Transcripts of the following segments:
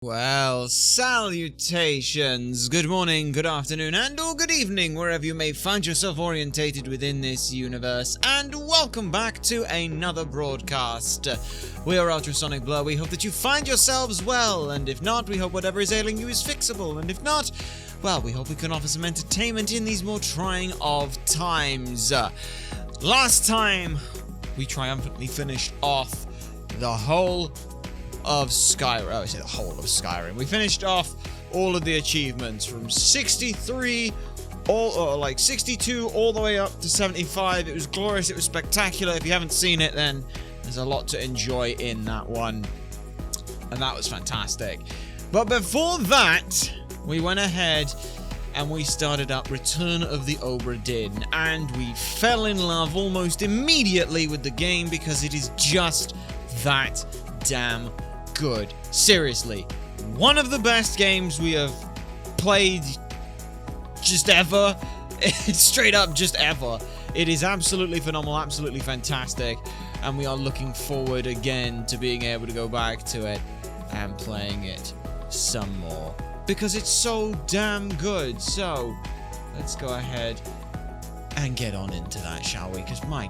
Well, salutations, good morning, good afternoon, and or good evening, wherever you may find yourself orientated within this universe, and welcome back to another broadcast. We are Ultrasonic Blur. We hope that you find yourselves well, and if not, we hope whatever is ailing you is fixable, and if not, well, we hope we can offer some entertainment in these more trying of times. Last time, we triumphantly finished off the whole of Skyrim. Oh, I say the whole of Skyrim. We finished off all of the achievements from 63 like 62 all the way up to 75. It was glorious, it was spectacular. If you haven't seen it, then there's a lot to enjoy in that one, and that was fantastic. But before that, we went ahead and we started up Return of the Obra Dinn, and we fell in love almost immediately with the game because it is just that damn good. Seriously, one of the best games we have played just ever. Straight up just ever. It is absolutely phenomenal, absolutely fantastic, and we are looking forward again to being able to go back to it and playing it some more because it's so damn good. So let's go ahead and get on into that, shall we? Because my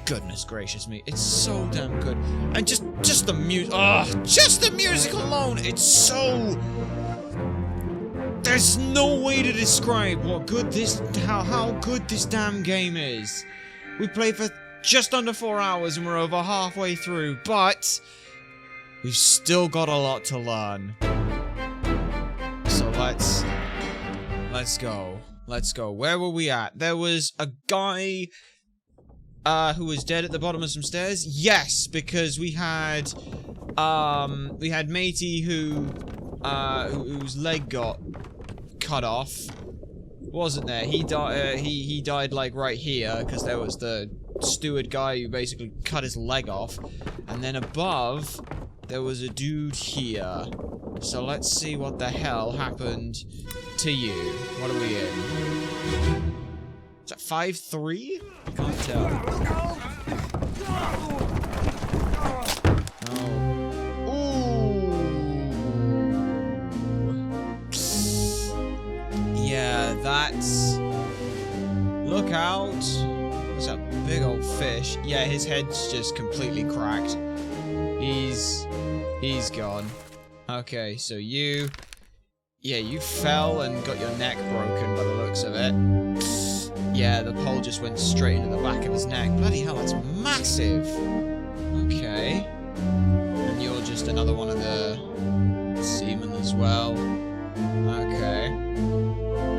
goodness gracious me, it's so damn good. And just the music, just the music alone, it's so, there's no way to describe what good this, how good this damn game is. We played for just under 4 hours and we're over halfway through, but we've still got a lot to learn. So let's go. Let's go. Where were we at? There was a guy who was dead at the bottom of some stairs? Yes, because we had Matey whose leg got cut off. Wasn't there? He died like right here because there was the steward guy who basically cut his leg off, and then above there was a dude here. So let's see what the hell happened to you. What are we in? Is that 5-3? I can't tell. Oh. Ooh. Yeah, that's... Look out. There's a big old fish. Yeah, his head's just completely cracked. He's gone. Okay, so you... Yeah, you fell and got your neck broken by the looks of it. Yeah, the pole just went straight into the back of his neck. Bloody hell, that's massive. Okay. And you're just another one of the seamen as well. Okay.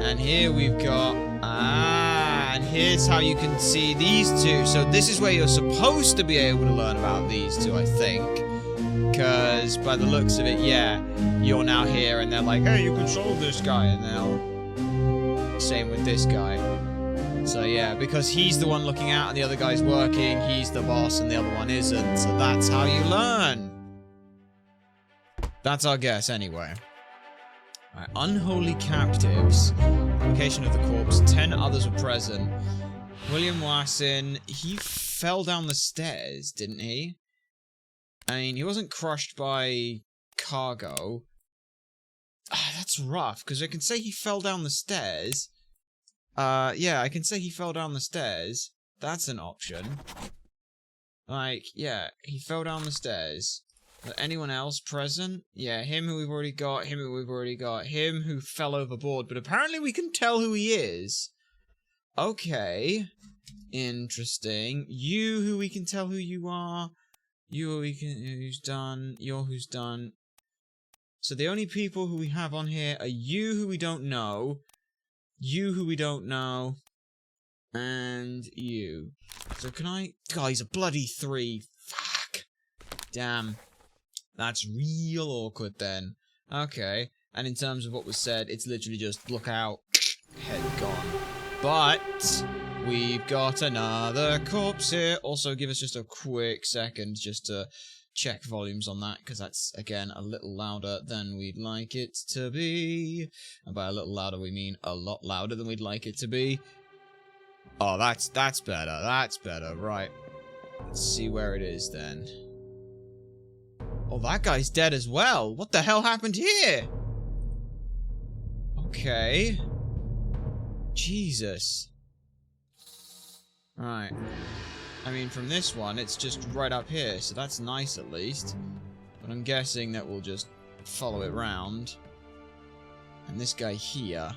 And here we've got... and here's how you can see these two. So this is where you're supposed to be able to learn about these two, I think. Because by the looks of it, yeah, you're now here and they're like, hey, you control this guy. And they'll... Same with this guy. So yeah, because he's the one looking out and the other guy's working, he's the boss and the other one isn't. So that's how you learn. That's our guess anyway. Alright, unholy captives. Location of the corpse. 10 others were present. William Wasson, he fell down the stairs, didn't he? I mean, he wasn't crushed by cargo. That's rough, because I can say he fell down the stairs. Yeah, I can say he fell down the stairs. That's an option. Like, yeah, he fell down the stairs. Anyone else present? Yeah, him who we've already got, him who we've already got, him who fell overboard, but apparently we can tell who he is. Okay. Interesting. You who we can tell who you are. You who we can, who's done. You're who's done. So the only people who we have on here are you who we don't know. You who we don't know, and you. So can I... God, he's a bloody 3. Fuck. Damn. That's real awkward then. Okay. And in terms of what was said, it's literally just look out, head gone. But we've got another corpse here. Also, give us just a quick second just to check volumes on that, because that's, again, a little louder than we'd like it to be. And by a little louder, we mean a lot louder than we'd like it to be. Oh, that's better. That's better. Right. Let's see where it is, then. Oh, that guy's dead as well. What the hell happened here? Okay. Jesus. Right. I mean, from this one, it's just right up here, so that's nice at least. But I'm guessing that we'll just follow it round. And this guy here.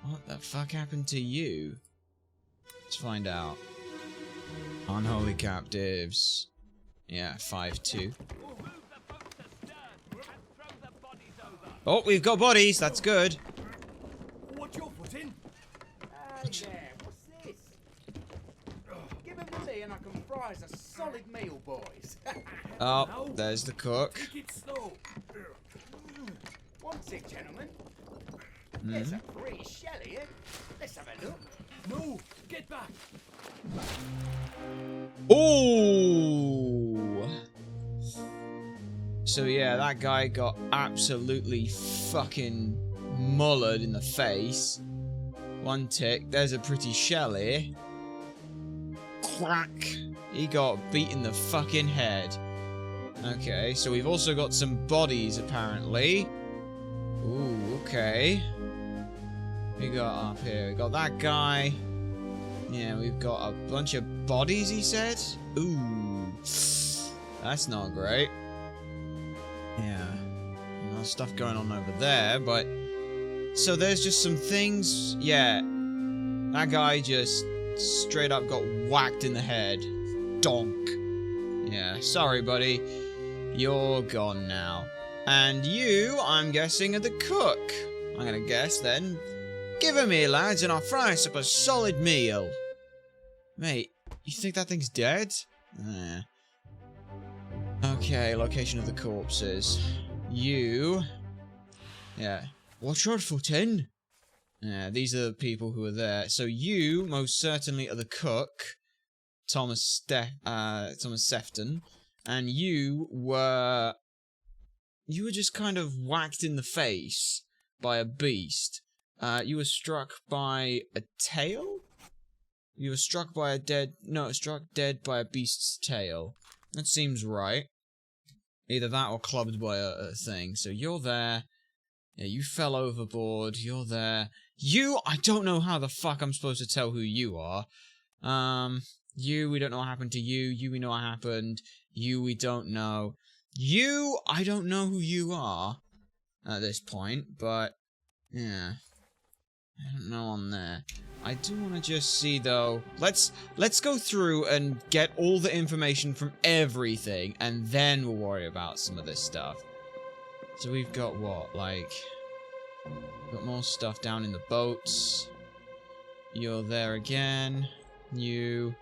What the fuck happened to you? Let's find out. Unholy captives. Yeah, 5-2. Oh, we've got bodies. That's good. What's your foot in? There, what's this? Give him the tea and I can fry us a solid meal, boys. Oh, there's the cook. Take it slow. One tick, gentlemen. There's a pretty shell here. Let's have a look. No, get back. Ooh. So yeah, that guy got absolutely fucking mullered in the face. One tick. There's a pretty shell here. Crack. He got beat in the fucking head. Okay, so we've also got some bodies apparently. Ooh, okay. We got up here. We got that guy. Yeah, we've got a bunch of bodies, he said. Ooh. That's not great. Yeah. No stuff going on over there, but... So there's just some things... Yeah. That guy just straight up got whacked in the head. Donk. Yeah, sorry, buddy. You're gone now. And you, I'm guessing, are the cook. I'm gonna guess, then. Give him here, lads, and I'll fry us up a solid meal. Mate, you think that thing's dead? Okay, location of the corpses. You... Yeah. What's your foot in? Yeah, these are the people who are there. So you, most certainly, are the cook. Thomas Sefton. And you were just kind of whacked in the face by a beast. You were struck by a tail? You were struck by a struck dead by a beast's tail. That seems right. Either that or clubbed by a thing. So you're there. Yeah, you fell overboard. You're there. I don't know how the fuck I'm supposed to tell who you are. You, we don't know what happened to you. You, we know what happened. You, we don't know. You, I don't know who you are at this point, but yeah. I don't know on there. I do want to just see though. Let's go through and get all the information from everything, and then we'll worry about some of this stuff. So we've got what, like, got more stuff down in the boats. You're there again. You.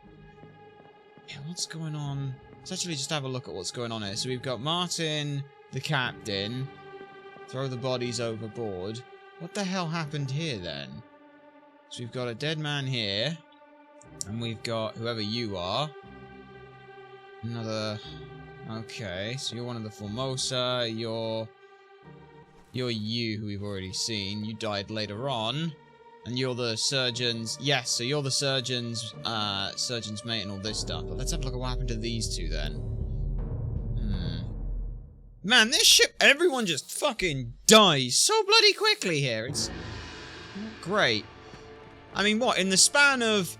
Yeah, what's going on? Let's actually just have a look at what's going on here. So we've got Martin, the captain. Throw the bodies overboard. What the hell happened here then? So we've got a dead man here. And we've got whoever you are. Another... Okay, so you're one of the Formosa. You're you, who we've already seen. You died later on. And you're the surgeon's... Yes, so you're the surgeon's mate and all this stuff. But let's have a look at what happened to these two then. Man, this ship, everyone just fucking dies so bloody quickly here. It's not great. I mean, what? In the span of...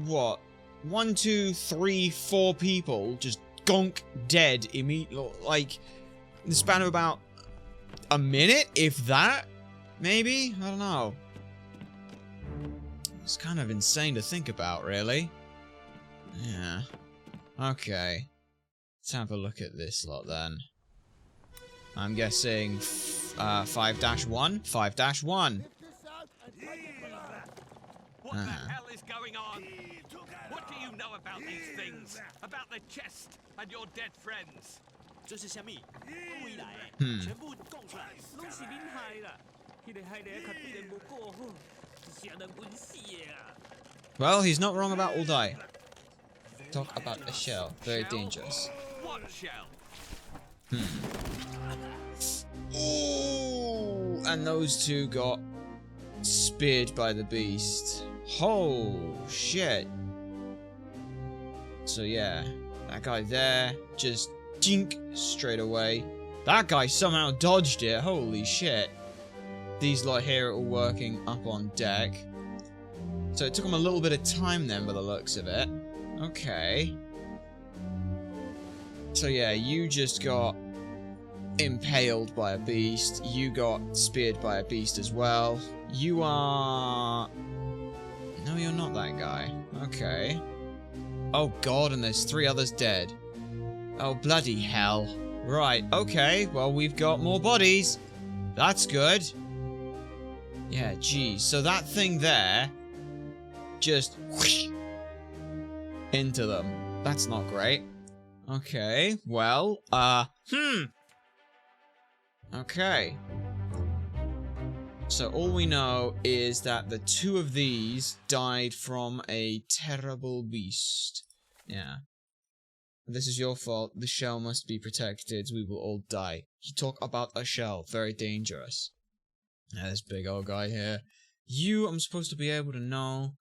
What? 1, 2, 3, 4 people just gonk dead immediately. Like, in the span of about a minute, if that? Maybe? I don't know. It's kind of insane to think about, really. Yeah. Okay. Let's have a look at this lot, then. I'm guessing 5-1? 5-1. What the hell is going on? What do you know about these things? About the chest and your dead friends? Well, he's not wrong about all die. Talk about the shell. Very dangerous. What shell? Ooh, and those two got speared by the beast. Oh, shit. So, yeah. That guy there, just jink straight away. That guy somehow dodged it. Holy shit. These lot here are all working up on deck. So it took them a little bit of time then by the looks of it. Okay. So yeah, you just got impaled by a beast. You got speared by a beast as well. You are... No, you're not that guy. Okay. Oh god, and there's 3 others dead. Oh bloody hell. Right, okay, well we've got more bodies. That's good. Yeah, geez. So that thing there just whoosh, into them. That's not great. Okay, well, okay. So all we know is that the 2 of these died from a terrible beast. Yeah. This is your fault. The shell must be protected. We will all die. You talk about a shell. Very dangerous. Yeah, this big old guy here. You, I'm supposed to be able to know.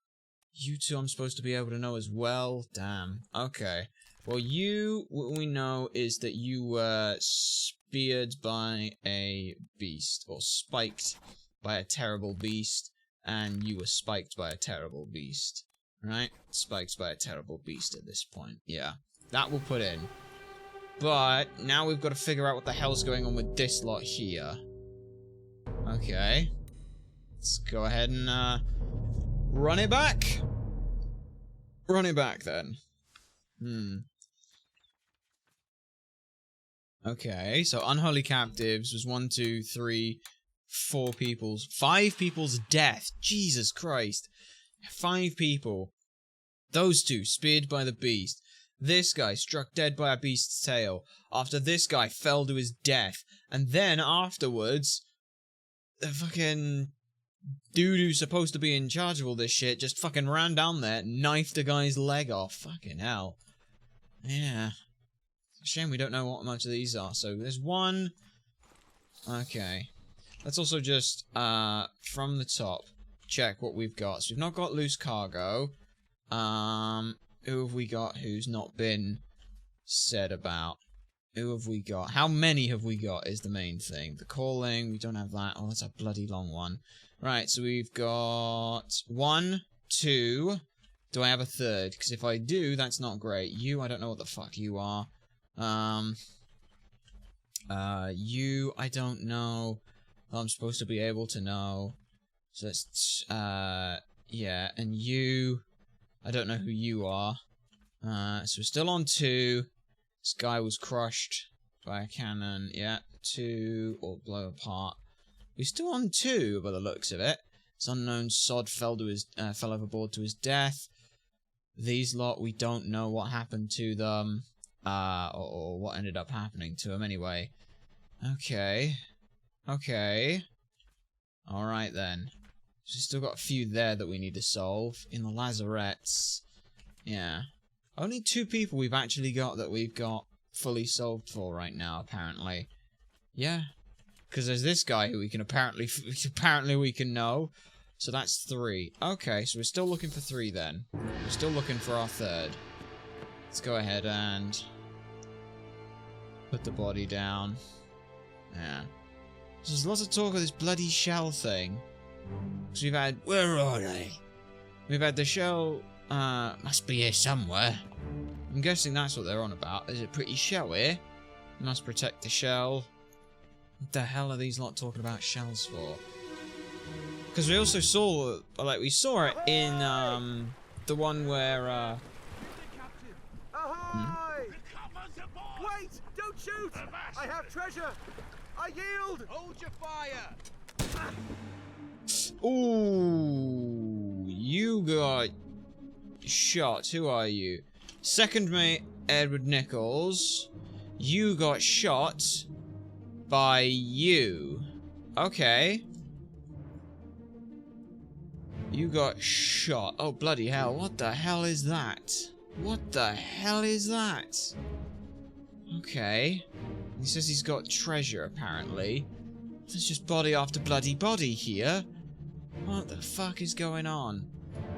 You 2, I'm supposed to be able to know as well. Damn. Okay. Well, you, what we know is that you were speared by a beast. Or spiked by a terrible beast. And you were spiked by a terrible beast. Right? Spiked by a terrible beast at this point. Yeah. That we'll put in. But, now we've got to figure out what the hell's going on with this lot here. Okay. Let's go ahead and, run it back. Run it back, then. Okay, so unholy captives was 1, 2, 3, 4 people's... 5 people's death. Jesus Christ. 5 people. Those 2 speared by the beast. This guy struck dead by a beast's tail. After this guy fell to his death. And then afterwards, the fucking dude who's supposed to be in charge of all this shit just fucking ran down there, knifed a guy's leg off. Fucking hell. Yeah. It's a shame we don't know what much of these are. So there's 1. Okay. Let's also just, from the top, check what we've got. So we've not got loose cargo. Who have we got who's not been said about? Who have we got? How many have we got is the main thing. The calling, we don't have that. Oh, that's a bloody long one. Right, so we've got 1, 2. Do I have a 3rd? Because if I do, that's not great. You, I don't know what the fuck you are. You, I don't know. I'm supposed to be able to know. So that's, yeah, and you... I don't know who you are. So we're still on 2. This guy was crushed by a cannon. Yeah, 2 or blow apart. We're still on 2 by the looks of it. This unknown sod fell overboard to his death. These lot, we don't know what happened to them. Or what ended up happening to them anyway. Okay. Okay. Alright then. So we've still got a few there that we need to solve. In the lazarettes. Yeah. Only 2 people we've actually got that we've got fully solved for right now, apparently. Yeah. Because there's this guy who we can apparently we can know. So that's 3. Okay, so we're still looking for 3 then. We're still looking for our 3rd. Let's go ahead and put the body down. Yeah. So there's lots of talk of this bloody shell thing. So we've had... Where are they? We've had the shell... must be here somewhere. I'm guessing that's what they're on about. There's a pretty shell here. We must protect the shell. What the hell are these lot talking about shells for? Because we also saw... Like, we saw it in, the one where, Wait! Don't shoot! I have treasure! I yield! Hold your fire! Ooh, you got shot. Who are you? Second mate Edward Nichols. You got shot by you. Okay. You got shot. Oh, bloody hell. What the hell is that? What the hell is that? Okay. He says he's got treasure, apparently. There's just body after bloody body here. What the fuck is going on?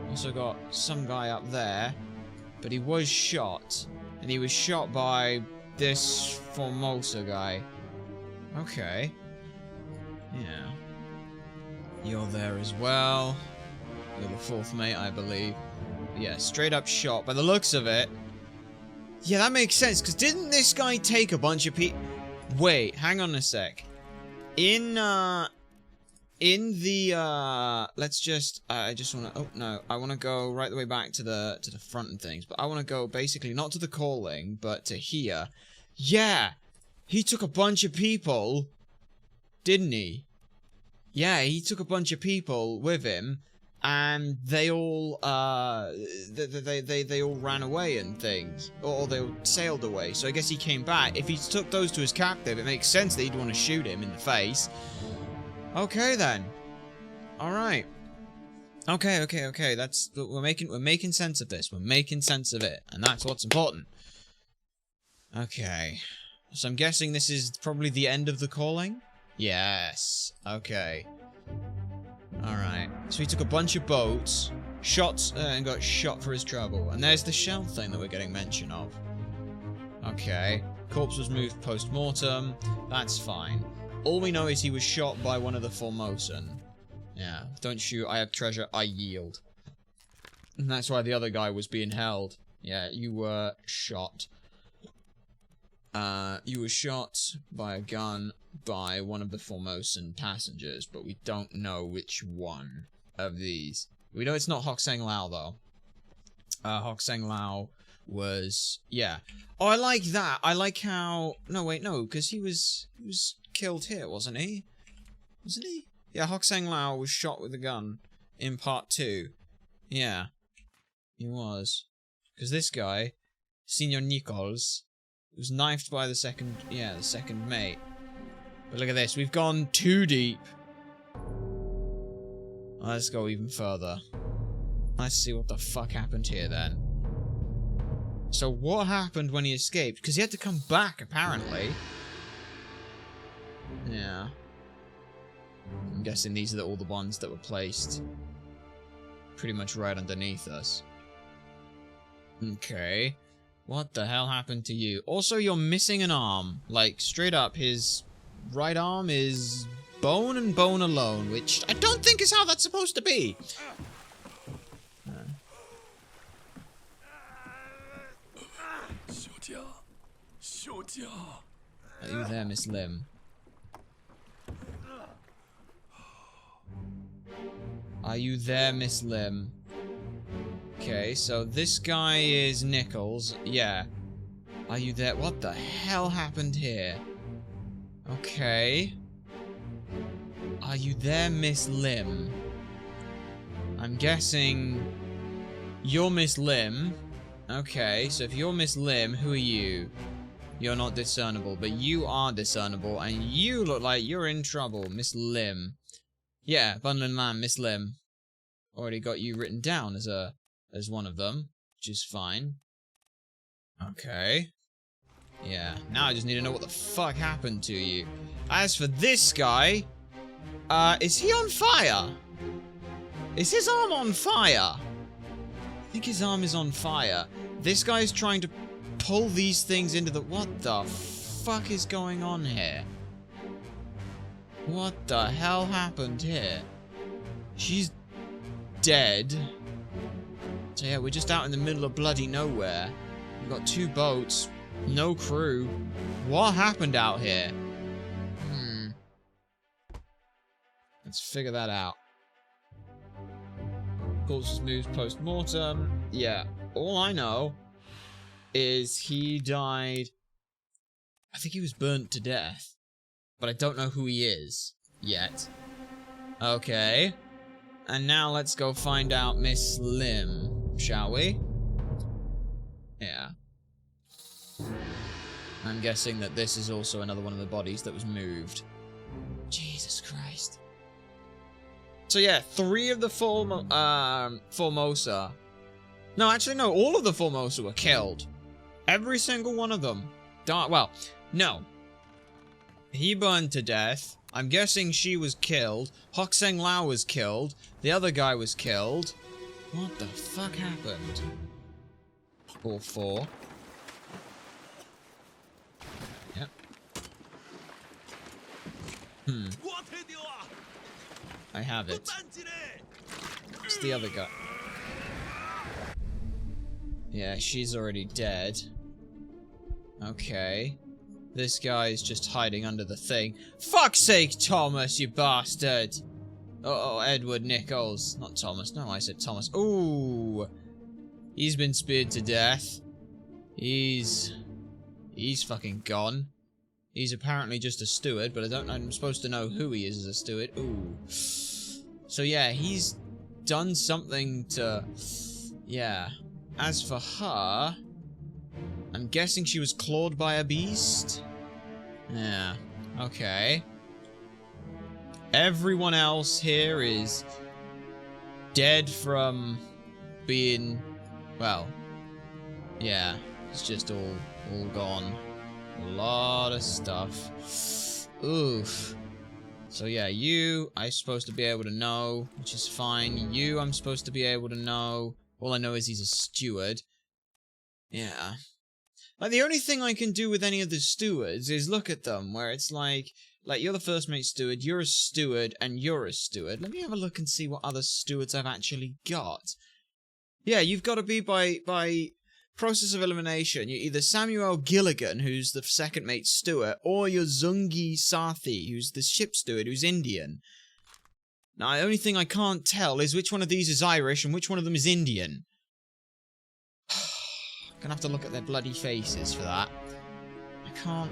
Also got some guy up there. But he was shot. And he was shot by this Formosa guy. Okay. Yeah. You're there as well. You're the fourth mate, I believe. Yeah, straight up shot. By the looks of it... Yeah, that makes sense, because didn't this guy take a bunch of people... Wait, hang on a sec. In the, let's just, I just want to, oh, no, I want to go right the way back to the front and things, but I want to go basically not to the calling, but to here. Yeah, he took a bunch of people, didn't he? Yeah, he took a bunch of people with him, and they all, they all ran away and things, or they all sailed away, so I guess he came back. If he took those to his captive, it makes sense that he'd want to shoot him in the face. Okay then. Alright. Okay, that's, we're making sense of this, we're making sense of it, and that's what's important. Okay. So I'm guessing this is probably the end of the calling? Yes. Okay. Alright. So he took a bunch of boats, shot, and got shot for his trouble. And there's the shell thing that we're getting mention of. Okay. Corpse was moved post-mortem. That's fine. All we know is he was shot by one of the Formosan. Yeah. Don't shoot, I have treasure, I yield. And that's why the other guy was being held. Yeah, you were shot. You were shot by a gun by one of the Formosan passengers, but we don't know which one of these. We know it's not Hokseng Lao, though. Hokseng Lao was... Yeah. Oh, I like that. I like how... No, wait, no, because he was killed here, wasn't he? Wasn't he? Yeah, Hokseng Lao was shot with a gun in part 2. Yeah. He was. Because this guy, Senor Nichols, was knifed by the second mate. But look at this, we've gone too deep. Let's go even further. Let's see what the fuck happened here then. So what happened when he escaped? Because he had to come back, apparently. Yeah. I'm guessing these are all the ones that were placed pretty much right underneath us. Okay. What the hell happened to you? Also, you're missing an arm. Like, straight up, his right arm is bone and bone alone, which I don't think is how that's supposed to be. Are you there, Miss Lim? Are you there, Miss Lim? Okay, so this guy is Nichols. Yeah. Are you there? What the hell happened here? Okay. Are you there, Miss Lim? I'm guessing you're Miss Lim. Okay, so if you're Miss Lim, who are you? You're not discernible, but you are discernible, and you look like you're in trouble, Miss Lim. Yeah, Bunland Lamb, Miss Lim. Already got you written down as one of them, which is fine. Okay. Yeah, now I just need to know what the fuck happened to you. As for this guy, is he on fire? Is his arm on fire? I think his arm is on fire. This guy's trying to pull these things into the... What the fuck is going on here? What the hell happened here? She's dead. So yeah, we're just out in the middle of bloody nowhere. We've got 2 boats, no crew. What happened out here? Let's figure that out. Corpse was moved post-mortem. Yeah, all I know is he died... I think he was burnt to death. But I don't know who he is yet. Okay. And now let's go find out Miss Lim, shall we? Yeah. I'm guessing that this is also another one of the bodies that was moved. Jesus Christ. So yeah, 3 of the Formosa. No, actually no, all of the Formosa were killed. Every single one of them died. Well, no. He burned to death. I'm guessing she was killed. Hokseng Lao was killed. The other guy was killed. What the fuck happened? All 4. I have it. It's the other guy. Yeah, she's already dead. Okay. This guy is just hiding under the thing. Fuck's sake, Thomas, you bastard! Oh, Edward Nichols. Not Thomas. No, I said Thomas. Ooh. He's been speared to death. He's fucking gone. He's apparently just a steward, but I'm supposed to know who he is as a steward. Ooh. So yeah, he's done something to... Yeah. As for her... I'm guessing she was clawed by a beast? Yeah. Okay. Everyone else here is dead from being... Well... Yeah. It's just all gone. A lot of stuff. Oof. So yeah, you, I'm supposed to be able to know, which is fine. You, I'm supposed to be able to know. All I know is he's a steward. Yeah. Like, the only thing I can do with any of the stewards is look at them, where it's like, you're the first mate steward, you're a steward, and you're a steward. Let me have a look and see what other stewards I've actually got. Yeah, you've got to be by process of elimination. You're either Samuel Gilligan, who's the second mate steward, or you're Zungi Sathi, who's the ship steward, who's Indian. Now, the only thing I can't tell is which one of these is Irish and which one of them is Indian. Gonna have to look at their bloody faces for that. I can't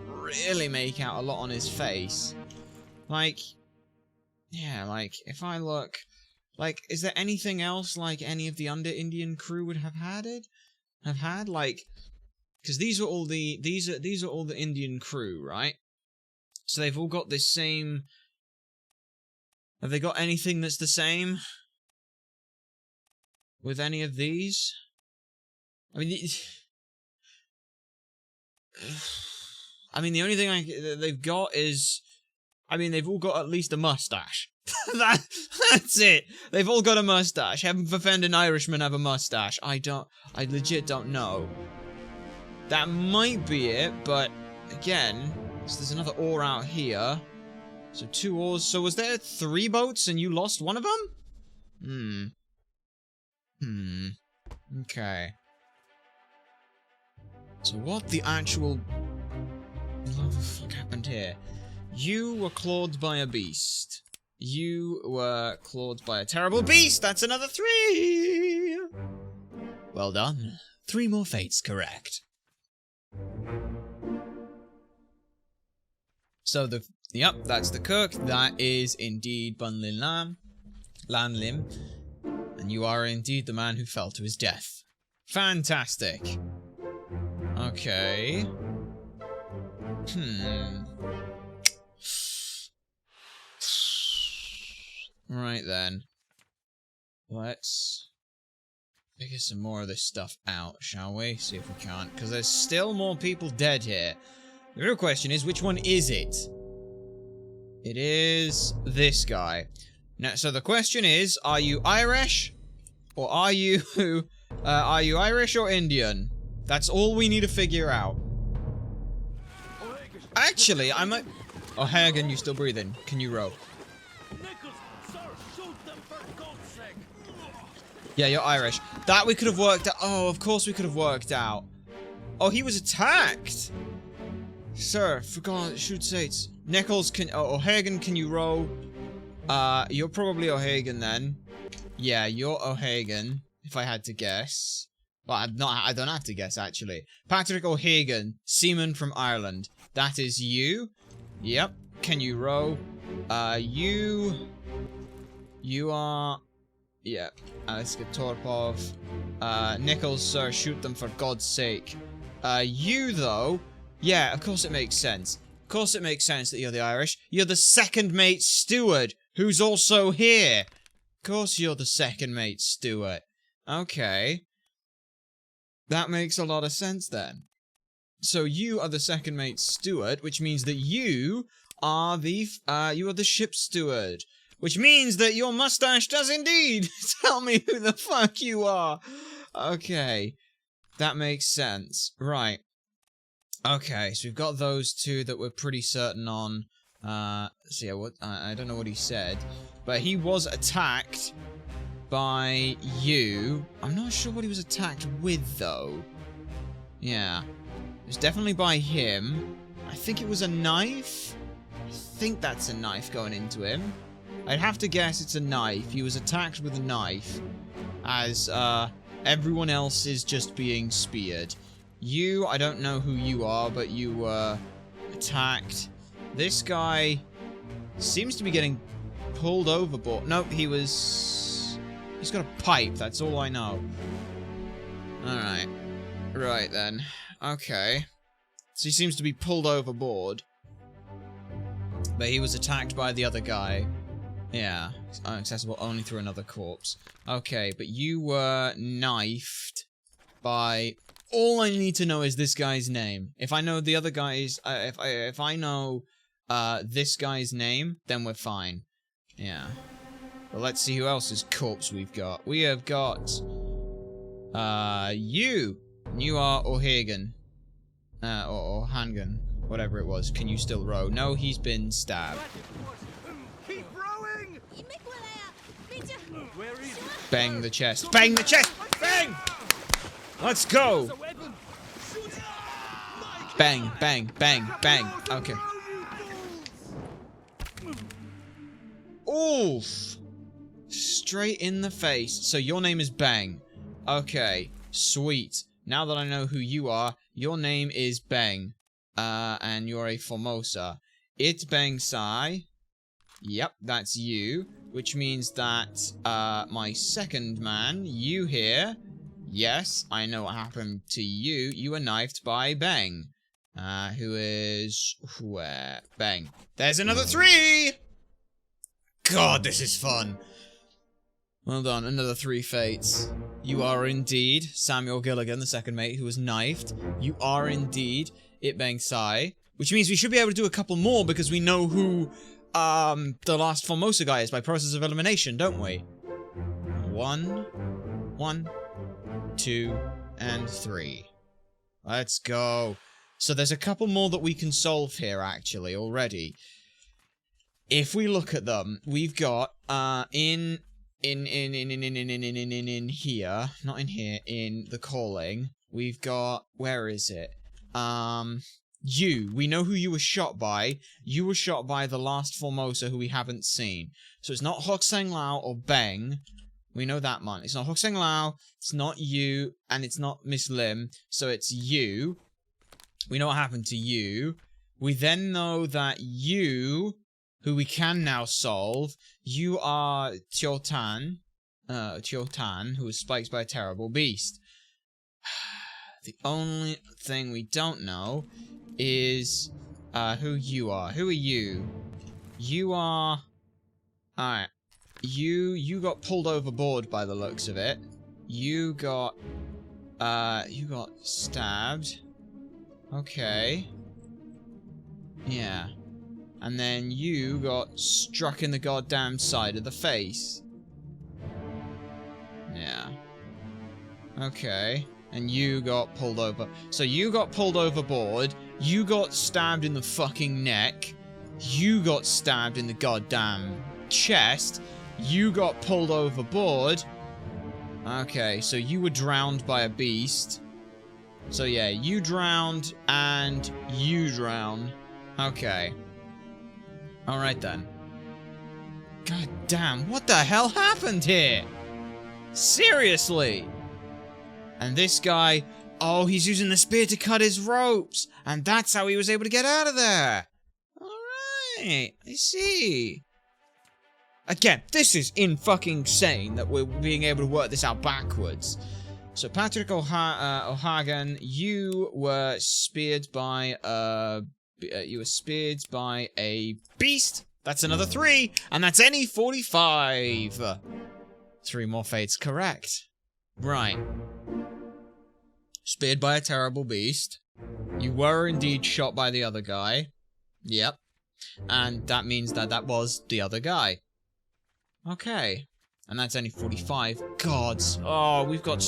really make out a lot on his face. Like, yeah, like, if I look... Like, is there anything else, like, any of the under-Indian crew would have had? Like, because these are all the Indian crew, right? So they've all got this same... Have they got anything that's the same? With any of these? I mean, the only thing they've got is... I mean, they've all got at least a mustache. That's it. They've all got a mustache. Heaven forfend an Irishman have a mustache. I legit don't know. That might be it, but again, so there's another oar out here. So 2 oars. So was there 3 boats and you lost one of them? Okay. So what the actual... What the fuck happened here? You were clawed by a beast. You were clawed by a terrible beast! That's another 3! Well done. 3 more fates correct. So yep, that's the cook. That is indeed Bunlin Lan Lim. And you are indeed the man who fell to his death. Fantastic. Okay. Right then. Let's figure some more of this stuff out, shall we? See if we can't. Because there's still more people dead here. The real question is, which one is it? It is this guy. Now, so the question is, are you Irish? Or are you Irish or Indian? That's all we need to figure out. Actually, I might... Oh, Hagen, you still breathing. Can you row? Yeah, you're Irish. That we could have worked out. Oh, of course we could have worked out. Oh, he was attacked. Sir, for God's sakes. Nichols, O'Hagan, can you row? You're probably O'Hagan then. Yeah, you're O'Hagan, if I had to guess. Well, I don't have to guess, actually. Patrick O'Hagan, seaman from Ireland. That is you. Yep. Can you row? You are... Yeah. Let's get Torpov. Nichols, sir, shoot them for God's sake. You, though... Yeah, of course it makes sense. Of course it makes sense that you're the Irish. You're the second mate steward, who's also here. Of course you're the second mate steward. Okay. That makes a lot of sense then. So you are the second mate steward, which means that you are the ship steward. Which means that your mustache does indeed tell me who the fuck you are. Okay. That makes sense. Right. Okay, so we've got those 2 that we're pretty certain on. So yeah, what? I don't know what he said, but he was attacked by you. I'm not sure what he was attacked with, though. Yeah. It was definitely by him. I think it was a knife. I think that's a knife going into him. I'd have to guess it's a knife. He was attacked with a knife. As, everyone else is just being speared. You, I don't know who you are, but you were attacked. This guy seems to be getting pulled overboard. Nope, he's got a pipe, that's all I know. Alright. Right then. Okay. So he seems to be pulled overboard. But he was attacked by the other guy. Yeah. It's inaccessible only through another corpse. Okay, but you were knifed by... All I need to know is this guy's name. If I know the other guy's... if I know this guy's name, then we're fine. Yeah. Well, let's see who else's corpse we've got. We have got... you! You are O'Hagan. Or Hangan. Whatever it was. Can you still row? No, he's been stabbed. Keep rowing! Bang the chest. Bang the chest! Bang! Let's go! Bang, bang, bang, bang. Okay. Oof! Straight in the face. So your name is Bang. Okay. Sweet. Now that I know who you are, your name is Bang. And you're a Formosa. It's Bang Sai. Yep, that's you. Which means that, my second man, you here. Yes, I know what happened to you. You were knifed by Bang. Who is... where? Bang. There's another 3! God, this is fun. Well done, another 3 fates. You are indeed Samuel Gilligan, the second mate, who was knifed. You are indeed It Bang Sai. Which means we should be able to do a couple more because we know who, the last Formosa guy is by process of elimination, don't we? 1, 2, and 3. Let's go. So there's a couple more that we can solve here, actually, already. If we look at them, we've got, in here, not in here, in the calling, we've got, where is it? We know who you were shot by. You were shot by the last Formosa who we haven't seen. So it's not Hok Sang Lao or Bang. We know that one. It's not Hok Sang Lao, it's not you, and it's not Miss Lim. So it's you. We know what happened to you. We then know that you, who we can now solve, you are Tiotan, who was spiked by a terrible beast. The only thing we don't know is who you are. Who are you? You are... Alright. You got pulled overboard by the looks of it. You got stabbed. Okay. Yeah. And then you got struck in the goddamn side of the face. Yeah. Okay. And you got pulled over. So you got pulled overboard. You got stabbed in the fucking neck. You got stabbed in the goddamn chest. You got pulled overboard. Okay, so you were drowned by a beast. So yeah, you drowned and you drown. Okay. Alright then. God damn, what the hell happened here? Seriously? And this guy, oh, he's using the spear to cut his ropes. And that's how he was able to get out of there. Alright, I see. Again, this is in-fucking insane that we're being able to work this out backwards. So Patrick O'Hagan, you were speared by a beast. That's another 3, and that's any 45. 3 more fates correct. Right. Speared by a terrible beast. You were indeed shot by the other guy. Yep. And that means that that was the other guy. Okay. And that's only 45. Gods. Oh, we've got...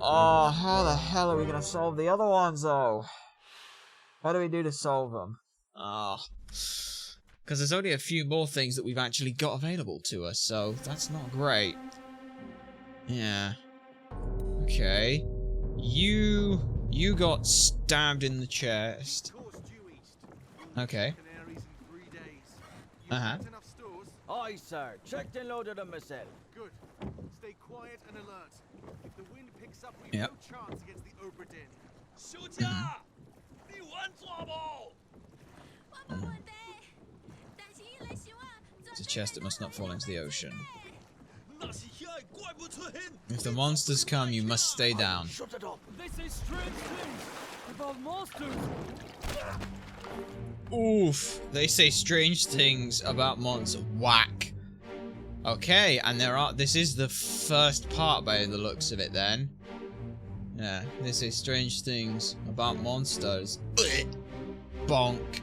Oh, how the hell are we going to solve the other ones, though? What do we do to solve them? Ah. Because there's only a few more things that we've actually got available to us, so that's not great. Yeah. Okay. You got stabbed in the chest. Okay. Uh-huh. Aye, sir. Checked and loaded them myself. Good. Stay quiet and alert. If the wind picks up, we've Yep. no chance against the Obra Dinn. It's a chest that must not fall into the ocean. If the monsters come, you must stay down. Shut it up. They say strange things about monsters. Oof. They say strange things about monsters. Whack. Okay, and this is the first part by the looks of it then. Yeah, they say strange things about monsters. Bonk.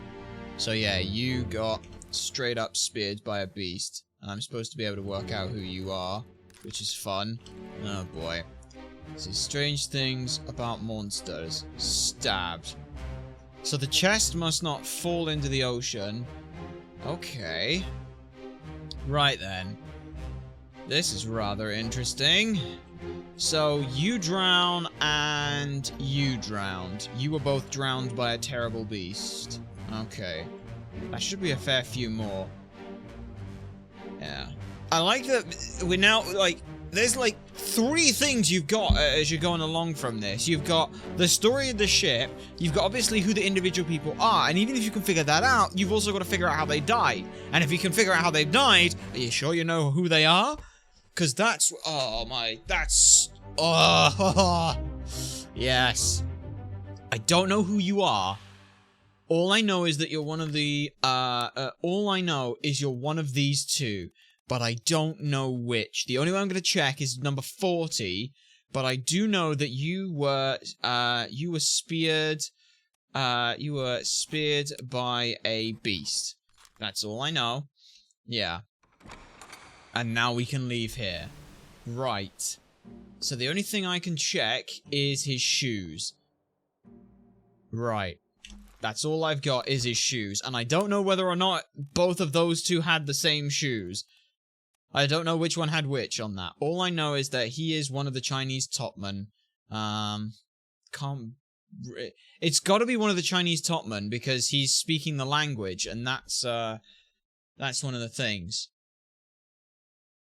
So yeah, you got straight up speared by a beast. And I'm supposed to be able to work out who you are, which is fun. Oh boy. Say strange things about monsters. Stabbed. So the chest must not fall into the ocean. Okay. Right then. This is rather interesting. So, you drown and you drowned. You were both drowned by a terrible beast. Okay. That should be a fair few more. Yeah. I like that we're now, like, there's like 3 things you've got as you're going along from this. You've got the story of the ship, you've got obviously who the individual people are, and even if you can figure that out, you've also got to figure out how they died. And if you can figure out how they died, are you sure you know who they are? Because that's, oh my, that's, oh, yes. I don't know who you are. All I know is that you're one of the, all I know is you're one of these 2. But I don't know which. The only one I'm going to check is number 40. But I do know that you were speared. You were speared by a beast. That's all I know. Yeah. And now we can leave here. Right. So the only thing I can check is his shoes. Right. That's all I've got is his shoes. And I don't know whether or not both of those 2 had the same shoes. I don't know which one had which on that. All I know is that he is one of the Chinese topmen. It's got to be one of the Chinese topmen because he's speaking the language, and that's one of the things.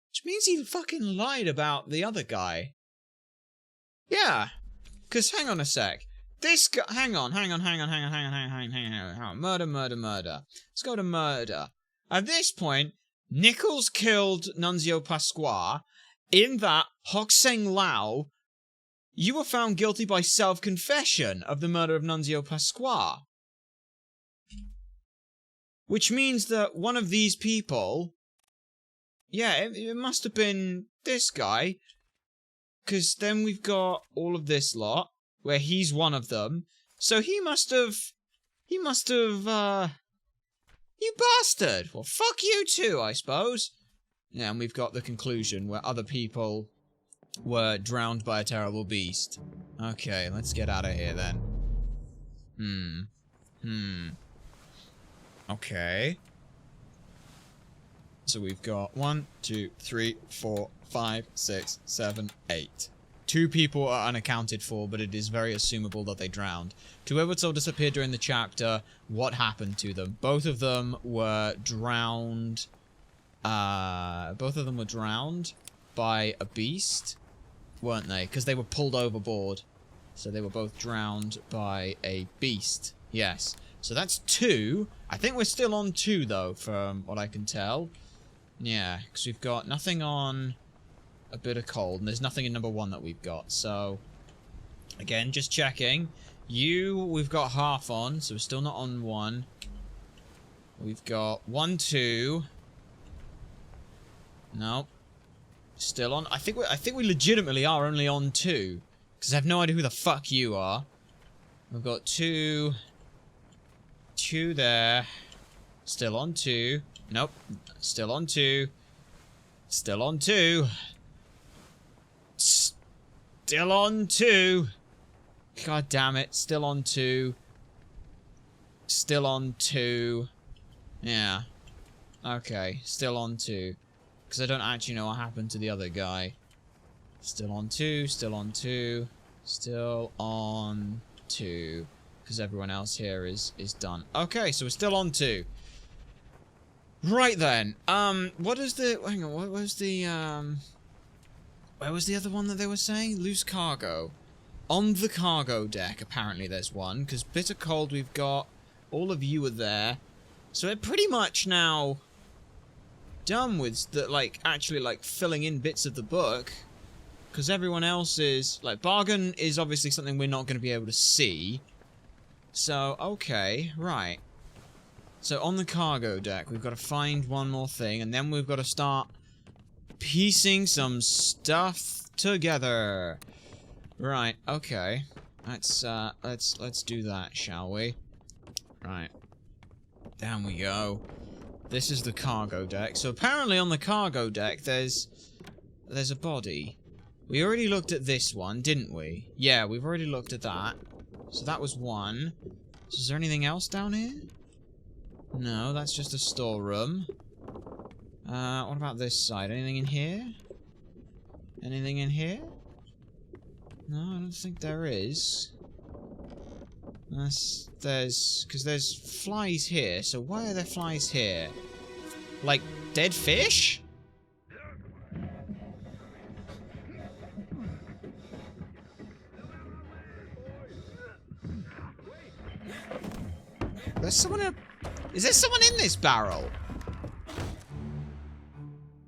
Which means he fucking lied about the other guy. Yeah, because hang on a sec. This guy, hang on. Murder. Let's go to murder. At this point, Nichols killed Nunzio Pasqua. In that, Hokseng Lao, you were found guilty by self-confession of the murder of Nunzio Pasqua. Which means that one of these people, yeah, it must have been this guy. Because then we've got all of this lot, where he's one of them. So he must have, you bastard! Well, fuck you too, I suppose. Yeah, and we've got the conclusion where other people were drowned by a terrible beast. Okay, let's get out of here then. Okay. So we've got 1, 2, 3, 4, 5, 6, 7, 8. 2 people are unaccounted for, but it is very assumable that they drowned. 2 Edwards disappeared during the chapter. What happened to them? Both of them were drowned. Both of them were drowned by a beast, weren't they? Because they were pulled overboard. So they were both drowned by a beast. Yes. So that's 2. I think we're still on 2, though, from what I can tell. Yeah, because we've got nothing on a bit of cold, and there's nothing in number 1 that we've got. So, again, just checking. We've got half on, so we're still not on 1. We've got 1, 2. Nope. Still on. I think we legitimately are only on 2, because I have no idea who the fuck you are. We've got 2 there. Still on 2. Nope. Still on 2. Still on 2. Still on 2. God damn it. Still on 2. Still on 2. Yeah. Okay, still on 2. Because I don't actually know what happened to the other guy. Still on 2, still on 2, still on 2. Because everyone else here is done. Okay, so we're still on 2. Right then. What is the... Hang on, what was the, where was the other one that they were saying? Loose cargo. On the cargo deck, apparently there's one. Because bitter cold we've got. All of you are there. So we're pretty much now done with the, like, actually, like, filling in bits of the book. Because everyone else is... Like, bargain is obviously something we're not going to be able to see. So, okay, right. So, on the cargo deck, we've got to find one more thing. And then we've got to start piecing some stuff together. Right, okay. Let's do that, shall we? Right. Down we go. This is the cargo deck. So apparently on the cargo deck there's a body. We already looked at this one, didn't we? Yeah, we've already looked at that. So that was one. So is there anything else down here? No, that's just a storeroom. What about this side? Anything in here? Anything in here? No, I don't think there is. Because there's flies here, so why are there flies here? Like, dead fish? There's someone in... Is there someone in this barrel?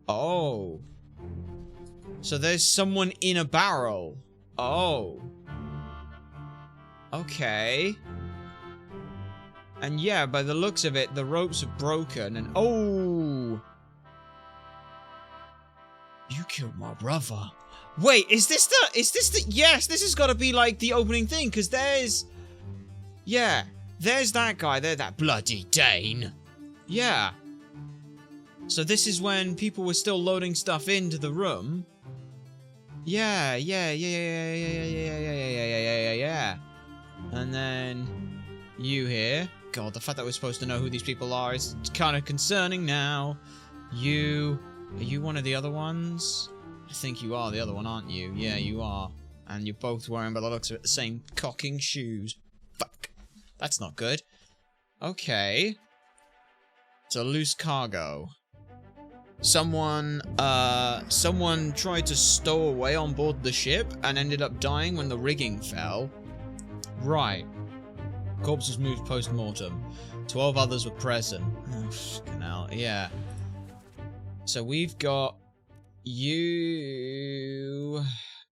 Oh. So there's someone in a barrel. Oh. Okay. And yeah, by the looks of it, the ropes are broken and... Oh! You killed my brother. Wait, is this the... Yes, this has got to be like the opening thing, because there's... Yeah, there's that guy there, that bloody Dane. Yeah. So this is when people were still loading stuff into the room. Yeah. And then you here. God, the fact that we're supposed to know who these people are is kind of concerning now. Are you one of the other ones? I think you are the other one, aren't you? Yeah, you are. And you're both wearing, by the looks of it, the same cocking shoes. Fuck. That's not good. Okay. So loose cargo. Someone tried to stow away on board the ship and ended up dying when the rigging fell. Right. Corpse was moved post-mortem. 12 others were present. Oh, fucking hell. Yeah. So we've got you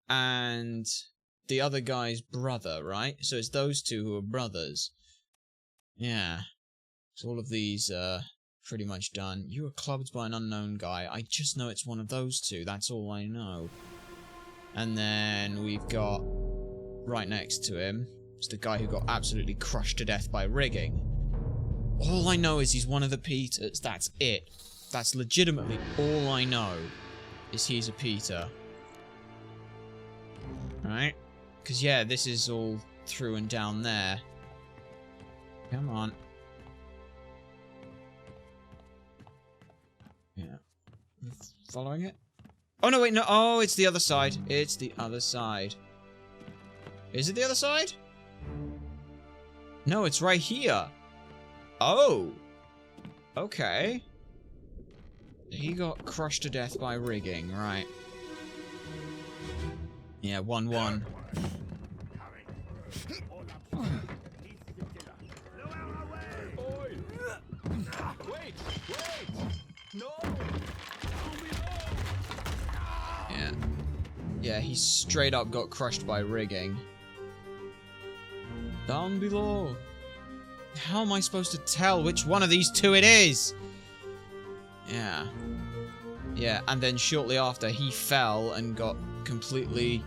and the other guy's brother, right? So it's those two who are brothers. Yeah. So all of these are pretty much done. You were clubbed by an unknown guy. I just know it's one of those two. That's all I know. And then we've got right next to him is the guy who got absolutely crushed to death by rigging. All I know is he's one of the Peters. That's it. That's legitimately all I know is he's a Peter. Right? Because, yeah, this is all through and down there. Come on. Yeah. Following it? Oh, no, wait, no. Oh, it's the other side. It's the other side. Is it the other side? No, it's right here. Oh. Okay. He got crushed to death by rigging, right. Yeah, 1-1. Yeah. Yeah, he straight up got crushed by rigging. Down below. How am I supposed to tell which one of these two it is? Yeah. Yeah, and then shortly after, he fell and got completely...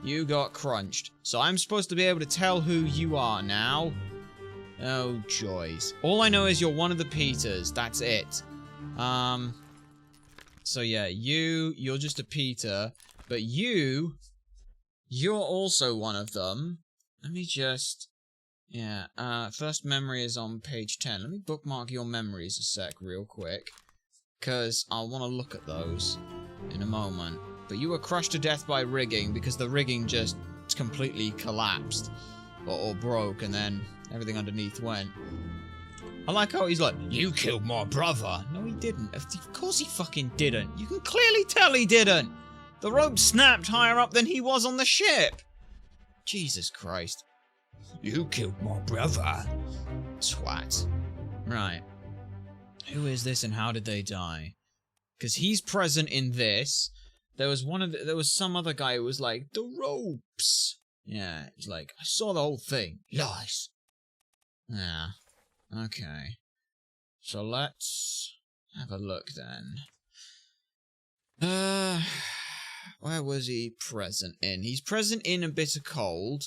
You got crunched. So I'm supposed to be able to tell who you are now? Oh, joys. All I know is you're one of the Peters. That's it. So yeah, you're just a Peter. But you're also one of them. Let me just Yeah, first memory is on page 10. Let me bookmark your memories a sec real quick, because I want to look at those in a moment. But you were crushed to death by rigging, because the rigging just completely collapsed, or broke, and then everything underneath went. I like how he's like, you killed my brother. No, he didn't. Of course he fucking didn't. You can clearly tell he didn't. The rope snapped higher up than he was on the ship. Jesus Christ. You killed my brother. Twat. Right. Who is this and how did they die? Because he's present in this. There was some other guy who was like, the ropes. Yeah, he's like, I saw the whole thing. Lies. Yeah. Okay. So let's have a look then. Where was he present in? He's present in a bit of cold,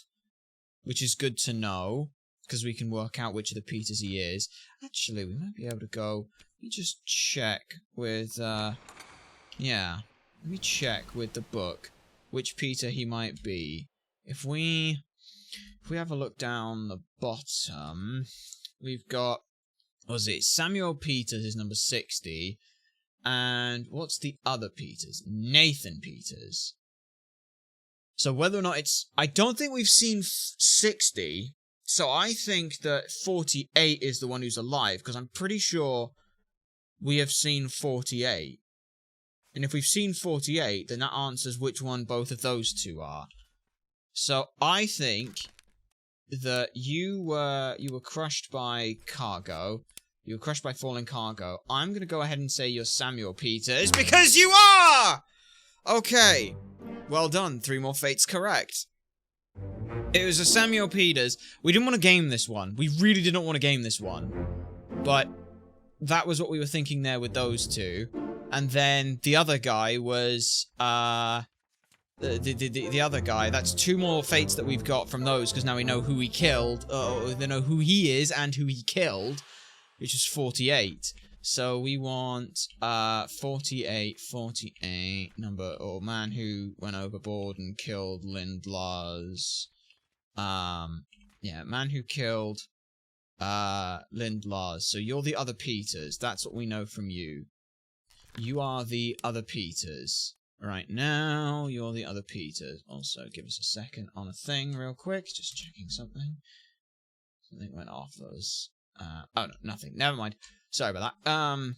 which is good to know, because we can work out which of the Peters he is. Actually, we might be able to go... Let me just check with, yeah. Let me check with the book which Peter he might be. If we have a look down the bottom, we've got... What was it? Samuel Peters is number 60. And what's the other Peters? Nathan Peters. So whether or not it's... I don't think we've seen 60. So I think that 48 is the one who's alive. Because I'm pretty sure we have seen 48. And if we've seen 48, then that answers which one both of those two are. So I think that you were crushed by cargo. You were crushed by falling cargo. I'm going to go ahead and say you're Samuel Peters because you are! Okay. Well done. 3 more fates correct. It was a Samuel Peters. We didn't want to game this one. We really didn't want to game this one. But that was what we were thinking there with those two. And then the other guy was, the other guy. That's 2 more fates that we've got from those because now we know who he killed. They know who he is and who he killed. Which is 48. So we want 48, number, or man who went overboard and killed Lindlar's. Yeah, man who killed Lindlar's. So you're the other Peters. That's what we know from you. You are the other Peters. Right now, you're the other Peters. Also, give us a second on a thing real quick. Just checking something. Something went off those. Oh, no, nothing. Never mind. Sorry about that.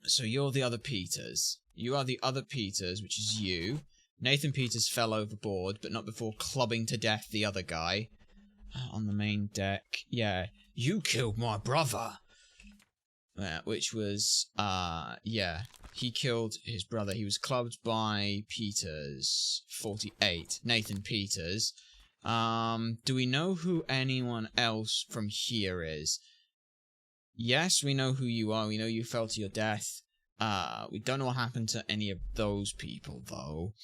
So you're the other Peters. You are the other Peters, which is you. Nathan Peters fell overboard, but not before clubbing to death the other guy. On the main deck. Yeah. You killed my brother. Yeah, which was, yeah. He killed his brother. He was clubbed by Peters. 48. Nathan Peters. Do we know who anyone else from here is? Yes, we know who you are. We know you fell to your death. We don't know what happened to any of those people, though.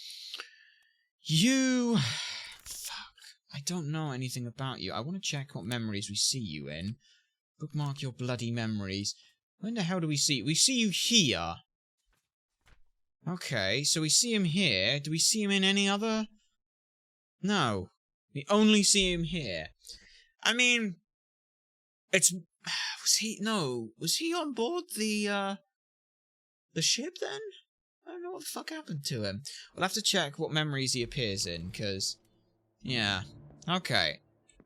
You... Fuck. I don't know anything about you. I want to check what memories we see you in. Bookmark your bloody memories. When the hell do we see... We see you here. Okay, so we see him here. Do we see him in any other... No. We only see him here. I mean, it's... Was he... No. Was he on board the ship then? I don't know what the fuck happened to him. We'll have to check what memories he appears in, because... Yeah. Okay.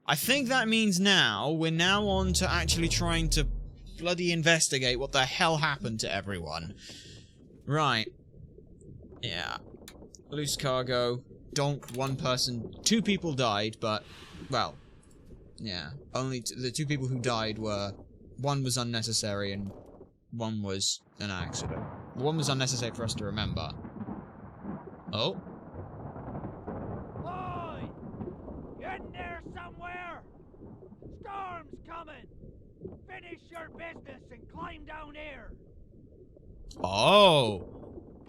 I think that means now, we're now on to actually trying to bloody investigate what the hell happened to everyone. Right. Yeah. Loose cargo. Donk, 1 person, 2 people died, but, well, yeah, only the 2 people who died were, 1 was unnecessary and 1 was an accident. 1 was unnecessary for us to remember. Oh? Oi! Get in there somewhere! Storm's coming! Finish your business and climb down here! Oh!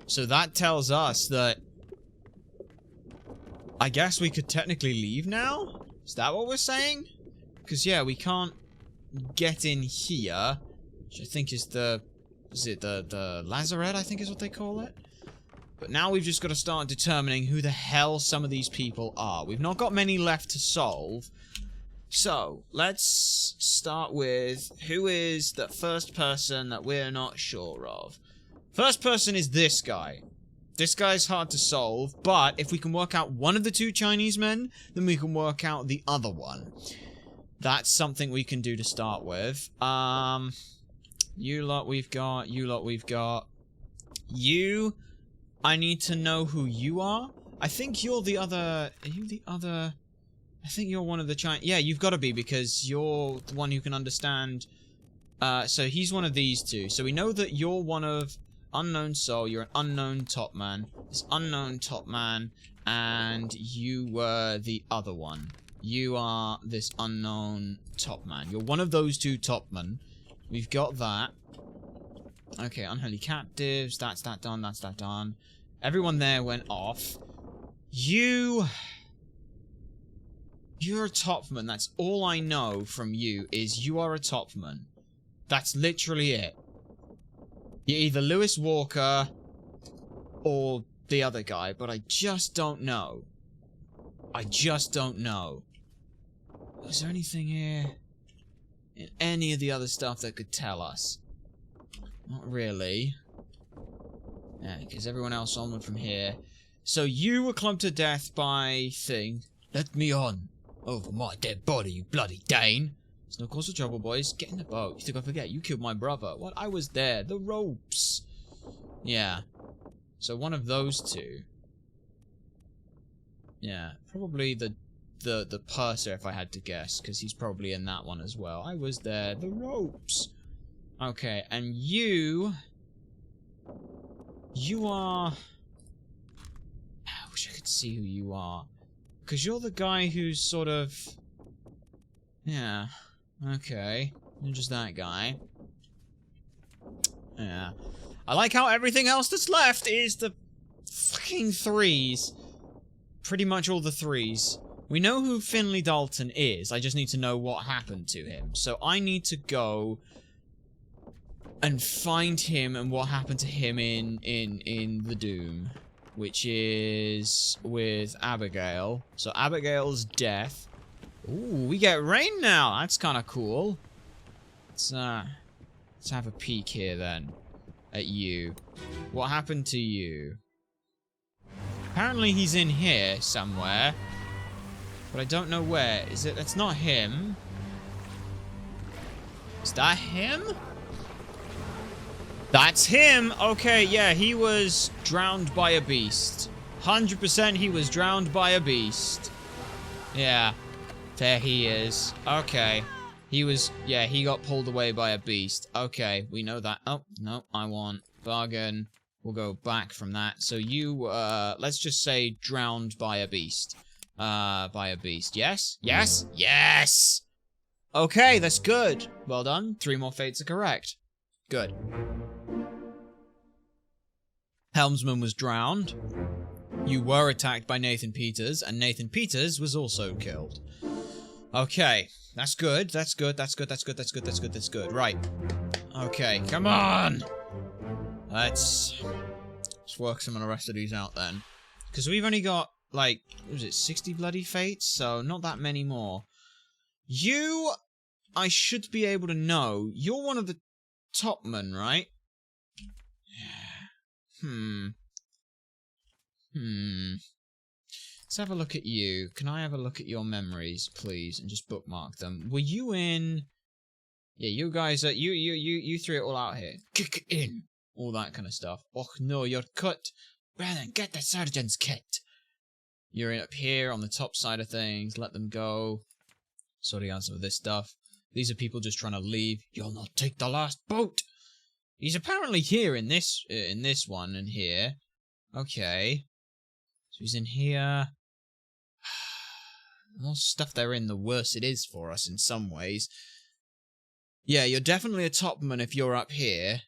So that tells us that I guess we could technically leave now? Is that what we're saying? Because, yeah, we can't get in here. Which I think is the... Is it the lazarette, I think is what they call it? But now we've just got to start determining who the hell some of these people are. We've not got many left to solve. So, let's start with who is the first person that we're not sure of. First person is this guy. This guy's hard to solve, but if we can work out one of the two Chinese men, then we can work out the other one. That's something we can do to start with. You lot we've got, you lot we've got. You, I need to know who you are. I think you're the other, are you the other... I think you're one of the Chinese... Yeah, you've got to be, because you're the one who can understand... so he's one of these two. So we know that you're one of Unknown Soul, you're an unknown top man. This unknown top man, and you were the other one. You are this unknown top man. You're one of those two top men. We've got that. Okay, unholy captives. That's that done, that's that done. Everyone there went off. You're a topman. That's all I know from you, is you are a topman. That's literally it. You're either Lewis Walker or the other guy, but I just don't know. I just don't know. Is there anything here in any of the other stuff that could tell us? Not really. Yeah, because everyone else onward from here. So you were clubbed to death by thing. Let me on. Over my dead body, you bloody Dane. It's no cause for trouble, boys. Get in the boat. You think I forget? You killed my brother. What? I was there. The ropes. Yeah. So one of those two. Yeah. Probably the purser, if I had to guess. Because he's probably in that one as well. I was there. The ropes. Okay. And you... You are... I wish I could see who you are. Because you're the guy who's sort of... Yeah. Okay. You're just that guy. Yeah. I like how everything else that's left is the fucking threes. Pretty much all the threes. We know who Finley Dalton is. I just need to know what happened to him. So I need to go and find him and what happened to him in the Doom. Which is with Abigail. So Abigail's death. Ooh, we get rain now. That's kind of cool. Let's have a peek here then at you. What happened to you? Apparently he's in here somewhere, but I don't know where. Is it? That's not him. Is that him? That's him! Okay, yeah, he was drowned by a beast. 100% he was drowned by a beast. Yeah. There he is. Okay. He was... Yeah, he got pulled away by a beast. Okay, we know that. Oh, no, I want bargain. We'll go back from that. So you, let's just say drowned by a beast. By a beast. Yes? Yes? Yes! Okay, that's good. Well done. 3 more fates are correct. Good. Helmsman was drowned. You were attacked by Nathan Peters, and Nathan Peters was also killed. Okay, that's good, that's good, that's good, that's good, that's good, that's good, that's good. Right. Okay, come on! Let's work some of the rest of these out then. Because we've only got, like, what was it, 60 bloody fates? So, not that many more. You, I should be able to know. You're one of the topmen, right? Let's have a look at you. Can I have a look at your memories, please, and just bookmark them? Were you in... Yeah, you guys are... You threw it all out here. Kick it in! All that kind of stuff. Oh, no, you're cut. Brennan, get the sergeant's kit. You're up here on the top side of things. Let them go. Sorry on some of this stuff. These are people just trying to leave. You'll not take the last boat! He's apparently here in this one and here. Okay. So he's in here. The more stuff they're in, the worse it is for us in some ways. Yeah, you're definitely a topman if you're up here.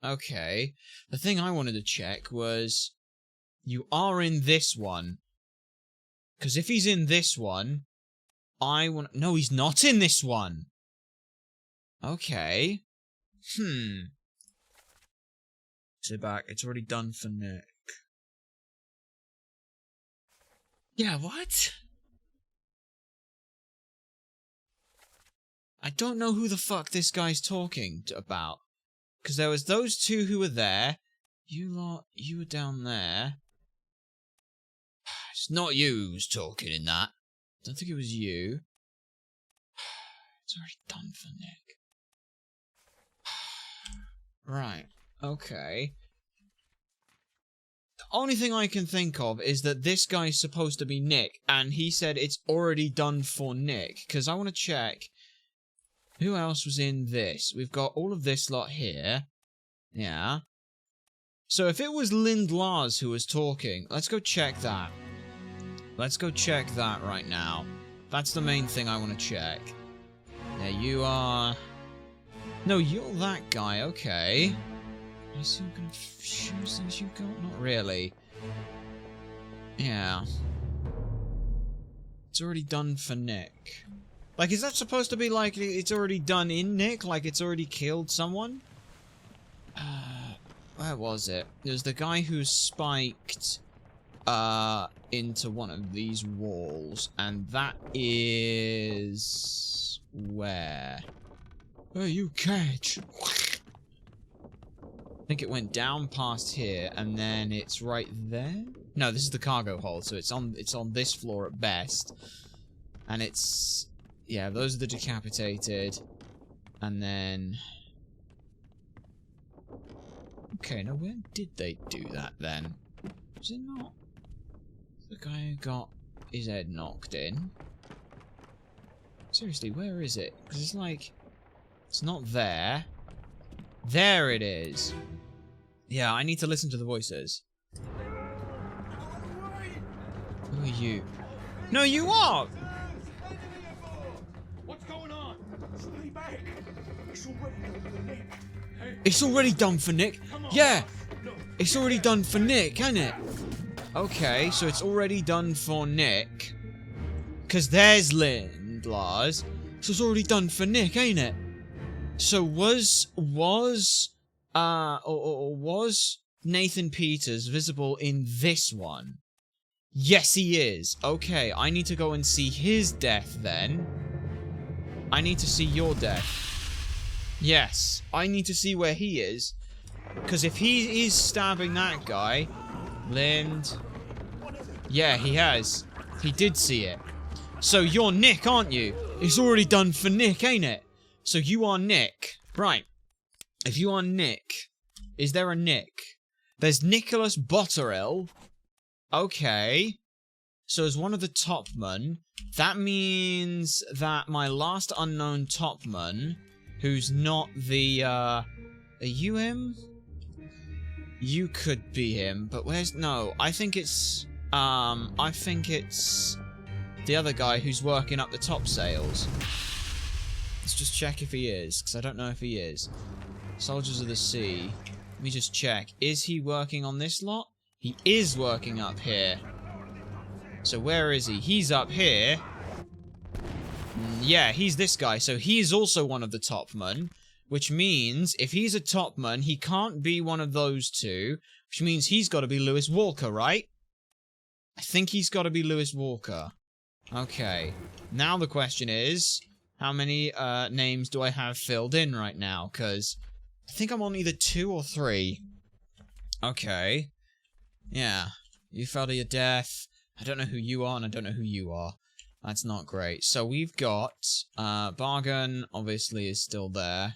Okay. The thing I wanted to check was... You are in this one. Because if he's in this one... No, he's not in this one! Okay. Sit back. It's already done for Nick. Yeah, what? I don't know who the fuck this guy's talking about. Because there was those two who were there. You lot, you were down there. It's not you who's talking in that. I don't think it was you. It's already done for Nick. Right, okay. The only thing I can think of is that this guy's supposed to be Nick, and he said it's already done for Nick. Because I want to check who else was in this. We've got all of this lot here. Yeah. So if it was Lind Lars who was talking, let's go check that. Let's go check that right now. That's the main thing I want to check. Yeah, you are... No, you're that guy, okay. I see what kind of shoes things you got? Not really. Yeah. It's already done for Nick. Like, is that supposed to be like it's already done in Nick? Like it's already killed someone? Where was it? It was the guy who spiked into one of these walls, and that is where? Where you catch? I think it went down past here, and then it's right there. No, this is the cargo hold, so it's on this floor at best, and it's yeah. Those are the decapitated, and then. Okay, now where did they do that then? Was it not the guy who got his head knocked in? Seriously, where is it? Because it's like... It's not there. There it is. Yeah, I need to listen to the voices. Who are you? No, you are! What's going on? Stay back. It's It's already done for Nick. already done for Nick. Yeah, it's already done for Nick, ain't it? Okay, so it's already done for Nick. Because there's Lind Lars. So it's already done for Nick, ain't it? So was Nathan Peters visible in this one? Yes, he is. Okay, I need to go and see his death then. I need to see your death. Yes, I need to see where he is. Because if he is stabbing that guy, Lind... Yeah, he has. He did see it. So you're Nick, aren't you? It's already done for Nick, ain't it? So you are Nick. Right. If you are Nick, is there a Nick? There's Nicholas Botterill. Okay. So as one of the topmen, that means that my last unknown topman, who's not the, are you him? You could be him, but where's... No, I think it's the other guy who's working up the topsails. Let's just check if he is, because I don't know if he is. Soldiers of the Sea. Let me just check. Is he working on this lot? He is working up here. So where is he? He's up here. Yeah, he's this guy. So he's also one of the topmen. Which means, if he's a topman, he can't be one of those two. Which means he's got to be Lewis Walker, right? I think he's got to be Lewis Walker. Okay. Now the question is, how many names do I have filled in right now? Because I think I'm on either 2 or 3. Okay. Yeah. You fell to your death. I don't know who you are, and I don't know who you are. That's not great. So we've got... Bargain, obviously, is still there.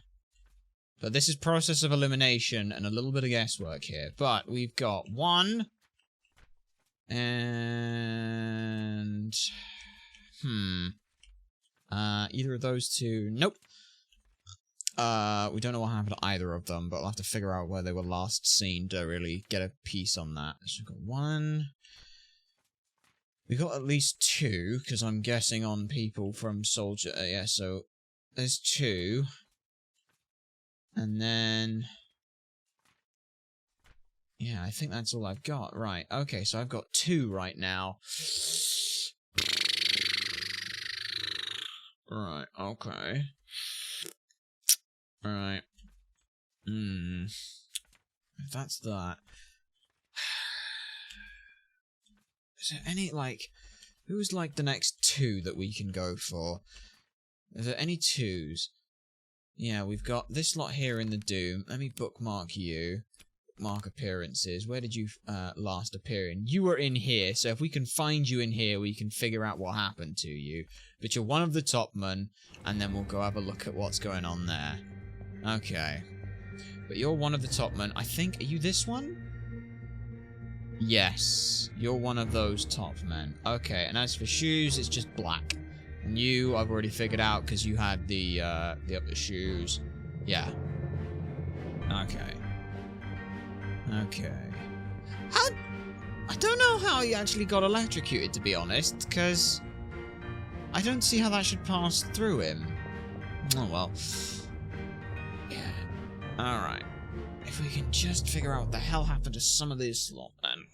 But this is process of elimination and a little bit of guesswork here. But we've got 1... And... either of those two... Nope. We don't know what happened to either of them, but we'll have to figure out where they were last seen to really get a piece on that. So we've got 1... We got at least 2, because I'm guessing on people from Soldier... yeah, so... There's 2. And then... Yeah, I think that's all I've got. Right, okay, so I've got 2 right now. Right, okay. Right. If that's that... Is there any, like... Who's, like, the next 2 that we can go for? Are there any 2s? Yeah, we've got this lot here in the Doom. Let me bookmark you. Bookmark appearances. Where did you last appear in? You were in here, so if we can find you in here, we can figure out what happened to you. But you're one of the topmen, and then we'll go have a look at what's going on there. Okay. But you're one of the topmen. I think, are you this one? Yes. You're one of those topmen. Okay, and as for shoes, it's just black. And you, I've already figured out, because you had the upper shoes. Yeah. Okay. Okay. I don't know how he actually got electrocuted, to be honest, because I don't see how that should pass through him. Oh, well. Yeah. Alright. If we can just figure out what the hell happened to some of this lot, then.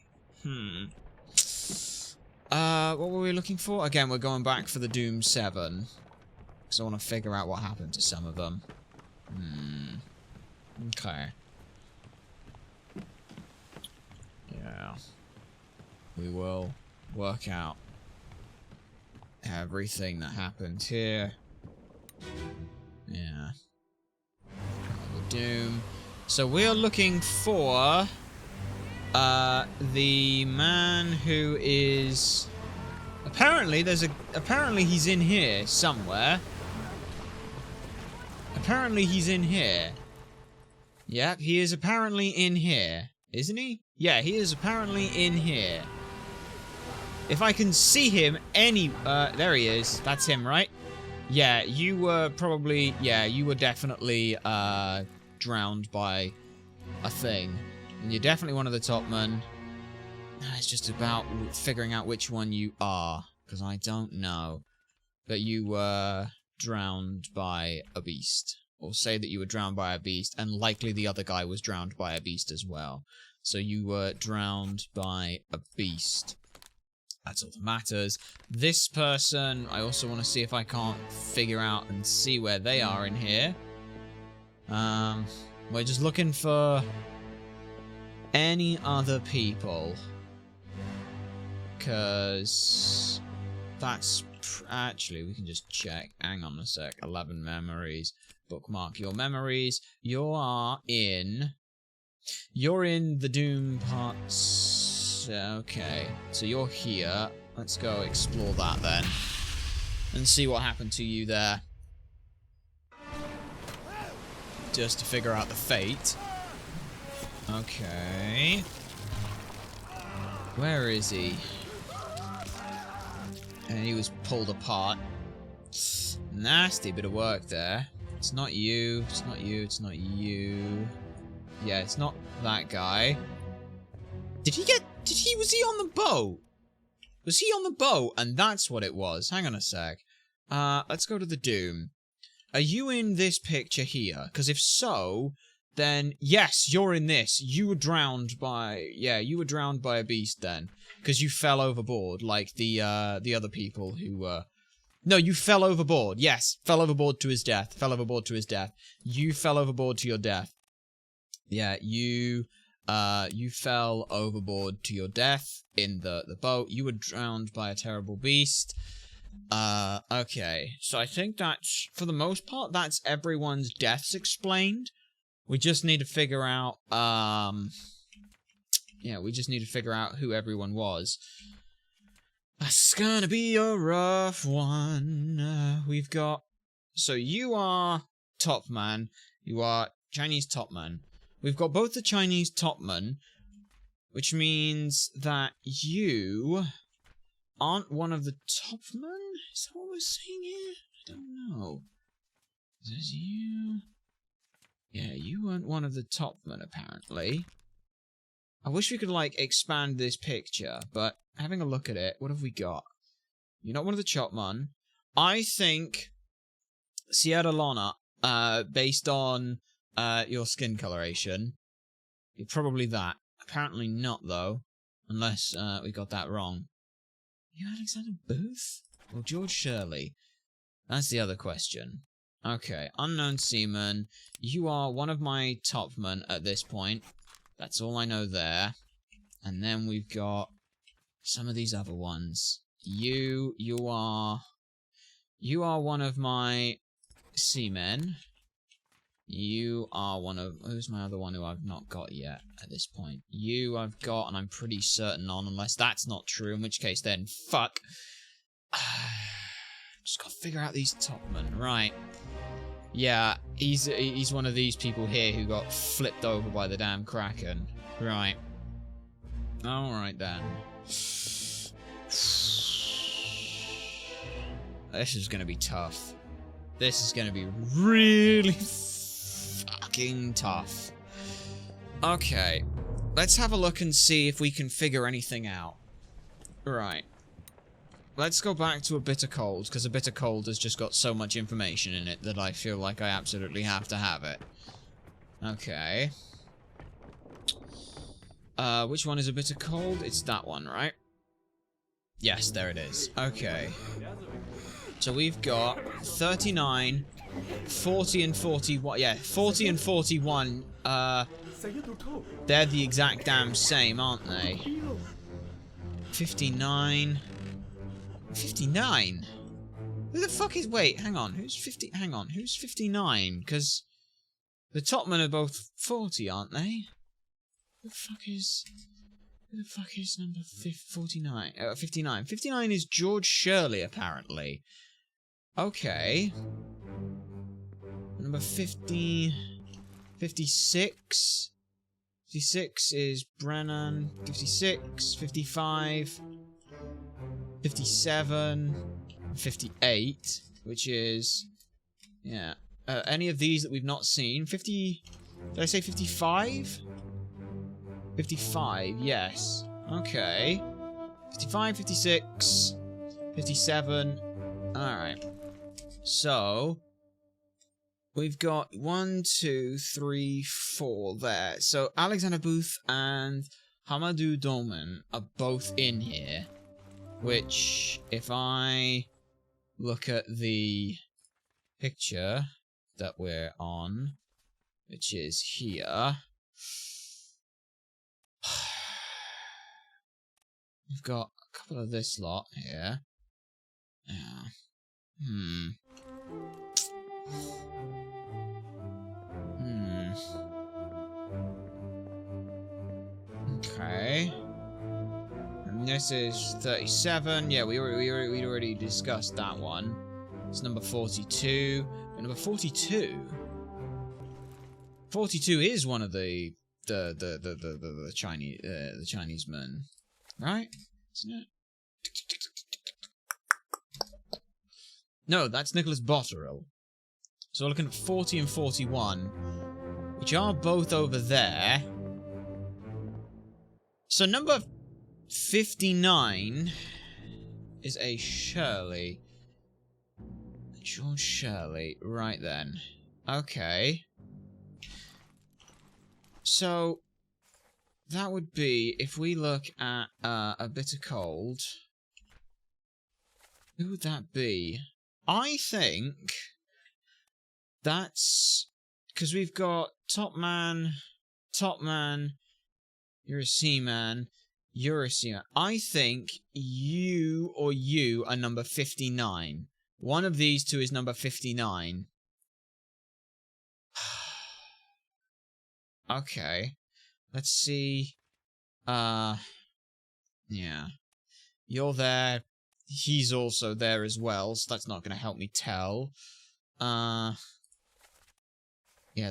What were we looking for? Again, we're going back for the Doom 7. Because I want to figure out what happened to some of them. Okay. Yeah. We will work out everything that happened here. Yeah. The Doom. So we're looking for the man who is apparently he's in here somewhere. Apparently he's in here. Yep, he is apparently in here. Isn't he? Yeah, he is apparently in here. If I can see him there he is. That's him, right? Yeah, you were probably you were definitely drowned by a thing. And you're definitely one of the topmen. It's just about figuring out which one you are, because I don't know. But you were drowned by a beast. Or say that you were drowned by a beast, and likely the other guy was drowned by a beast as well. So you were drowned by a beast. That's all that matters. This person, I also want to see if I can't figure out and see where they are in here. We're just looking for any other people, because that's actually, we can just check. Hang on a sec. 11 memories. Bookmark your memories. You're in the Doom parts. Okay, so you're here. Let's go explore that then and see what happened to you there, just to figure out the fate. Okay. Where is he? And he was pulled apart. Nasty bit of work there. It's not you. It's not you. It's not you. Yeah, it's not that guy. Was he on the boat? Was he on the boat? And that's what it was. Hang on a sec. Let's go to the Doom. Are you in this picture here? Because if so, then yes, you're in this. You were drowned by a beast then, because you fell overboard like the other people who were. No, you fell overboard. Yes, fell overboard to his death. Fell overboard to his death. You fell overboard to your death. Yeah, you fell overboard to your death in the boat. You were drowned by a terrible beast. Okay, so I think that's, for the most part, that's everyone's deaths explained. We just need to figure out, we just need to figure out who everyone was. That's gonna be a rough one. We've got, so you are Topman, you are Chinese Topman. We've got both the Chinese Topman, which means that you aren't one of the Topmen? Is that what we're saying here? I don't know. Is this you? Yeah, you weren't one of the Topmen, apparently. I wish we could, like, expand this picture, but having a look at it, what have we got? You're not one of the Topmen. I think Sierra Lona, based on your skin coloration, you're probably that. Apparently not, though, unless we got that wrong. You Alexander Booth? Or George Shirley? That's the other question. Okay, unknown seaman. You are one of my topmen at this point. That's all I know there. And then we've got some of these other ones. You are You are one of my seamen. You are one of... Who's my other one who I've not got yet at this point? You I've got, and I'm pretty certain on, unless that's not true, in which case then, fuck. Just gotta figure out these topmen. Right. Yeah, he's one of these people here who got flipped over by the damn Kraken. Right. Alright then. This is gonna be tough. This is gonna be really fucking tough. Okay. Let's have a look and see if we can figure anything out. Right. Let's go back to A Bitter Cold, because A Bitter Cold has just got so much information in it that I feel like I absolutely have to have it. Okay. Which one is A Bitter Cold? It's that one, right? Yes, there it is. Okay. So we've got 39, 40 and 41. Yeah, 40 and 41. They're the exact damn same, aren't they? 59. 59? Who the fuck is... Wait, hang on. Who's 50... Hang on. Who's 59? Because the topmen are both 40, aren't they? Who the fuck is... Who the fuck is number 49? 59. 59 is George Shirley, apparently. Okay. Number 50... 56... 56 is Brennan. 56, 55... 57, 58, which is, yeah, any of these that we've not seen. 50, did I say 55? 55, yes. Okay. 55, 56, 57. Alright. So, we've got 1, 2, 3, 4 there. So, Alexander Booth and Hamadou Dolman are both in here. Which, if I look at the picture that we're on, which is here, we've got a couple of this lot here. Yeah. Okay. This is 37. Yeah, we already discussed that one. It's number 42. And number 42. 42 is one of the Chinese men, right? Isn't it? No, that's Nicholas Botterill. So we're looking at 40 and 41, which are both over there. So number 59 is a Shirley. George Shirley. Right then. Okay. So, that would be, if we look at A Bitter Cold, who would that be? I think that's, because we've got Top Man, you're a seaman, you're a seaman. I think you are number 59. One of these two is number 59. Okay. Let's see. Yeah. You're there. He's also there as well, so that's not going to help me tell. Yeah,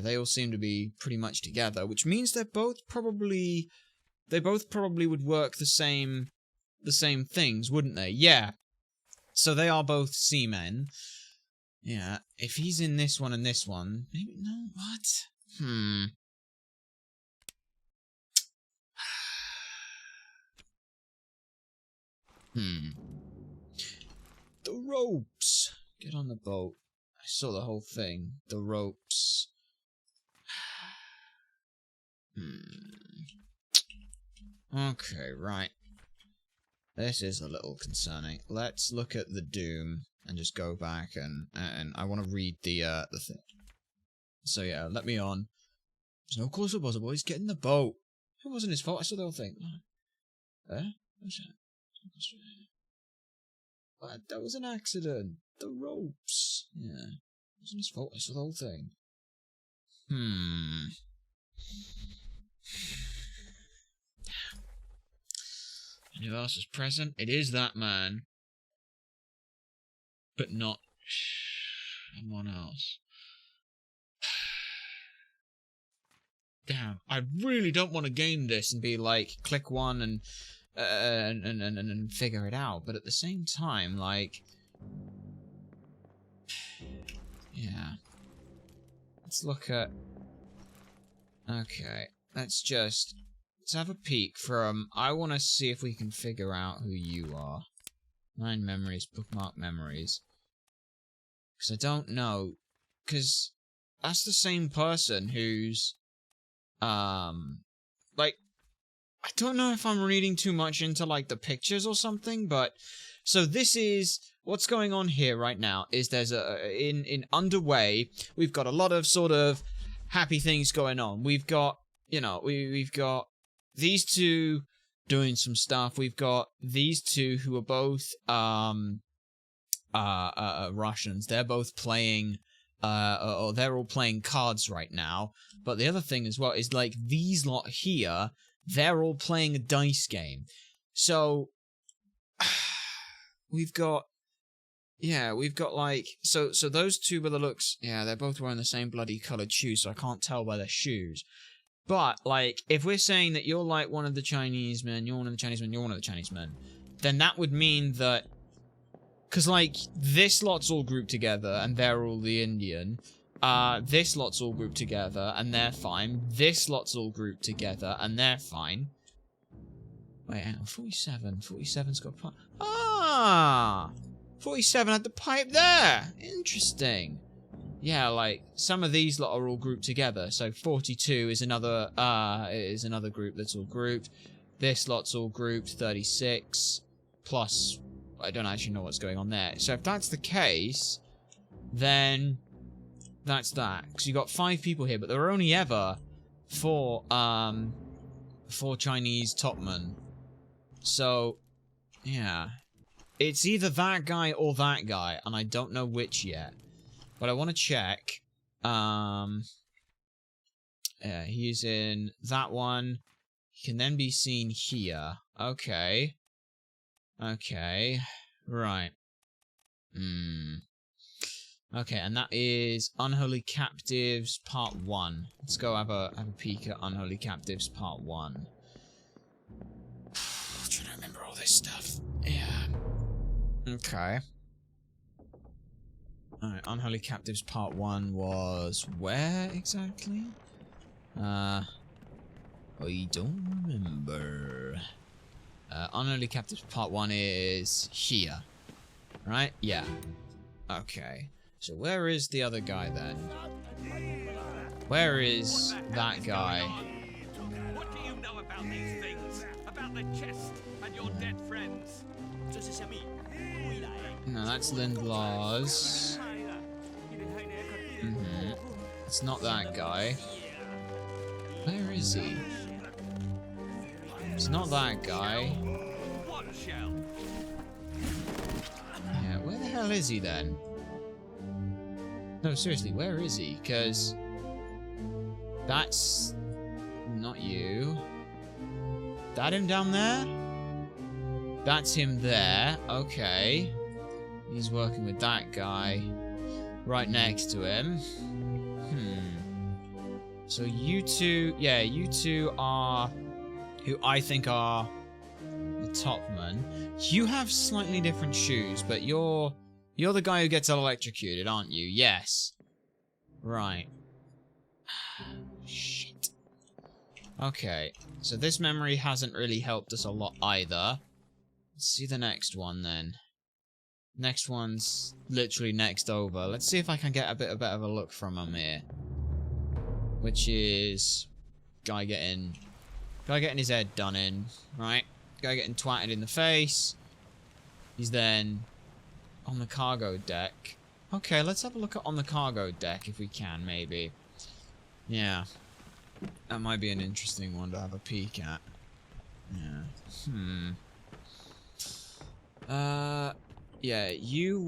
they all seem to be pretty much together, which means they're both probably... They both probably would work the same things, wouldn't they? Yeah. So they are both seamen. Yeah. If he's in this one and this one... Maybe... No, what? The ropes. Get on the boat. I saw the whole thing. The ropes. Okay, right. This is a little concerning. Let's look at the Doom and just go back and I want to read the thing. So yeah, let me on. There's no cause for buzzer boys. Get in the boat. It wasn't his fault. I saw the whole thing. What's that? But that was an accident. the ropes. Yeah. It wasn't his fault, it's the whole thing. Who else is present? It is that man. But not someone else. Damn, I really don't want to game this and be like, click one and figure it out. But at the same time, like, yeah. Let's look at. Okay, let's have a peek from. I want to see if we can figure out who you are. 9 memories, bookmark memories. Because I don't know. Because that's the same person who's. Like, I don't know if I'm reading too much into, like, the pictures or something, but. So this is. What's going on here right now is there's in Underway, we've got a lot of sort of happy things going on. We've got, you know, we've got these two doing some stuff. We've got these two who are both Russians. They're both playing or they're all playing cards right now. But the other thing as well is like these lot here, they're all playing a dice game. So we've got like so those two by the looks, yeah, they're both wearing the same bloody coloured shoes, so I can't tell by their shoes. But like if we're saying that you're like one of the Chinese men, you're one of the Chinese men, you're one of the Chinese men, then that would mean that because like this lot's all grouped together and they're all the Indian. This lot's all grouped together and they're fine. This lot's all grouped together and they're fine. Wait, hang on, 47. 47's got a pipe. Ah! 47 had the pipe there! Interesting. Yeah, like, some of these lot are all grouped together. So 42 is another group that's all grouped. This lot's all grouped, 36. Plus, I don't actually know what's going on there. So if that's the case, then that's that. Because you got 5 people here, but there are only ever 4 Chinese topmen. So, yeah. It's either that guy or that guy, and I don't know which yet. But I want to check. Yeah, he's in that one. He can then be seen here. Okay. Okay. Right. Okay, and that is Unholy Captives Part 1. Let's go have a peek at Unholy Captives Part 1. I'm trying to remember all this stuff. Yeah. Okay. Alright, Unholy Captives Part 1 was where exactly? I don't remember. Unholy Captives Part 1 is here. Right? Yeah. Okay. So where is the other guy then? Where is that guy? What do you know about these things? About the chest and your dead friends? No, that's Lindlar's. It's not that guy. Where is he? It's not that guy. What shell? Yeah, where the hell is he then? No, seriously, where is he? Because that's not you. That him down there? That's him there. Okay. He's working with that guy right next to him. So you two, yeah, you two are who I think are the topmen. You have slightly different shoes, but you're the guy who gets electrocuted, aren't you? Yes. Right. Shit. Okay. So this memory hasn't really helped us a lot either. Let's see the next one then. Next one's literally next over. Let's see if I can get a bit of a look from him here. Which is guy getting his head done in, right? Guy getting twatted in the face. He's then on the cargo deck. Okay, let's have a look at on the cargo deck if we can, maybe. Yeah. That might be an interesting one to have a peek at. Yeah. Yeah, you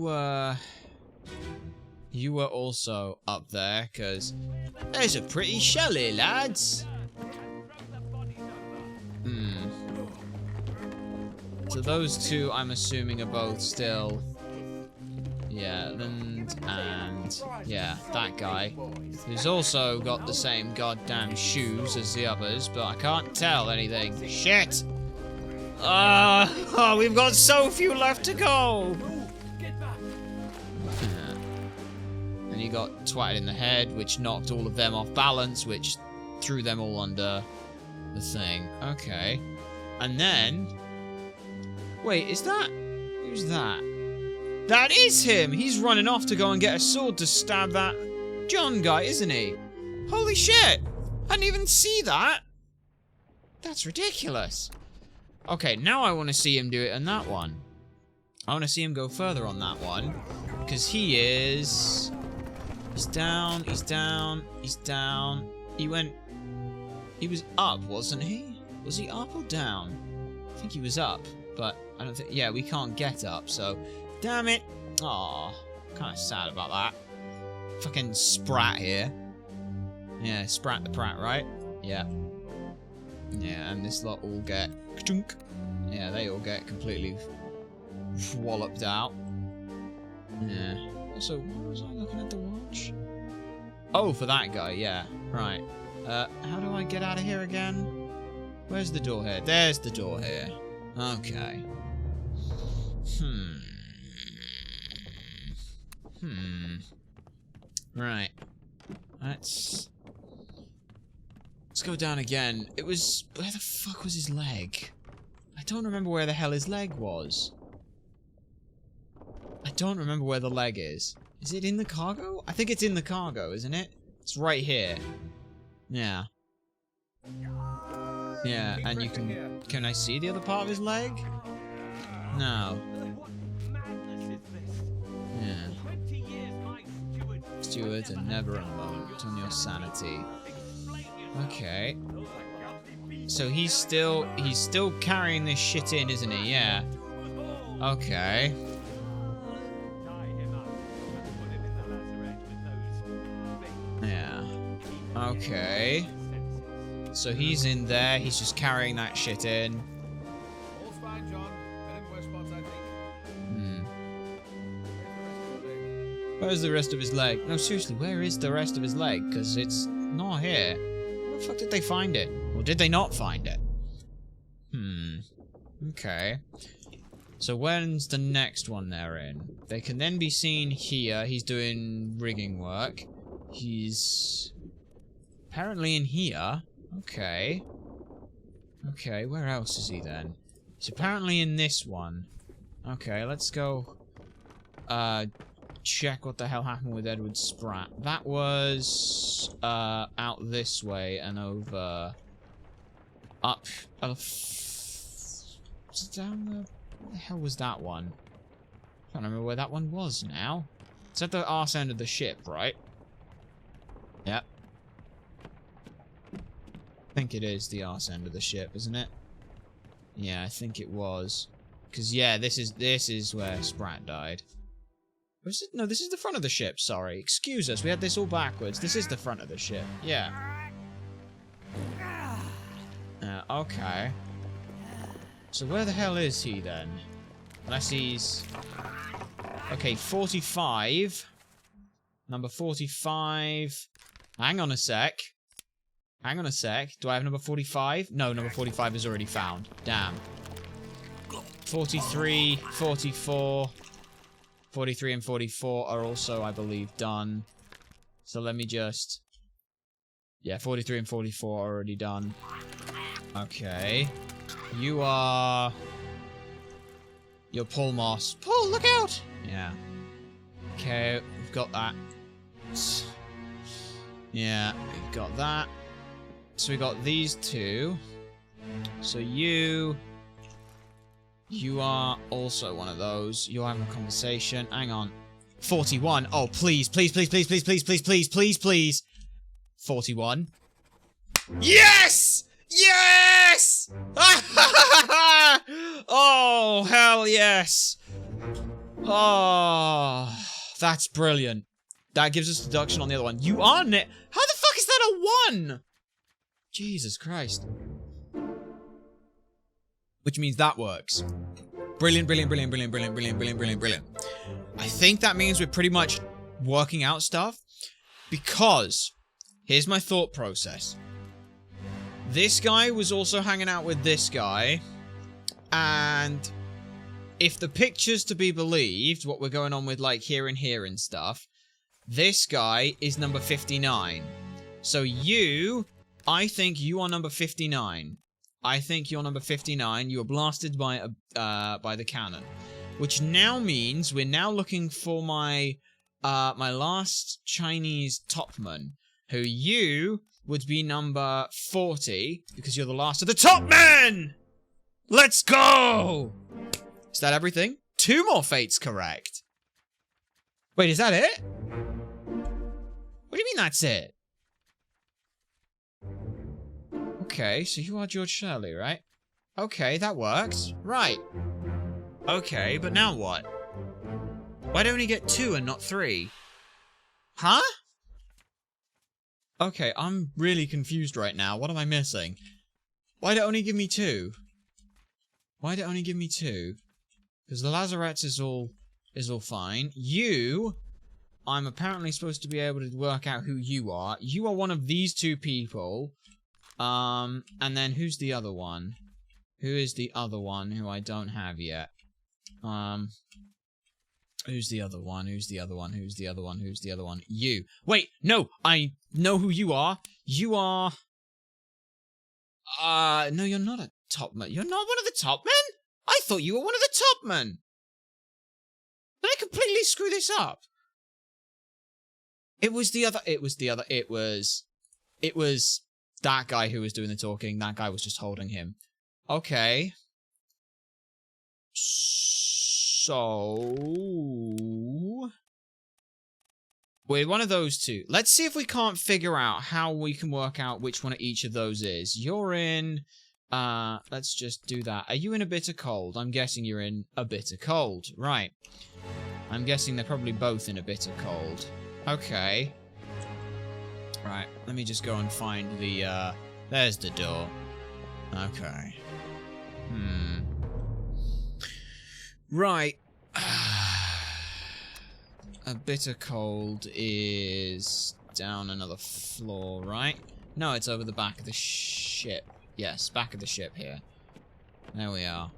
were also up there, because there's a pretty Shelley, lads. So those two, I'm assuming, are both still... Yeah, and yeah, that guy. Who's also got the same goddamn shoes as the others, but I can't tell anything. Shit! Oh, we've got so few left to go! And you got twatted in the head, which knocked all of them off balance, which threw them all under the thing. Okay. And then... Wait, is that... Who's that? That is him! He's running off to go and get a sword to stab that John guy, isn't he? Holy shit! I didn't even see that! That's ridiculous. Okay, now I want to see him do it on that one. I want to see him go further on that one. Because he is... He's down, he's down, he's down. He went... He was up, wasn't he? Was he up or down? I think he was up, but I don't think... Yeah, we can't get up, so... Damn it! Aw, kind of sad about that. Fucking Sprat here. Yeah, Sprat the Prat, right? Yeah. Yeah, and this lot all get... Yeah, they all get completely walloped out. Yeah. Also, why was I looking at the watch? Oh, for that guy, yeah. Right. How do I get out of here again? Where's the door here? There's the door here. Okay. Right. Let's go down again. It was... Where the fuck was his leg? I don't remember where the hell his leg was. I don't remember where the leg is. Is it in the cargo? I think it's in the cargo, isn't it? It's right here. Yeah. Yeah, and you can... Can I see the other part of his leg? No. Yeah. Steward, and never a moment on your sanity. Okay. So he's still carrying this shit in, isn't he? Yeah. Okay. Yeah. Okay. So he's in there, he's just carrying that shit in. All's fine, John. Been in worse spots, I think. Where's the rest of his leg? No, seriously, where is the rest of his leg? Because it's not here. Where the fuck did they find it? Or did they not find it? Okay. So when's the next one they're in? They can then be seen here. He's doing rigging work. He's apparently in here. Okay. Okay, where else is he then? He's apparently in this one. Okay, let's go check what the hell happened with Edward Spratt. That was out this way and over up was it down the... Where the hell was that one? I can't remember where that one was now. It's at the arse end of the ship, right? Yep. I think it is the arse end of the ship, isn't it? Yeah, I think it was. Because, yeah, this is where Spratt died. Or is it? No, this is the front of the ship, sorry. Excuse us, we had this all backwards. This is the front of the ship. Yeah. Okay. So where the hell is he, then? Unless he's... Okay, 45. Number 45. Hang on a sec. Hang on a sec. Do I have number 45? No, number 45 is already found. Damn. 43, 44. 43 and 44 are also, I believe, done. So let me just... Yeah, 43 and 44 are already done. Okay. You are... You're Paul Moss. Paul, look out! Yeah. Okay, we've got that. Yeah, we've got that. So we got these two. So you are also one of those. You're having a conversation. Hang on. 41. Oh, please, please, please, please, please, please, please, please, please, please. 41. Yes! Yes! Oh, hell yes! Oh, that's brilliant. That gives us deduction on the other one. You are How the fuck is that a 1? Jesus Christ. Which means that works. Brilliant, brilliant, brilliant, brilliant, brilliant, brilliant, brilliant, brilliant, brilliant. I think that means we're pretty much working out stuff. Because, here's my thought process. This guy was also hanging out with this guy. And if the picture's to be believed, what we're going on with like here and stuff, this guy is number 59. So I think you are number 59. I think you're number 59. You were blasted by the cannon. Which now means we're now looking for my last Chinese topman, who you would be number 40, because you're the last of the topmen! Let's go! Is that everything? 2 more fates correct. Wait, is that it? What do you mean that's it? Okay, so you are George Shirley, right? Okay, that works. Right. Okay, but now what? Why don't we get 2 and not 3? Huh? Okay, I'm really confused right now. What am I missing? Why'd it only give me 2? Why'd it only give me 2? Because the lazarettes is all fine. I'm apparently supposed to be able to work out who you are. You are one of these 2 people. And then who's the other one? Who is the other one who I don't have yet? Who's the other one? Who's the other one? Who's the other one? Who's the other one? You. Wait, no, I know who you are. You are... no, you're not a topman. You're not one of the topmen? I thought you were one of the topmen. Did I completely screw this up? It was that guy who was doing the talking. That guy was just holding him. Okay. So... we're one of those 2. Let's see if we can't figure out how we can work out which one of each of those is. You're in... let's just do that. Are you in a bitter cold? I'm guessing you're in a bitter cold. Right. I'm guessing they're probably both in a bitter cold. Okay. Right, let me just go and find the, there's the door. Okay. Right. A bitter cold is down another floor, right? No, it's over the back of the ship. Yes, back of the ship here. There we are.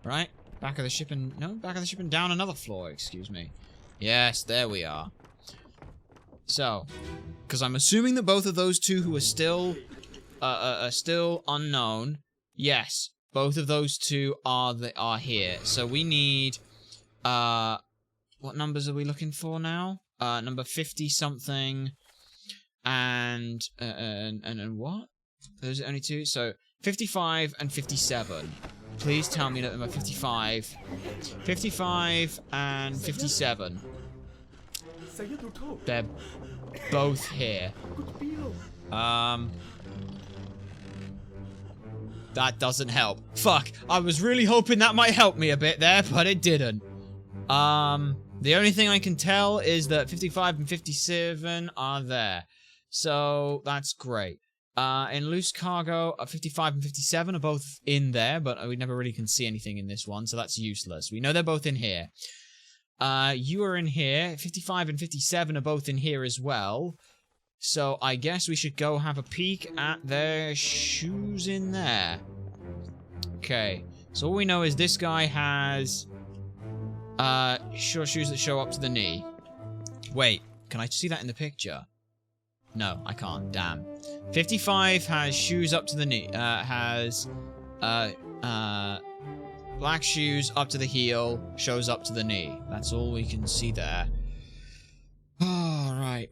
Right? Back of the ship and... no, back of the ship and down another floor, excuse me. Yes, there we are. So, because I'm assuming that both of those 2 who are still unknown, yes, both of those 2 are here. So we need, what numbers are we looking for now? Number 50-something, and what? Those are only 2? So, 55 and 57. Please tell me that number 55 and 57. They're both here. That doesn't help. Fuck. I was really hoping that might help me a bit there, but it didn't. The only thing I can tell is that 55 and 57 are there. So, that's great. In loose cargo, 55 and 57 are both in there, but we never really can see anything in this one, so that's useless. We know they're both in here. You are in here. 55 and 57 are both in here as well. So I guess we should go have a peek at their shoes in there. Okay. So all we know is this guy has short shoes that show up to the knee. Wait, can I see that in the picture? No, I can't. Damn. 55 has shoes up to the knee. Has black shoes up to the heel, shows up to the knee. That's all we can see there. Oh, right.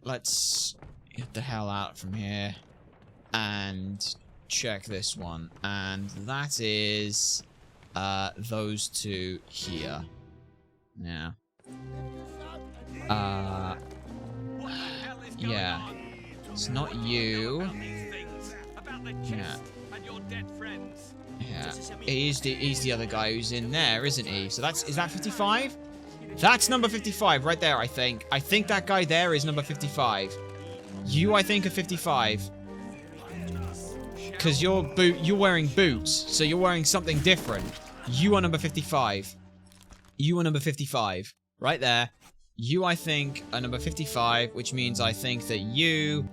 Let's get the hell out from here and check this one. And that is those 2 here. Yeah. Yeah. It's not you. Yeah. dead friends. Yeah. He's the other guy who's in there, isn't he? So is that 55? That's number 55 right there, I think. I think that guy there is number 55. You, I think, are 55. Because you're wearing boots, so you're wearing something different. You are number 55. You are number 55. Right there. You, I think, are number 55, which means I think that you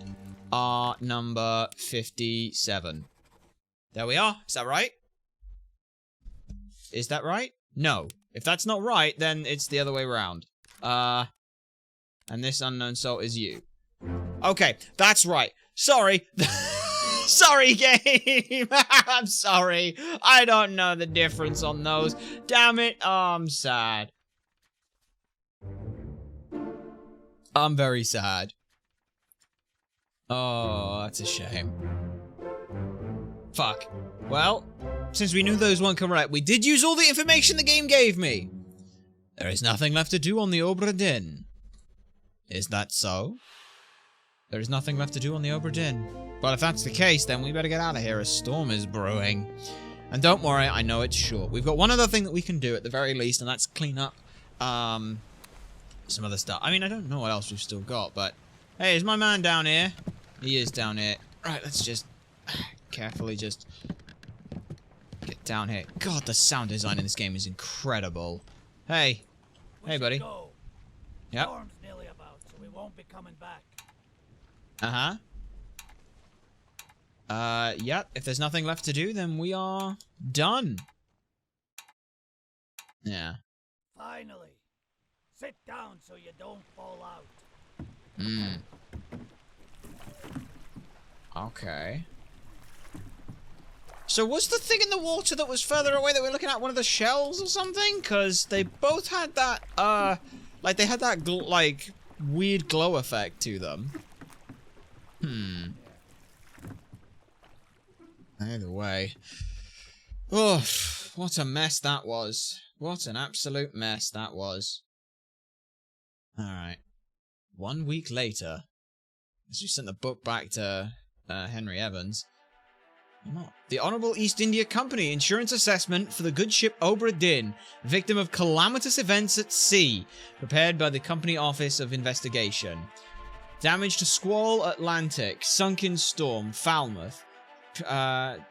are number 57. There we are. Is that right? Is that right? No. If that's not right, then it's the other way around. And this unknown soul is you. Okay, that's right. Sorry. Sorry, game. I'm sorry. I don't know the difference on those. Damn it. Oh, I'm sad. I'm very sad. Oh, that's a shame. Fuck. Well, since we knew those weren't correct, we did use all the information the game gave me. There is nothing left to do on the Obra Dinn. Is that so? There is nothing left to do on the Obra Dinn. Well, if that's the case, then we better get out of here. A storm is brewing. And don't worry, I know it's short. We've got one other thing that we can do at the very least, and that's clean up some other stuff. I mean, I don't know what else we've still got, but... Hey, is my man down here? He is down here. Right, let's just carefully just get down here. God, the sound design in this game is incredible. Hey. Hey, buddy. Go. Yep. Storm's nearly about, so we won't be coming back. Yep. If there's nothing left to do, then we are done. Yeah. Finally. Sit down so you don't fall out. Okay. So was the thing in the water that was further away that we're looking at one of the shells or something? Because they both had that, like they had that, like, weird glow effect to them. Either way. Oh, what a mess that was. What an absolute mess that was. Alright. 1 week later, as we sent the book back to Henry Evans. The Honourable East India Company insurance assessment for the good ship Obra Dinn, victim of calamitous events at sea, prepared by the Company Office of Investigation. Damage to Squall Atlantic, sunk in storm, Falmouth.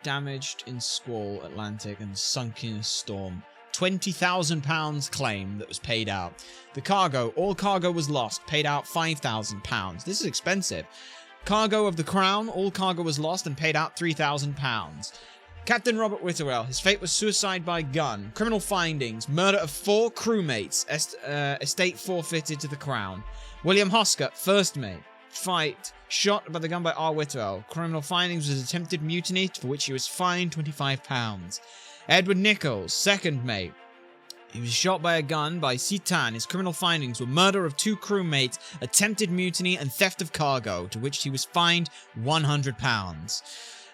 Damaged in Squall Atlantic and sunk in a storm. £20,000 claim that was paid out. The cargo, all cargo was lost, paid out £5,000. This is expensive. Cargo of the Crown, all cargo was lost and paid out £3,000. Captain Robert Whitterell, his fate was suicide by gun. Criminal findings, murder of 4 crewmates, estate forfeited to the Crown. William Hosker, first mate, fight, shot by the gun by R. Whitterell. Criminal findings was attempted mutiny for which he was fined £25. Edward Nichols, second mate. He was shot by a gun by Citan. His criminal findings were murder of 2 crewmates, attempted mutiny, and theft of cargo, to which he was fined £100.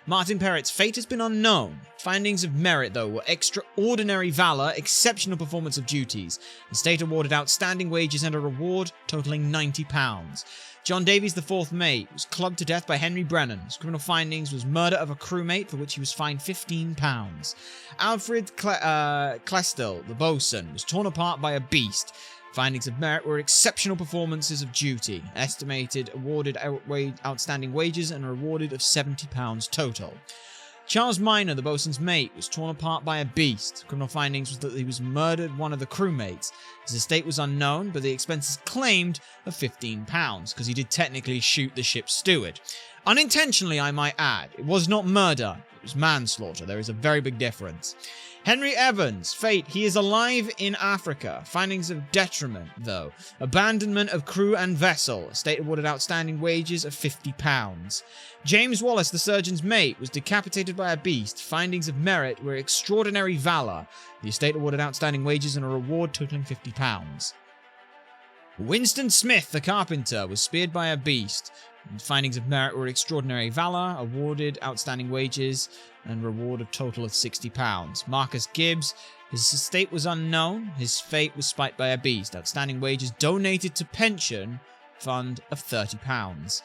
Martin Perrett's fate has been unknown. Findings of merit, though, were extraordinary valour, exceptional performance of duties. The state awarded outstanding wages and a reward totalling £90. John Davies, the fourth mate, was clubbed to death by Henry Brennan. His criminal findings was murder of a crewmate, for which he was fined £15. Alfred Klestel, the boatswain, was torn apart by a beast. Findings of merit were exceptional performances of duty. Estimated awarded outstanding wages and a rewarded of £70 total. Charles Minor, the boatswain's mate, was torn apart by a beast. Criminal findings was that he was murdered one of the crewmates. His estate was unknown, but the expenses claimed of £15, because he did technically shoot the ship's steward. Unintentionally, I might add. It was not murder, it was manslaughter. There is a very big difference. Henry Evans, fate, he is alive in Africa. Findings of detriment, though. Abandonment of crew and vessel. Estate awarded outstanding wages of £50. James Wallace, the surgeon's mate, was decapitated by a beast. Findings of merit were extraordinary valour. The estate awarded outstanding wages and a reward totaling £50. Winston Smith, the carpenter, was speared by a beast. Findings of merit were extraordinary valour, awarded outstanding wages, and reward of total of £60. Marcus Gibbs, his estate was unknown, his fate was spiked by a beast. Outstanding wages donated to pension fund of £30.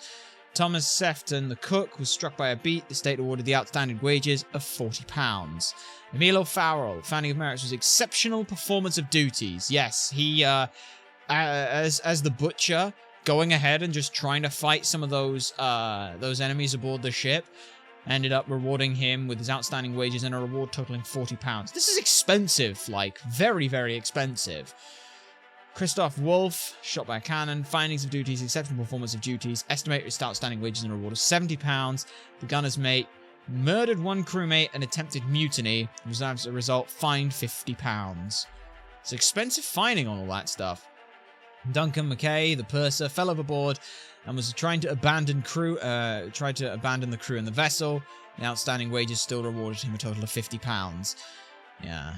Thomas Sefton, the cook, was struck by a beat. The state awarded the outstanding wages of £40. Emilio Farrell, finding of merits was exceptional performance of duties. Yes, he, as the butcher, going ahead and just trying to fight some of those enemies aboard the ship, ended up rewarding him with his outstanding wages and a reward totaling £40. This is expensive, like, very, very expensive. Christoph Wolf, shot by a cannon. Findings of duties, exceptional performance of duties. Estimated his outstanding wages and a reward of £70. The gunner's mate murdered one crewmate and attempted mutiny. Was as a result fined £50. It's expensive fining on all that stuff. Duncan McKay, the purser, fell overboard and was trying to abandon the crew in the vessel. The outstanding wages still rewarded him a total of £50. Yeah.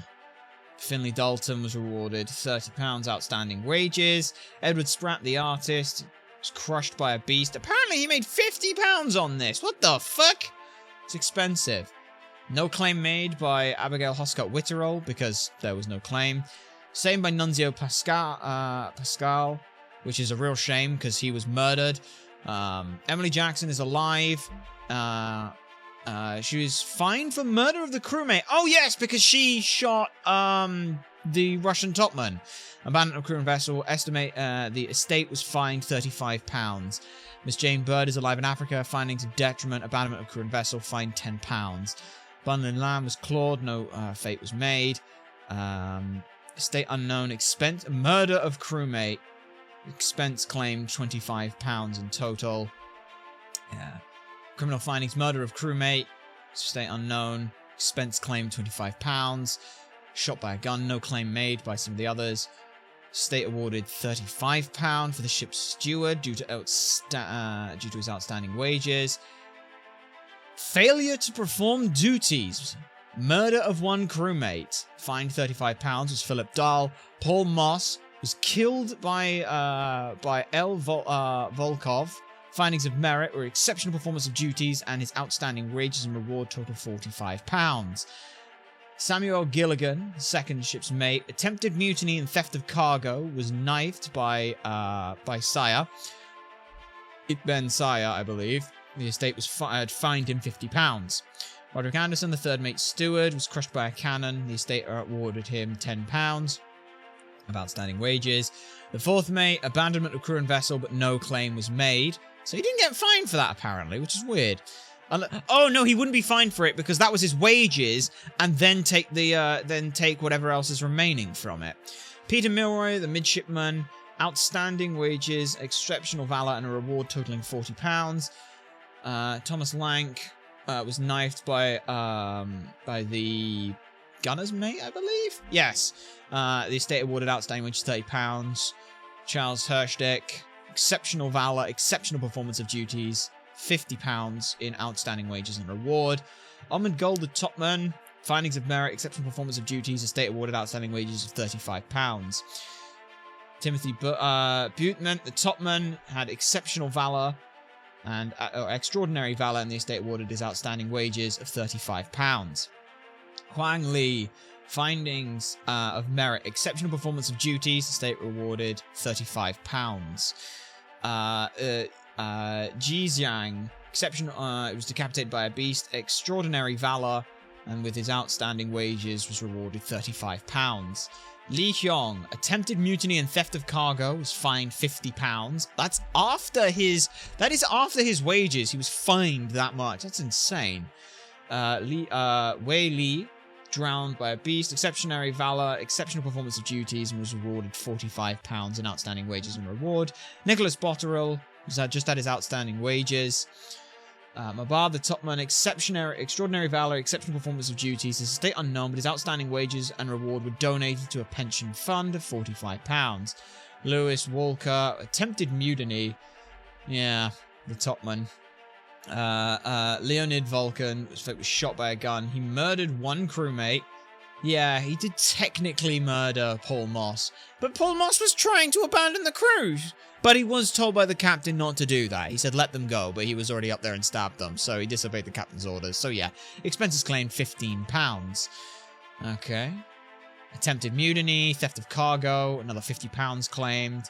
Finley Dalton was rewarded £30 outstanding wages. Edward Spratt, the artist, was crushed by a beast. Apparently he made £50 on this. What the fuck? It's expensive. No claim made by Abigail Hoscott Witterall because there was no claim. Same by Nunzio Pascal, which is a real shame because he was murdered. Emily Jackson is alive. She was fined for murder of the crewmate. Oh, yes, because she shot the Russian topman. Abandonment of crew and vessel. Estimate the estate was fined £35. Miss Jane Bird is alive in Africa. Findings of detriment. Abandonment of crew and vessel. Fined £10. Bunlin Lamb was clawed. No fate was made. Estate unknown. Expense. Murder of crewmate. Expense claimed £25 in total. Yeah. Criminal findings, murder of crewmate, state unknown, expense claimed £25, shot by a gun, no claim made by some of the others. State awarded £35 for the ship's steward due to his outstanding wages. Failure to perform duties, murder of one crewmate, fined £35 was Philip Dahl. Paul Moss was killed by L. Volkov. Findings of merit were exceptional performance of duties and his outstanding wages and reward total £45. Samuel Gilligan, the second ship's mate, attempted mutiny and theft of cargo, was knifed by Saya. Ben Saya, I believe. The estate had fined him £50. Roderick Anderson, the third mate's steward, was crushed by a cannon. The estate awarded him £10 of outstanding wages. The fourth mate, abandonment of crew and vessel, but no claim was made. So he didn't get fined for that, apparently, which is weird. Oh, no, he wouldn't be fined for it because that was his wages and then take whatever else is remaining from it. Peter Milroy, the midshipman, outstanding wages, exceptional valor, and a reward totaling £40. Thomas Lank was knifed by the gunner's mate, I believe? Yes. The estate awarded outstanding wages £30. Charles Hirschdick, exceptional valor, exceptional performance of duties, £50 in outstanding wages and reward. Ahmed Gold, the topman, findings of merit, exceptional performance of duties, estate awarded outstanding wages of £35. Timothy Buteman, the topman, had exceptional valor and extraordinary valor, and the estate awarded his outstanding wages of £35. Huang Li, findings of merit, exceptional performance of duties, estate rewarded £35. Ji Xiang, exceptional, it was decapitated by a beast, extraordinary valor, and with his outstanding wages was rewarded £35. Li Hyong, attempted mutiny and theft of cargo, was fined £50. That is after his wages. He was fined that much. That's insane. Wei Li, drowned by a beast, exceptionary valor, exceptional performance of duties, and was rewarded £45 in outstanding wages and reward. Nicholas Botterill just had his outstanding wages. Mabab, the topman, extraordinary valor, exceptional performance of duties, his estate unknown, but his outstanding wages and reward were donated to a pension fund of £45. Lewis Walker, attempted mutiny. Yeah, the topman. Leonid Vulcan was shot by a gun. He murdered one crewmate. Yeah, he did technically murder Paul Moss, but Paul Moss was trying to abandon the crew. But he was told by the captain not to do that. He said let them go, but he was already up there and stabbed them, so he disobeyed the captain's orders. So yeah, expenses claimed £15. Okay. Attempted mutiny, theft of cargo, another £50 claimed.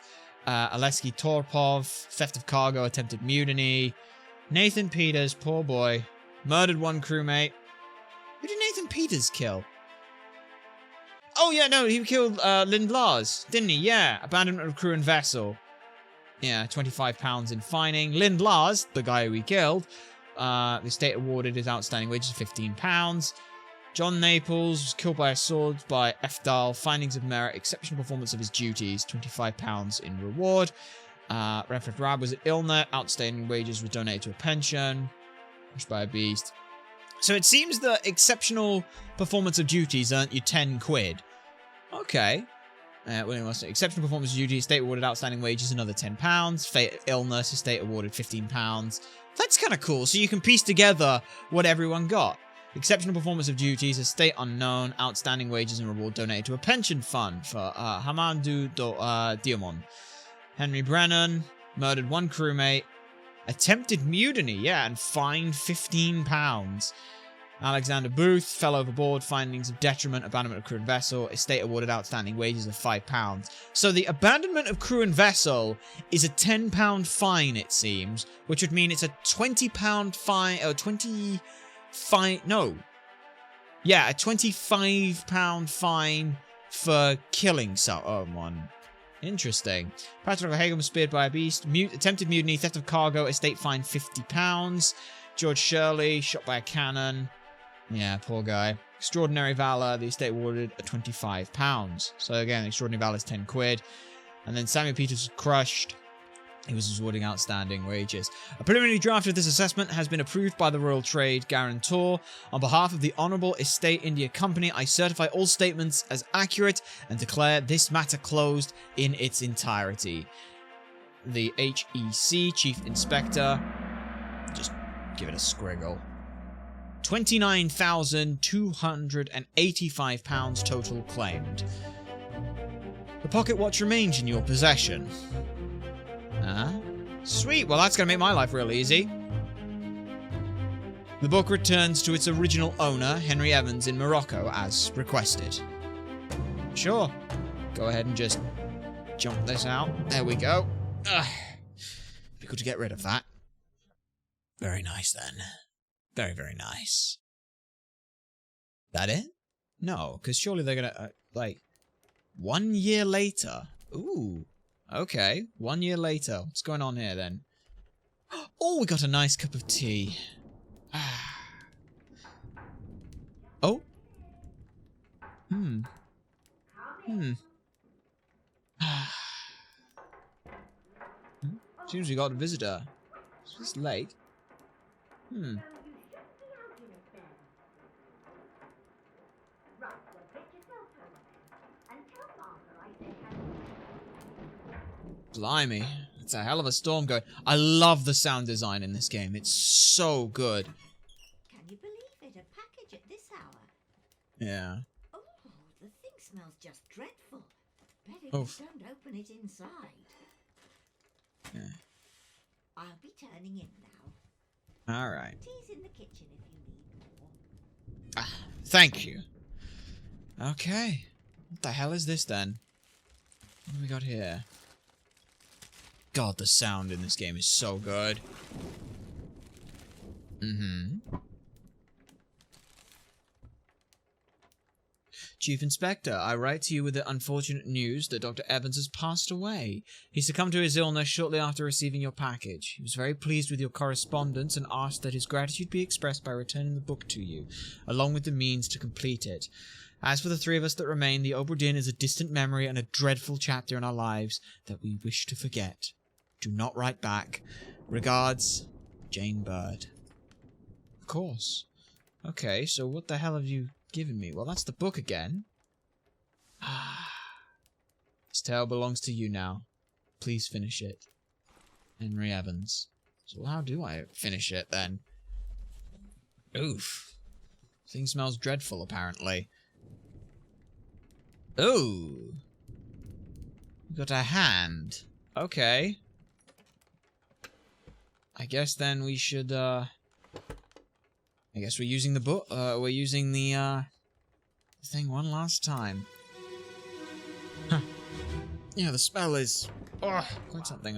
Alesky Torpov, theft of cargo, attempted mutiny. Nathan Peters, poor boy. Murdered one crewmate. Who did Nathan Peters kill? Oh, yeah, no, he killed Lind Lars, didn't he? Yeah, abandonment of crew and vessel. Yeah, £25 in fining. Lind Lars, the guy who he killed, the state awarded his outstanding wages of £15. John Naples was killed by a sword by F. Dahl. Findings of merit, exceptional performance of his duties, £25 in reward. Renfred Rab was at Ilner. Outstanding wages were donated to a pension. Pushed by a beast. So it seems that exceptional performance of duties earned you 10 quid. Okay. William Weston, exceptional performance of duties, state awarded outstanding wages, another £10. Fate illness, estate awarded £15. That's kind of cool. So you can piece together what everyone got. Exceptional performance of duties, estate unknown, outstanding wages and reward donated to a pension fund for Hamandu Diamond. Henry Brennan, murdered one crewmate, attempted mutiny, yeah, and fined £15. Alexander Booth fell overboard, findings of detriment, abandonment of crew and vessel, estate awarded outstanding wages of £5. So the abandonment of crew and vessel is a £10 fine, it seems, which would mean it's a £20 fine, or a £25 fine for killing someone. Interesting. Patrick Hagen was speared by a beast. Attempted mutiny, theft of cargo, estate fine £50. George Shirley, shot by a cannon. Yeah, poor guy. Extraordinary Valor, the estate awarded a £25. So again, Extraordinary Valor is 10 quid. And then Samuel Peters was crushed. He was awarding outstanding wages. A preliminary draft of this assessment has been approved by the Royal Trade Guarantor. On behalf of the Honourable Estate India Company, I certify all statements as accurate and declare this matter closed in its entirety. The HEC Chief Inspector, just give it a scriggle. £29,285 total claimed. The pocket watch remains in your possession. Sweet, well that's going to make my life real easy. The book returns to its original owner, Henry Evans, in Morocco, as requested. Sure. Go ahead and just jump this out. There we go. Be good to get rid of that. Very nice then. Very, very nice. That it? No, because surely they're going to, 1 year later. Ooh. Okay, 1 year later. What's going on here, then? Oh, we got a nice cup of tea. Oh. Seems we got a visitor. It's just late. Blimey, it's a hell of a storm going. I love the sound design in this game. It's so good. Can you believe it? A package at this hour? Yeah. Oh, the thing smells just dreadful. Bet if Oof. you don't open it inside. Yeah. I'll be turning in now. Alright. Tea's in the kitchen if you need more. Thank you. Okay. What the hell is this then? What do we got here? God, the sound in this game is so good. Chief Inspector, I write to you with the unfortunate news that Dr. Evans has passed away. He succumbed to his illness shortly after receiving your package. He was very pleased with your correspondence and asked that his gratitude be expressed by returning the book to you, along with the means to complete it. As for the three of us that remain, the Obra Dinn is a distant memory and a dreadful chapter in our lives that we wish to forget. Do not write back. Regards, Jane Bird. Of course. Okay, so what the hell have you given me? Well, that's the book again. This tale belongs to you now. Please finish it. Henry Evans. So how do I finish it, then? Oof. Thing smells dreadful, apparently. Ooh. We got a hand. Okay. I guess then we should, I guess we're using the book, we're using the thing one last time. Huh. Yeah, the smell is, quite something.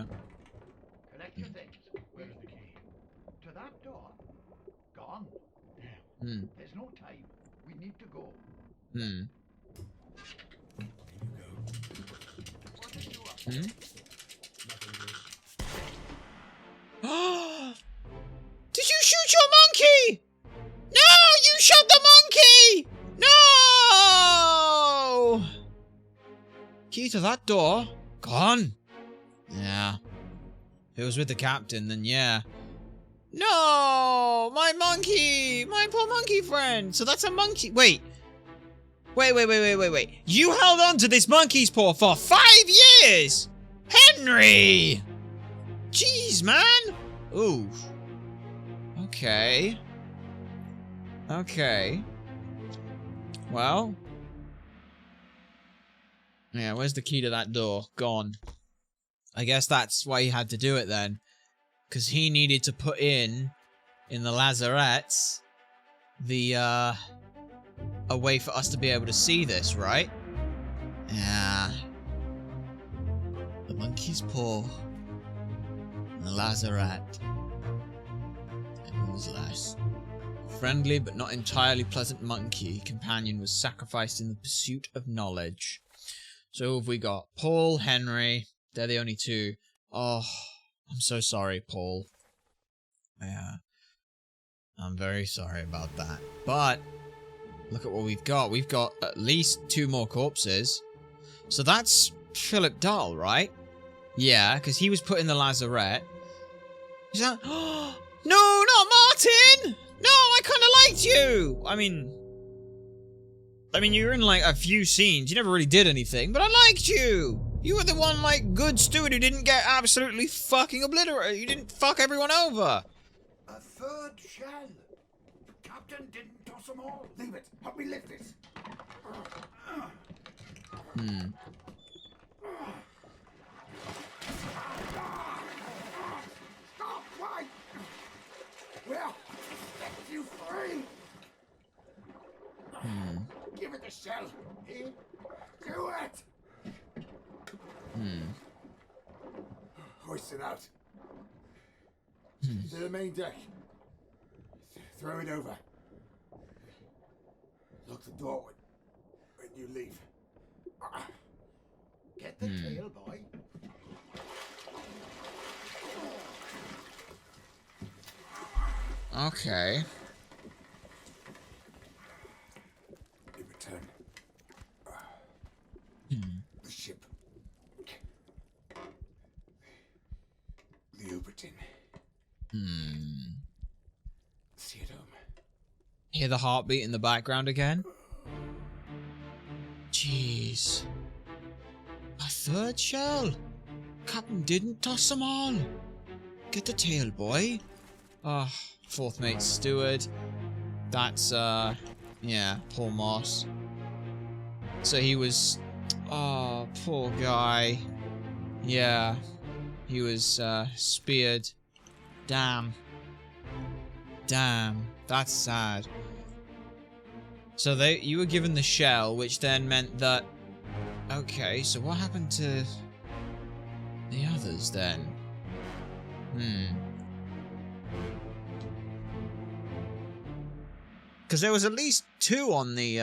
Collect your things. Where's the key? To that door? Gone. Hmm. There's no time. We need to go. Hmm. Hmm? Did you shoot your monkey? No! You shot the monkey! No! Key to that door? Gone. Yeah. If it was with the captain, then yeah. No! My monkey! My poor monkey friend! So that's a monkey. Wait. Wait. You held on to this monkey's paw for 5 years! Henry! Jeez, man! Ooh. Okay. Okay. Well. Yeah, where's the key to that door? Gone. I guess that's why he had to do it then. Because he needed to put in the lazarettes, a way for us to be able to see this, right? Yeah. The monkey's paw. The lazarette. And was last. Friendly but not entirely pleasant monkey companion was sacrificed in the pursuit of knowledge. So who have we got? Paul, Henry. They're the only two. Oh, I'm so sorry, Paul. Yeah. I'm very sorry about that. But look at what we've got. We've got at least 2 more corpses. So that's Philip Dahl, right? Yeah, because he was put in the lazarette. Is that... No, not Martin! No, I kind of liked you! I mean, you were in, like, a few scenes. You never really did anything, but I liked you! You were the one, like, good steward who didn't get absolutely fucking obliterated. You didn't fuck everyone over. A 3rd shell. The captain didn't toss them all. Leave it. Help me lift this. Hmm. Stop! Why? Well, set you free. Give it the shell. Here. Do it. Hoist it out. To the main deck. Throw it over. Lock the door when you leave. Get the tail, boy. Okay. In return. The ship. The Obra Dinn. See it home. Hear the heartbeat in the background again? Jeez. A 3rd shell? Captain didn't toss them all. Get the tail, boy. Oh, 4th mate steward. That's, yeah, Paul Moss. So he was... Oh, poor guy. Yeah. He was, speared. Damn. Damn. That's sad. So you were given the shell, which then meant that... Okay, so what happened to... the others, then? Because there was at least 2 on the,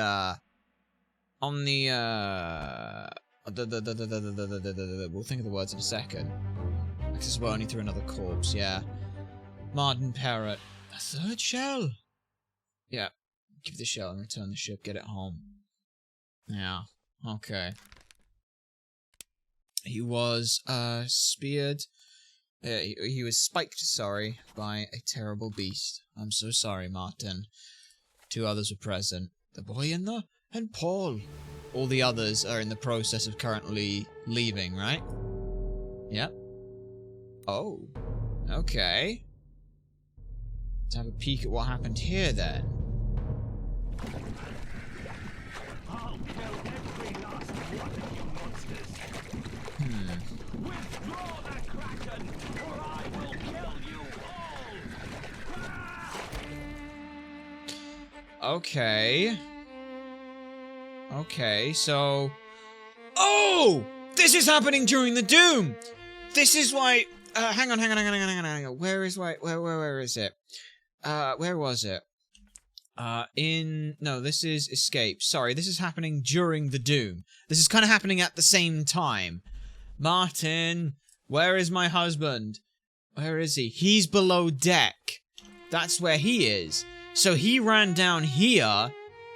we'll think of the words in a second. Because we're only through another corpse, yeah. Martin Parrott. A 3rd shell? Yeah. Give the shell and return the ship, get it home. Yeah. Okay. He was, speared. He was spiked, sorry, by a terrible beast. I'm so sorry, Martin. 2 others were present. The boy and Paul. All the others are in the process of currently leaving, right? Yep. Oh. Okay. Let's have a peek at what happened here, then. I'll kill every last one of you monsters. Withdraw the Kraken, or I will kill you all! Okay. Okay, so... Oh! This is happening during the Doom! This is why... hang on. Where is it? Where was it? No, this is Escape. Sorry, this is happening during the Doom. This is kind of happening at the same time. Martin, where is my husband? Where is he? He's below deck. That's where he is. So he ran down here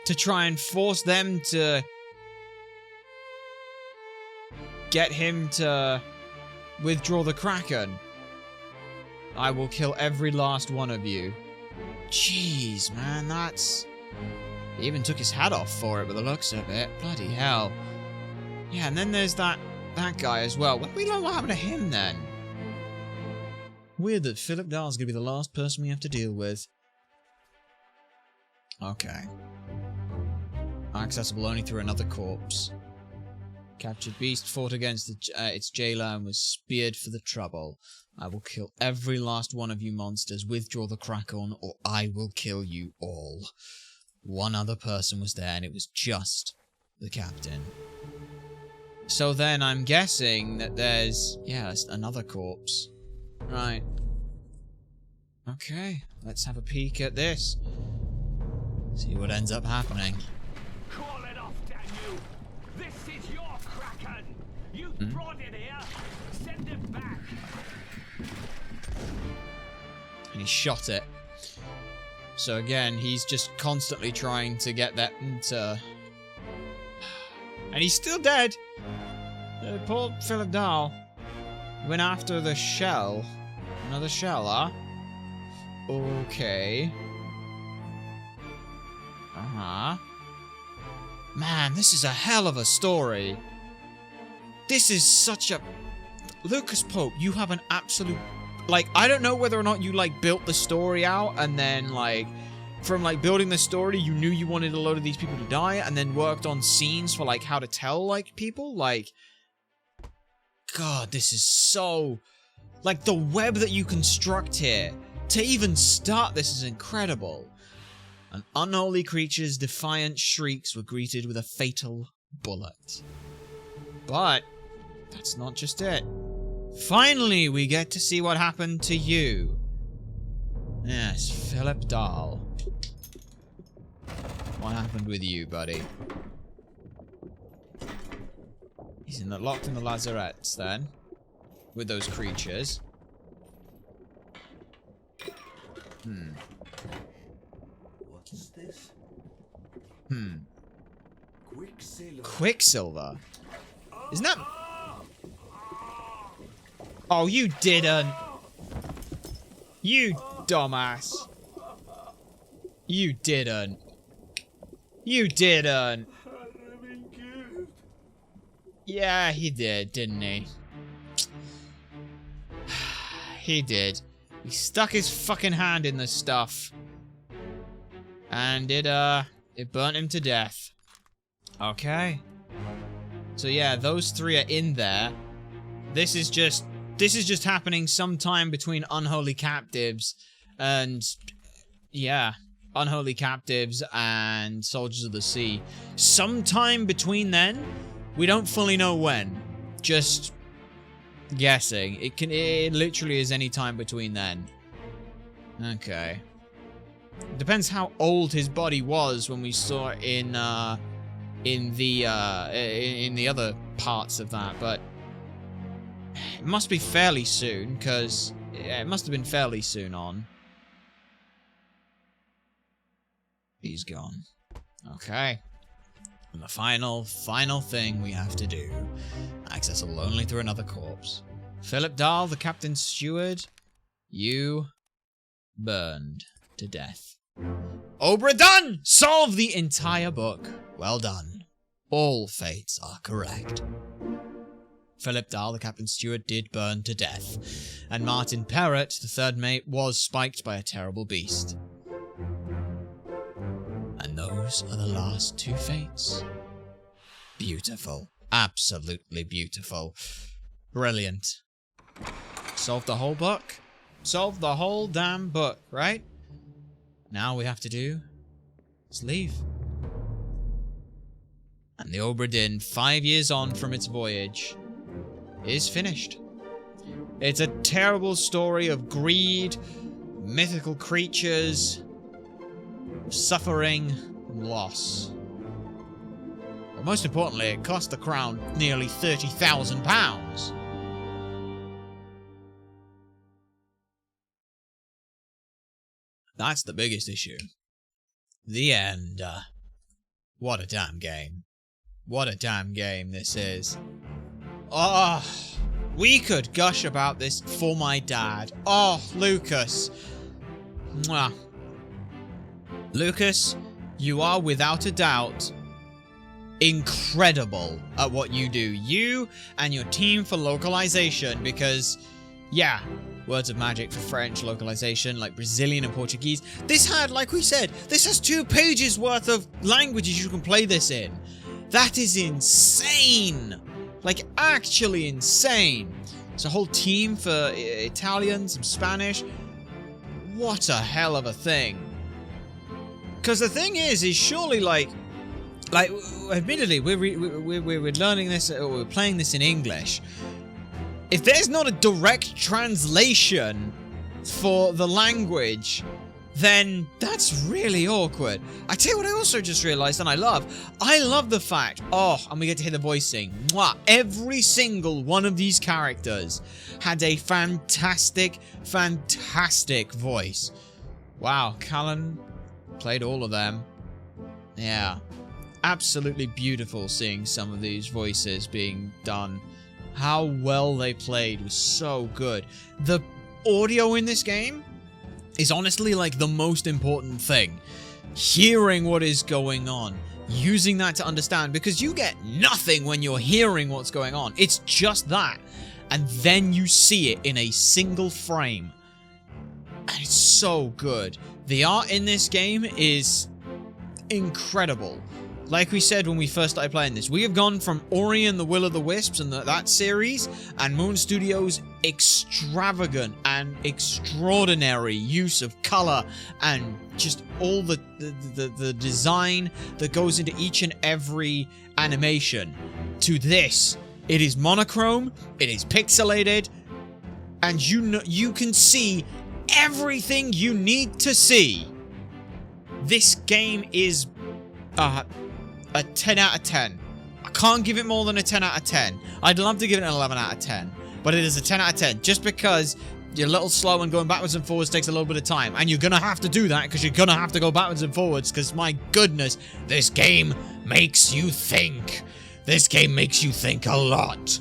to try and force them to get him to withdraw the Kraken. I will kill every last one of you. Jeez, man, that's... He even took his hat off for it by the looks of it. Bloody hell. Yeah, and then there's that guy as well. We don't know what happened to him then. Weird that Philip Dahl's gonna be the last person we have to deal with. Okay. Accessible only through another corpse. Captured beast fought against its jailer and was speared for the trouble. I will kill every last one of you monsters. Withdraw the Kraken, or I will kill you all. One other person was there, and it was just the captain. So then I'm guessing that there's... yeah, another corpse. Right. Okay, let's have a peek at this. See what ends up happening. Call it off, damn you! This is your Kraken! You brought it here! Send it back! And he shot it. So again, he's just constantly trying to get that to... And he's still dead! Poor Philip Dahl. Went after the shell. Another shell, huh? Okay. Man, this is a hell of a story. This is such a... Lucas Pope, you have an absolute... Like, I don't know whether or not you, like, built the story out and then, like... From, like, building the story, you knew you wanted a load of these people to die and then worked on scenes for, like, how to tell, like, people. Like... God, this is so... Like, the web that you construct here, to even start this is incredible. And unholy creature's defiant shrieks were greeted with a fatal bullet. But, that's not just it. Finally, we get to see what happened to you. Yes, Philip Dahl. What happened with you, buddy? He's locked in the lazarettes, then. With those creatures. What's this? Quicksilver. Quicksilver? Isn't that... Oh, you didn't. You dumbass. You didn't. You didn't. Yeah, he did, didn't he? He did. He stuck his fucking hand in the stuff. And it burnt him to death. Okay. So yeah, those three are in there. This is just happening sometime between Unholy Captives and... yeah. Unholy Captives and Soldiers of the Sea. Sometime between then, we don't fully know when. Just guessing. It literally is any time between then. Okay. Depends how old his body was when we saw it in the other parts of that, but it must be fairly soon, because it must have been fairly soon on. He's gone. Okay. And the final thing we have to do. Accessible only through another corpse. Philip Dahl, the captain's steward, you burned to death. Obra Dinn! Solve the entire book. Well done. All fates are correct. Philip Dahl, the captain's steward, did burn to death. And Martin Perrott, the third mate, was spiked by a terrible beast. And those are the last two fates. Beautiful. Absolutely beautiful. Brilliant. Solved the whole book. Solved the whole damn book, right? Now we have to do is leave. And the Obra Dinn, 5 years on from its voyage, is finished. It's a terrible story of greed, mythical creatures, suffering, and loss. But most importantly, it cost the crown nearly £30,000. That's the biggest issue. The end. What a damn game. What a damn game this is. Oh, we could gush about this for my dad. Oh, Lucas. Mwah. Lucas, you are without a doubt incredible at what you do. You and your team for localization, because, yeah, Words of Magic for French localization, like Brazilian and Portuguese. This had, like we said, this has 2 pages worth of languages you can play this in. That is insane. Like, actually insane. It's a whole team for Italian, some Spanish. What a hell of a thing. Because the thing is surely like, admittedly, we're learning this, or we're playing this in English. If there's not a direct translation for the language, then that's really awkward. I tell you what I also just realized, and I love the fact, and we get to hear the voicing. Mwah! Every single one of these characters had a fantastic, fantastic voice. Wow, Callan played all of them. Yeah. Absolutely beautiful seeing some of these voices being done. How well they played was so good. The audio in this game is honestly like the most important thing. Hearing what is going on, using that to understand, because you get nothing when you're hearing what's going on. It's just that. And then you see it in a single frame. And it's so good. The art in this game is incredible. Like we said when we first started playing this, we have gone from Ori and the Will of the Wisps and that series, and Moon Studios' extravagant and extraordinary use of color and just all the design that goes into each and every animation, to this. It is monochrome, it is pixelated, and you can see everything you need to see. This game is a 10 out of 10. I can't give it more than a 10 out of 10. I'd love to give it an 11 out of 10. But it is a 10 out of 10. Just because you're a little slow and going backwards and forwards takes a little bit of time. And you're going to have to do that because you're going to have to go backwards and forwards. Because, my goodness, this game makes you think. This game makes you think a lot.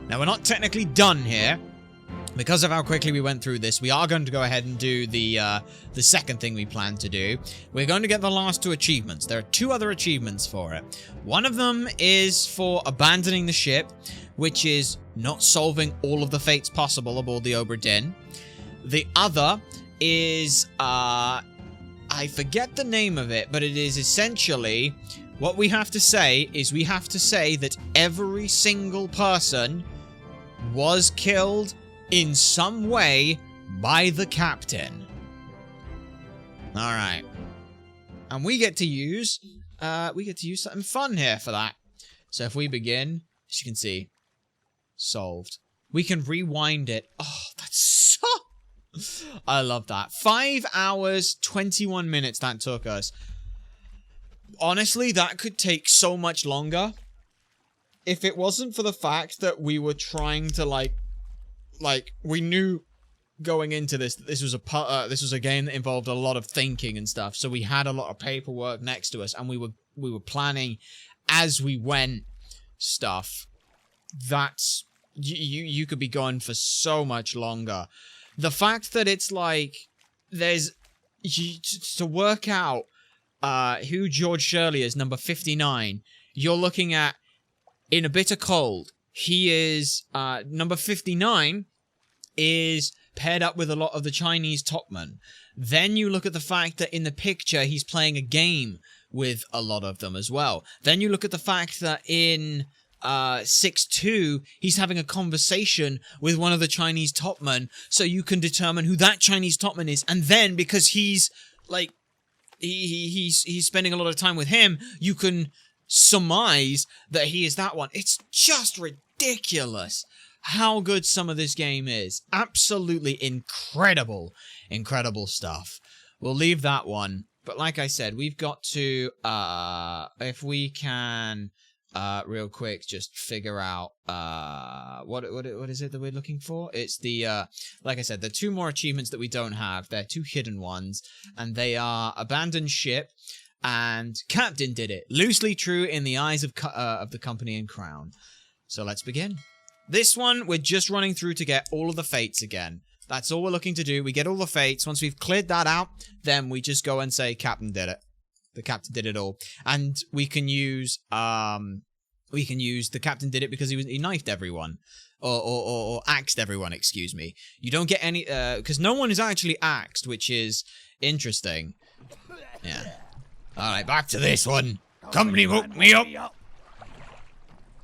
Now, we're not technically done here. Because of how quickly we went through this, we are going to go ahead and do the second thing we plan to do. We're going to get the last 2 achievements. There are 2 other achievements for it. One of them is for abandoning the ship, which is not solving all of the fates possible aboard the Obra Dinn. The other is, I forget the name of it, but it is essentially, what we have to say is we have to say that every single person was killed in some way by the captain. Alright. And we get to use something fun here for that. So if we begin, as you can see, solved. We can rewind it. Oh, that's so... I love that. 5 hours, 21 minutes that took us. Honestly, that could take so much longer if it wasn't for the fact that we were trying to, like, we knew going into this that this was a game that involved a lot of thinking and stuff. So we had a lot of paperwork next to us, and we were planning as we went stuff. That's you could be going for so much longer. The fact that it's like there's to work out who George Shirley is, number 59. You're looking at In a Bitter Cold. He is number 59. Is paired up with a lot of the Chinese topmen. Then you look at the fact that in the picture he's playing a game with a lot of them as well. Then you look at the fact that in 6-2 he's having a conversation with one of the Chinese topmen, so you can determine who that Chinese topman is. And then because he's like he's spending a lot of time with him, you can surmise that he is that one. It's just ridiculous. how good some of this game is. Absolutely incredible, incredible stuff. We'll leave that one. But like I said, we've got to, if we can, real quick, just figure out, what is it that we're looking for? It's the, like I said, the 2 more achievements that we don't have. They're 2 hidden ones, and they are Abandoned Ship and Captain Did It. Loosely true in the eyes of the company and crown. So let's begin. This one, we're just running through to get all of the fates again. That's all we're looking to do. We get all the fates. Once we've cleared that out, then we just go and say, Captain did it. The Captain did it all. And we can use the Captain did it because he knifed everyone. Or axed everyone, excuse me. You don't get any, because no one is actually axed, which is interesting. Yeah. Alright, back to this one. Company woke me up.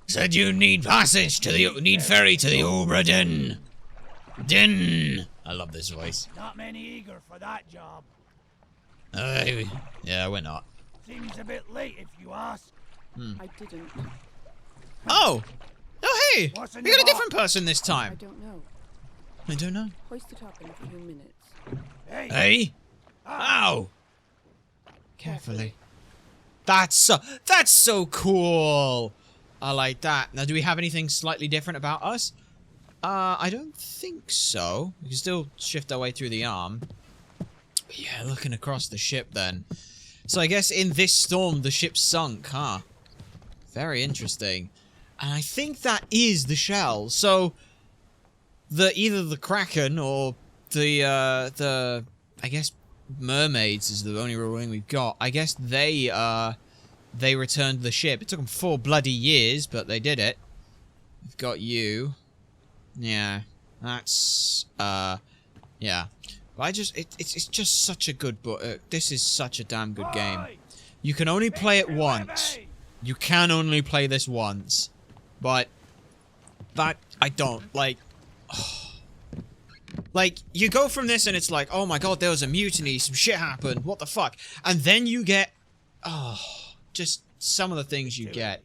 Said you need passage to need ferry to the Obra Dinn. Dinn. I love this voice. Not many eager for that job. Yeah, we're not. Seems a bit late if you ask. I didn't. Oh! Oh, hey! What's in We the got a box? different person this I time. don't know. I don't know. Hoist it up in a few minutes. Hey. Hey! Ow! Carefully. That's so cool! I like that. Now, do we have anything slightly different about us? I don't think so. We can still shift our way through the arm. But yeah, looking across the ship then. So I guess in this storm, the ship sunk, huh? Very interesting. And I think that is the shell. So, either the Kraken or the I guess, mermaids is the only ruling we've got. I guess they returned the ship. It took them 4 bloody years, but they did it. We've got you. Yeah, that's, yeah. But it's just such a good book. This is such a damn good game. You can only play it once. You can only play this once. But, that, I don't, like, like, you go from this and it's like, oh my god, there was a mutiny, some shit happened, what the fuck? And then you get, just some of the things you get.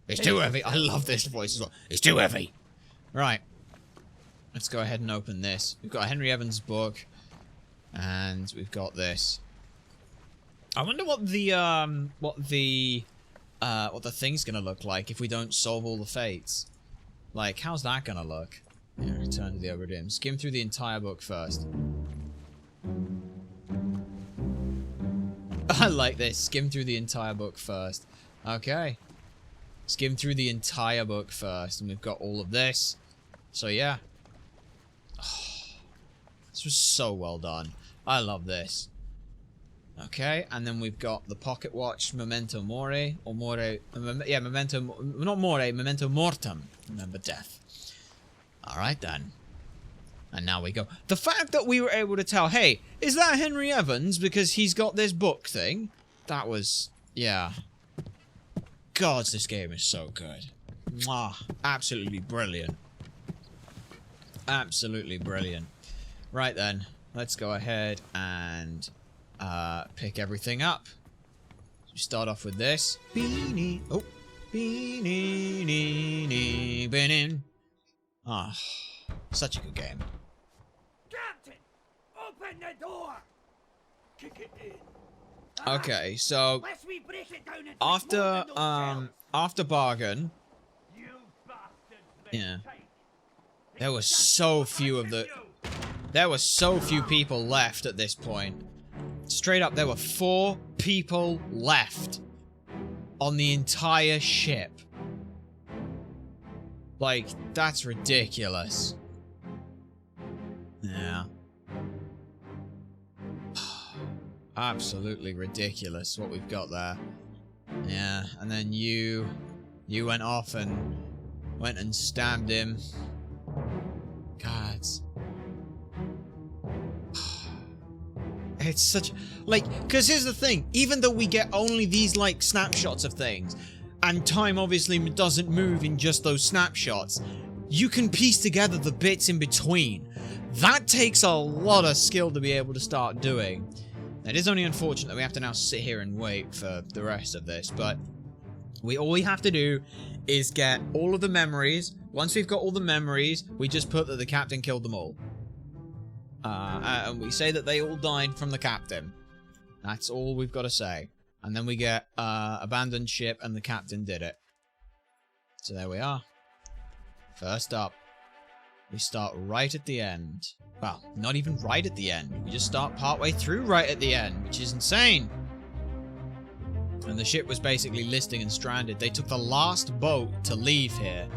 It's too heavy. I love this voice as well. It's too heavy. Right. Let's go ahead and open this. We've got Henry Evans' book. And we've got this. I wonder what the thing's gonna look like if we don't solve all the fates. Like, how's that gonna look? Yeah, return to the Obra Dinn. Skim through the entire book first. I like this. Skim through the entire book first. Okay. Skim through the entire book first. And we've got all of this. So, yeah. This was so well done. I love this. Okay, and then we've got the pocket watch, Memento Mori, or More, yeah, Memento, not More, Memento Mortem. Remember death. Alright then. And now we go. The fact that we were able to tell, hey, is that Henry Evans because he's got this book thing? That was, yeah. Gods, this game is so good. Mwah. Absolutely brilliant. Absolutely brilliant. Right then, let's go ahead and pick everything up. We start off with this. Beanie. Oh. Beanie. Beanie. Ah. Such a good game. Captain! Open the door! Kick it in. Okay, so Lest we break it down into after more than those after bargain, cells. You bastards yeah. take. There were so few of the there were so few people left at this point. Straight up, there were 4 people left on the entire ship. Like, that's ridiculous. Yeah. Absolutely ridiculous what we've got there. Yeah, and then you went off and went and stabbed him. Gods. It's such, like, because here's the thing, even though we get only these, like, snapshots of things, and time obviously doesn't move in just those snapshots, you can piece together the bits in between. That takes a lot of skill to be able to start doing. It is only unfortunate that we have to now sit here and wait for the rest of this, but All we have to do is get all of the memories. Once we've got all the memories, we just put that the captain killed them all. And we say that they all died from the captain. That's all we've got to say. And then we get abandoned ship and the captain did it. So there we are. First up. We start right at the end. Well, not even right at the end. We just start partway through right at the end, which is insane. And the ship was basically listing and stranded. They took the last boat to leave here.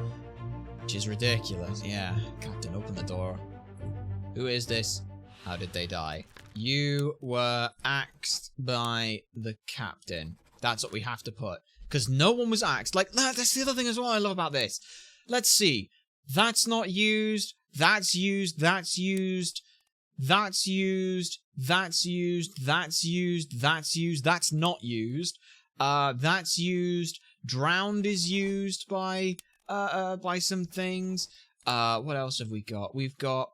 Which is ridiculous. Yeah. Captain, open the door. Who is this? How did they die? You were axed by the captain. That's what we have to put. Because no one was axed. Like, that's the other thing as well I love about this. Let's see. That's not used. That's used. That's used. That's used. That's used. That's used. That's used. That's not used. That's used. Drowned is used by some things. What else have we got? We've got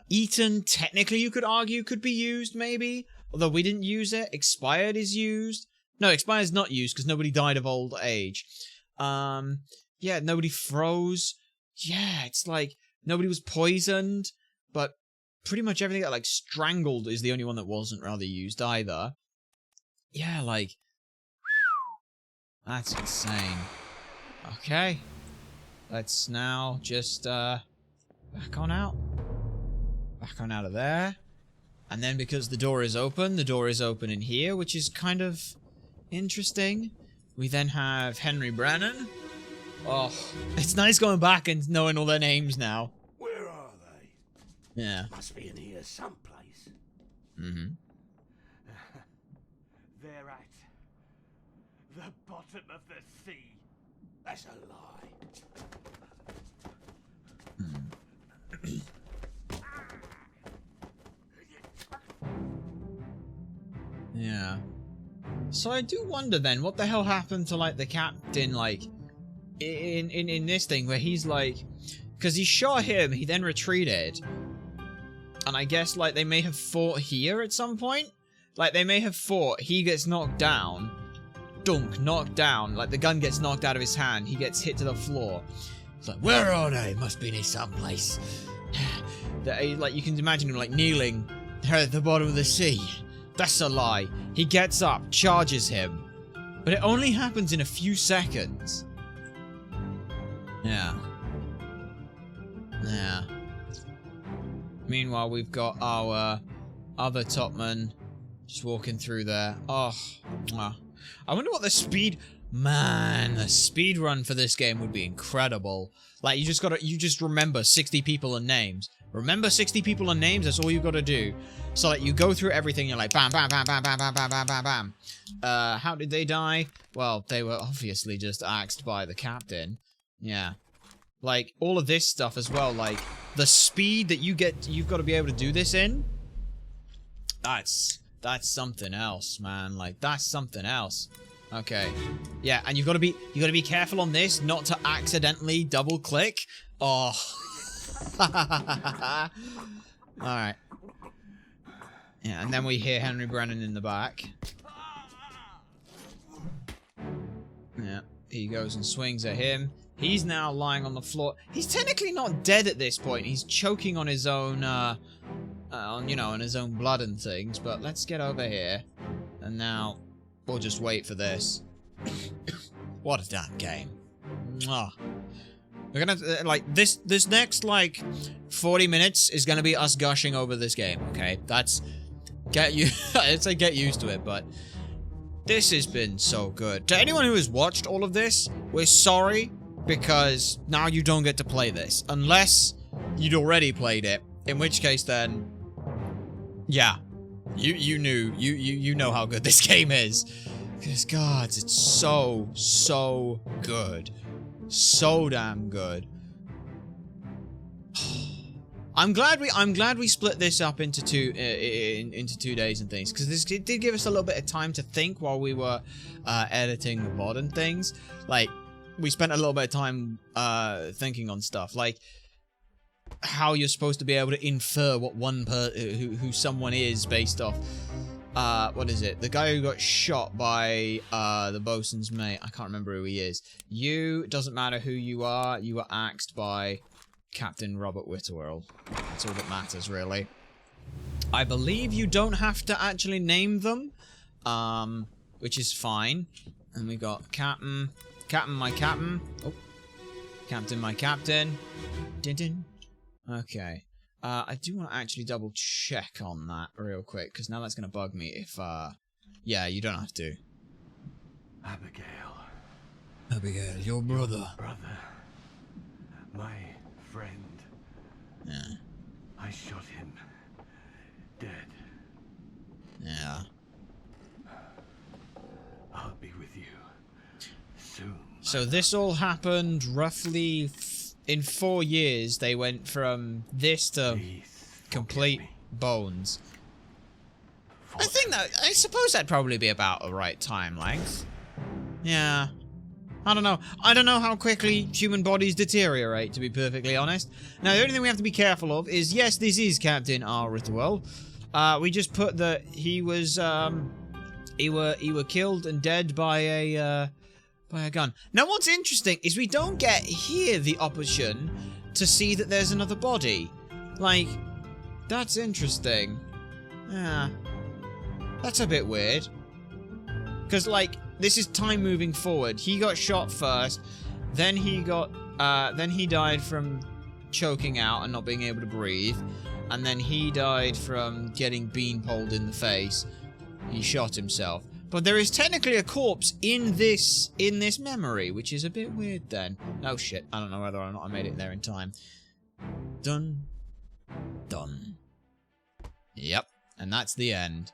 eaten. Technically, you could argue could be used, maybe. Although we didn't use it. Expired is used. No, expired is not used because nobody died of old age. Yeah, nobody froze. Yeah, it's like nobody was poisoned, but pretty much everything that like strangled is the only one that wasn't rather used either. Yeah, like that's insane. Okay, let's now just back on out of there, and then because the door is open in here, which is kind of interesting. We then have Henry Brennan. Oh, it's nice going back and knowing all their names now. Where are they? Yeah. Must be in here someplace. Mm-hmm. They're at the bottom of the sea. That's a lie. Yeah. So I do wonder then, what the hell happened to like the captain, like in this thing where he's like, because he shot him, he then retreated, and I guess like they may have fought here at some point. Like they may have fought. He gets knocked down, dunk, knocked down. Like the gun gets knocked out of his hand. He gets hit to the floor. It's like, where are they? Must be in here someplace. Like you can imagine him like kneeling at the bottom of the sea. That's a lie. He gets up, charges him, but it only happens in a few seconds. Yeah. Yeah. Meanwhile, we've got our other topman just walking through there. Oh, I wonder what the speed... Man, the speed run for this game would be incredible. Like, you just remember 60 people and names. Remember 60 people and names, that's all you gotta do. So, like, you go through everything, you're like, bam, bam, bam, bam, bam, bam, bam, bam, bam, bam. How did they die? Well, they were obviously just axed by the captain. Yeah. Like, all of this stuff as well, like, the speed that you've got to be able to do this in, that's something else, man. Like, that's something else. Okay. Yeah, and you've got to be careful on this, not to accidentally double-click. Oh. Alright. Yeah, and then we hear Henry Brennan in the back. Yeah, he goes and swings at him. He's now lying on the floor. He's technically not dead at this point. He's choking on his own, on his own blood and things. But let's get over here. And now, we'll just wait for this. What a damn game. Mwah. We're gonna, like, this next, like, 40 minutes is gonna be us gushing over this game, okay? That's, it's like, get used to it, but this has been so good. To anyone who has watched all of this, we're sorry, because now you don't get to play this. Unless you'd already played it, in which case then, yeah, you know how good this game is. Because, God, it's so good. So damn good. I'm glad we split this up into two days and things, because this did give us a little bit of time to think while we were editing the VOD and things. Like, we spent a little bit of time thinking on stuff, like how you're supposed to be able to infer what who someone is based off what is it? The guy who got shot by the bosun's mate. I can't remember who he is. You, doesn't matter who you were axed by Captain Robert Whitterwell. That's all that matters, really. I believe you don't have to actually name them, which is fine. And we got Captain, my Captain. Oh, Captain, my Captain. Din din. Okay. I do want to actually double check on that real quick, because now that's going to bug me if, yeah, you don't have to. Abigail, your brother. My friend. Yeah. I shot him. Dead. Yeah. I'll be with you soon. So this all happened roughly in 4 years. They went from this to complete bones. I suppose that'd probably be about a right time length. Yeah. I don't know. I don't know how quickly human bodies deteriorate, to be perfectly honest. Now, the only thing we have to be careful of is, yes, this is Captain R. Whitterwell. We just put that he was, he were killed and dead by a gun. Now, what's interesting is we don't get here the option to see that there's another body. Like, that's interesting. Yeah. That's a bit weird. Because, like, this is time moving forward. He got shot first, then he died from choking out and not being able to breathe, and then he died from getting beanpoled in the face. He shot himself. But there is technically a corpse in this memory, which is a bit weird then. Oh shit, I don't know whether or not I made it there in time. Done. Done. Yep, and that's the end.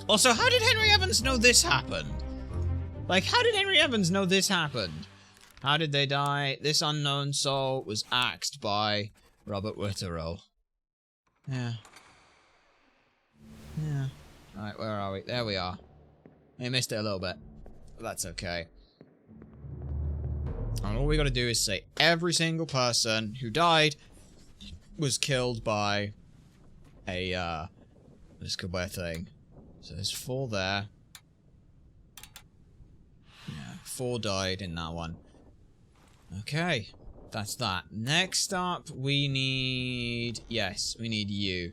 Also, how did Henry Evans know this happened? Like, how did Henry Evans know this happened? How did they die? This unknown soul was axed by Robert Whitterwell. Yeah. Yeah. Alright, where are we? There we are. I missed it a little bit. But that's okay. And all we gotta do is say every single person who died was killed by a, thing. So there's 4 there. Yeah, 4 died in that one. Okay, that's that. Next up, we need... Yes, we need you.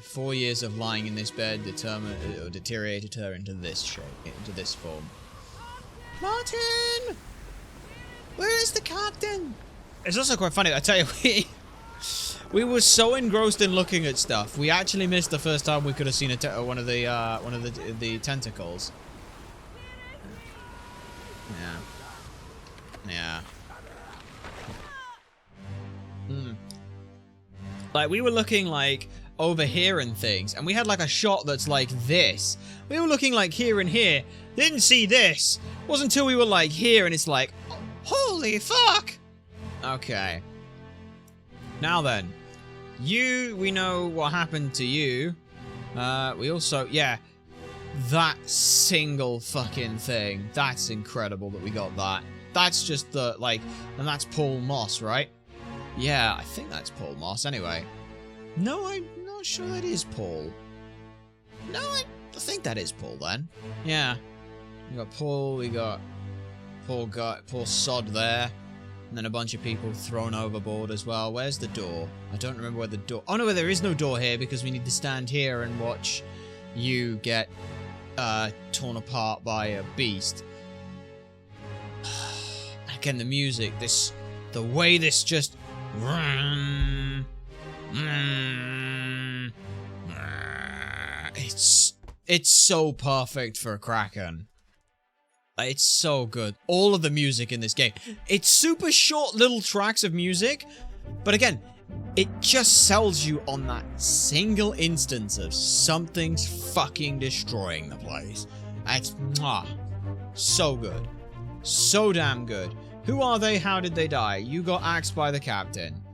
4 years of lying in this bed deteriorated her into this shape, into this form. Martin! Where is the captain? It's also quite funny, I tell you, we were so engrossed in looking at stuff, we actually missed the first time we could have seen one of the tentacles. Yeah. Yeah. Like, we were looking, like, over here and things, and we had, like, a shot that's like this. We were looking, like, here and here. Didn't see this. It wasn't until we were, like, here, and it's like, holy fuck! Okay. Now then. We know what happened to you. We also, yeah. That single fucking thing. That's incredible that we got that. That's just the, like, and that's Paul Moss, right? Yeah, I think that's Paul Moss, anyway. No, I'm not sure that is Paul. No, I think that is Paul, then. Yeah. We got Paul, we got Paul Sod there. And then a bunch of people thrown overboard as well. Where's the door? I don't remember where the door... Oh, no, there is no door here because we need to stand here and watch you get torn apart by a beast. Again, the music, the way this just... It's so perfect for a Kraken. It's so good. All of the music in this game. It's super short little tracks of music, but again, it just sells you on that single instance of something's fucking destroying the place. It's so good. So damn good. Who are they? How did they die? You got axed by the captain.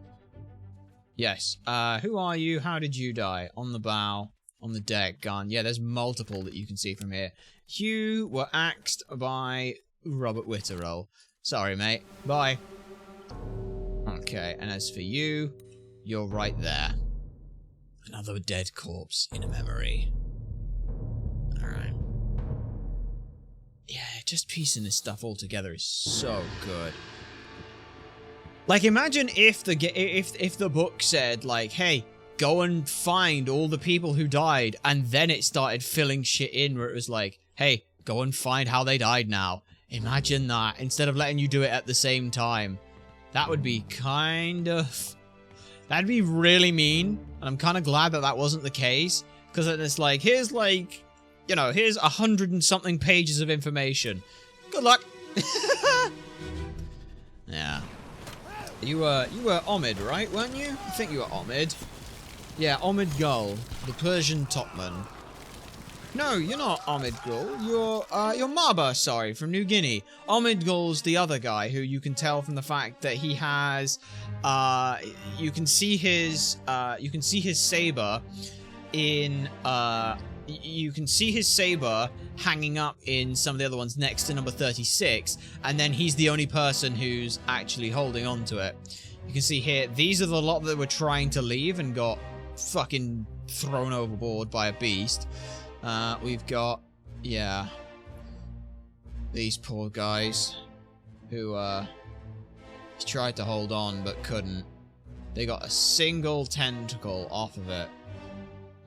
Yes. Who are you? How did you die? On the bow. On the deck. Gone. Yeah, there's multiple that you can see from here. You were axed by Robert Whitterwell. Sorry, mate. Bye. Okay, and as for you, you're right there. Another dead corpse in a memory. just piecing this stuff all together is so good. Like, imagine if the book said, like, hey, go and find all the people who died, and then it started filling shit in where it was like, hey, go and find how they died now. Imagine that, instead of letting you do it at the same time. That would be kind of... That'd be really mean, and I'm kind of glad that that wasn't the case, because it's like, here's like, you know, here's 100 and something pages of information. Good luck. Yeah. You were Omid, right, weren't you? I think you were Omid. Yeah, Omid Gul, the Persian topman. No, you're not Omid Gul. You're Maba, sorry, from New Guinea. Omid Gul's the other guy who you can tell from the fact that he has, you can see his saber in, you can see his saber hanging up in some of the other ones next to number 36, and then he's the only person who's actually holding on to it. You can see here, these are the lot that were trying to leave and got fucking thrown overboard by a beast. We've got, yeah, these poor guys who, tried to hold on but couldn't. They got a single tentacle off of it.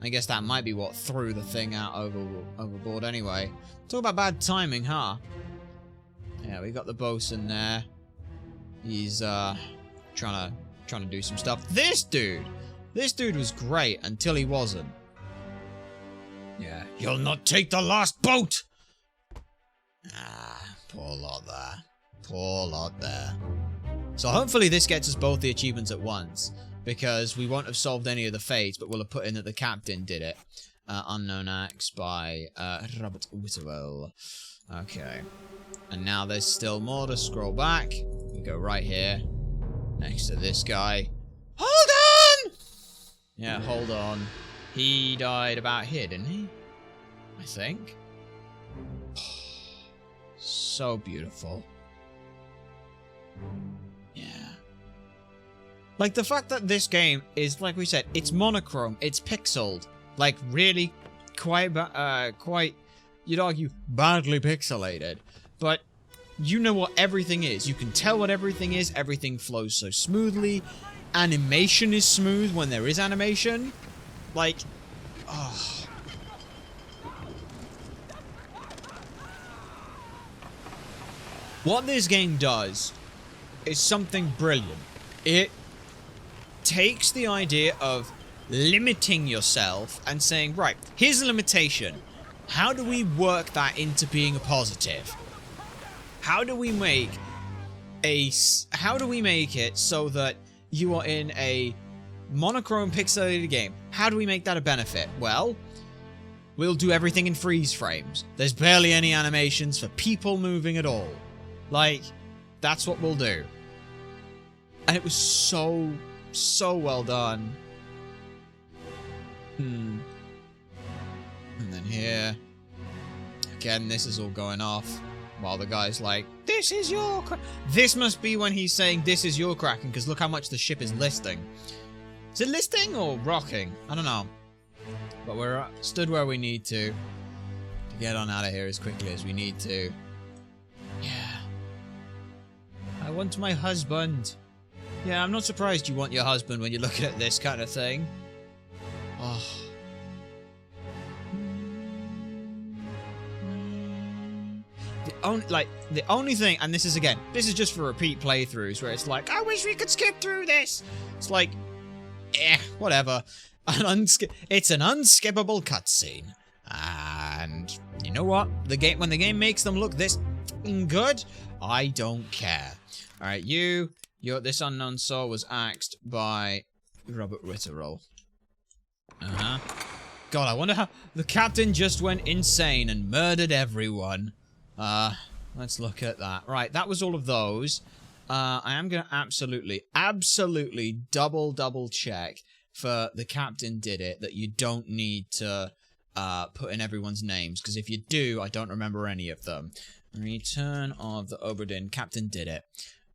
I guess that might be what threw the thing out overboard anyway. Talk about bad timing, huh? Yeah, we got the bosun there. He's, trying to do some stuff. This dude was great until he wasn't. Yeah. You'll not take the last boat! Ah, poor lot there. Poor lot there. So hopefully this gets us both the achievements at once, because we won't have solved any of the fates, but we'll have put in that the captain did it. Unknown Acts by Robert Whitwell. Okay. And now there's still more to scroll back. We go right here, next to this guy. Hold on! Yeah, hold on. He died about here, didn't he? I think. So beautiful. Yeah. Like, the fact that this game is, like we said, it's monochrome, it's pixeled. Like, really quite, you'd argue, badly pixelated. But you know what everything is. You can tell what everything is. Everything flows so smoothly. Animation is smooth when there is animation. Like, oh. What this game does is something brilliant. It takes the idea of limiting yourself and saying, right, here's a limitation. How do we work that into being a positive? How do we make it so that you are in a monochrome pixelated game? How do we make that a benefit? Well, we'll do everything in freeze frames. There's barely any animations for people moving at all. Like, that's what we'll do. And it was so well done. And then here, again, this is all going off while the guy's like, this is your this must be when he's saying this is your Kraken, because look how much the ship is listing. Is it listing or rocking? I don't know. But we're stood where we need to get on out of here as quickly as we need to. Yeah. I want my husband. Yeah, I'm not surprised you want your husband when you're looking at this kind of thing. Oh. The only thing, and this is again, this is just for repeat playthroughs where it's like, I wish we could skip through this. It's like, whatever. It's an unskippable cutscene. And you know what? When the game makes them look this good, I don't care. Alright, this unknown soul was axed by Robert Whitterell. God, I wonder how the captain just went insane and murdered everyone. Let's look at that. Right, that was all of those. I am going to absolutely double check for the captain did it, that you don't need to put in everyone's names, because if you do, I don't remember any of them. Return of the Obra Dinn. Captain did it.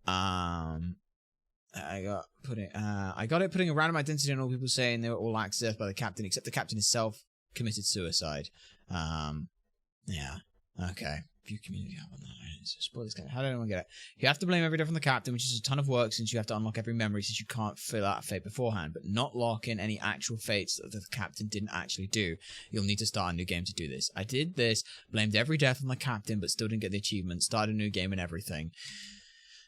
I got it putting a random identity on all people saying they were all accessed by the captain, except the captain himself committed suicide. Yeah. Okay. View community hub on that. Spoil this guy. How did anyone get it? You have to blame every death on the captain, which is a ton of work since you have to unlock every memory since you can't fill out a fate beforehand, but not lock in any actual fates that the captain didn't actually do. You'll need to start a new game to do this. I did this, blamed every death on the captain, but still didn't get the achievement, started a new game and everything.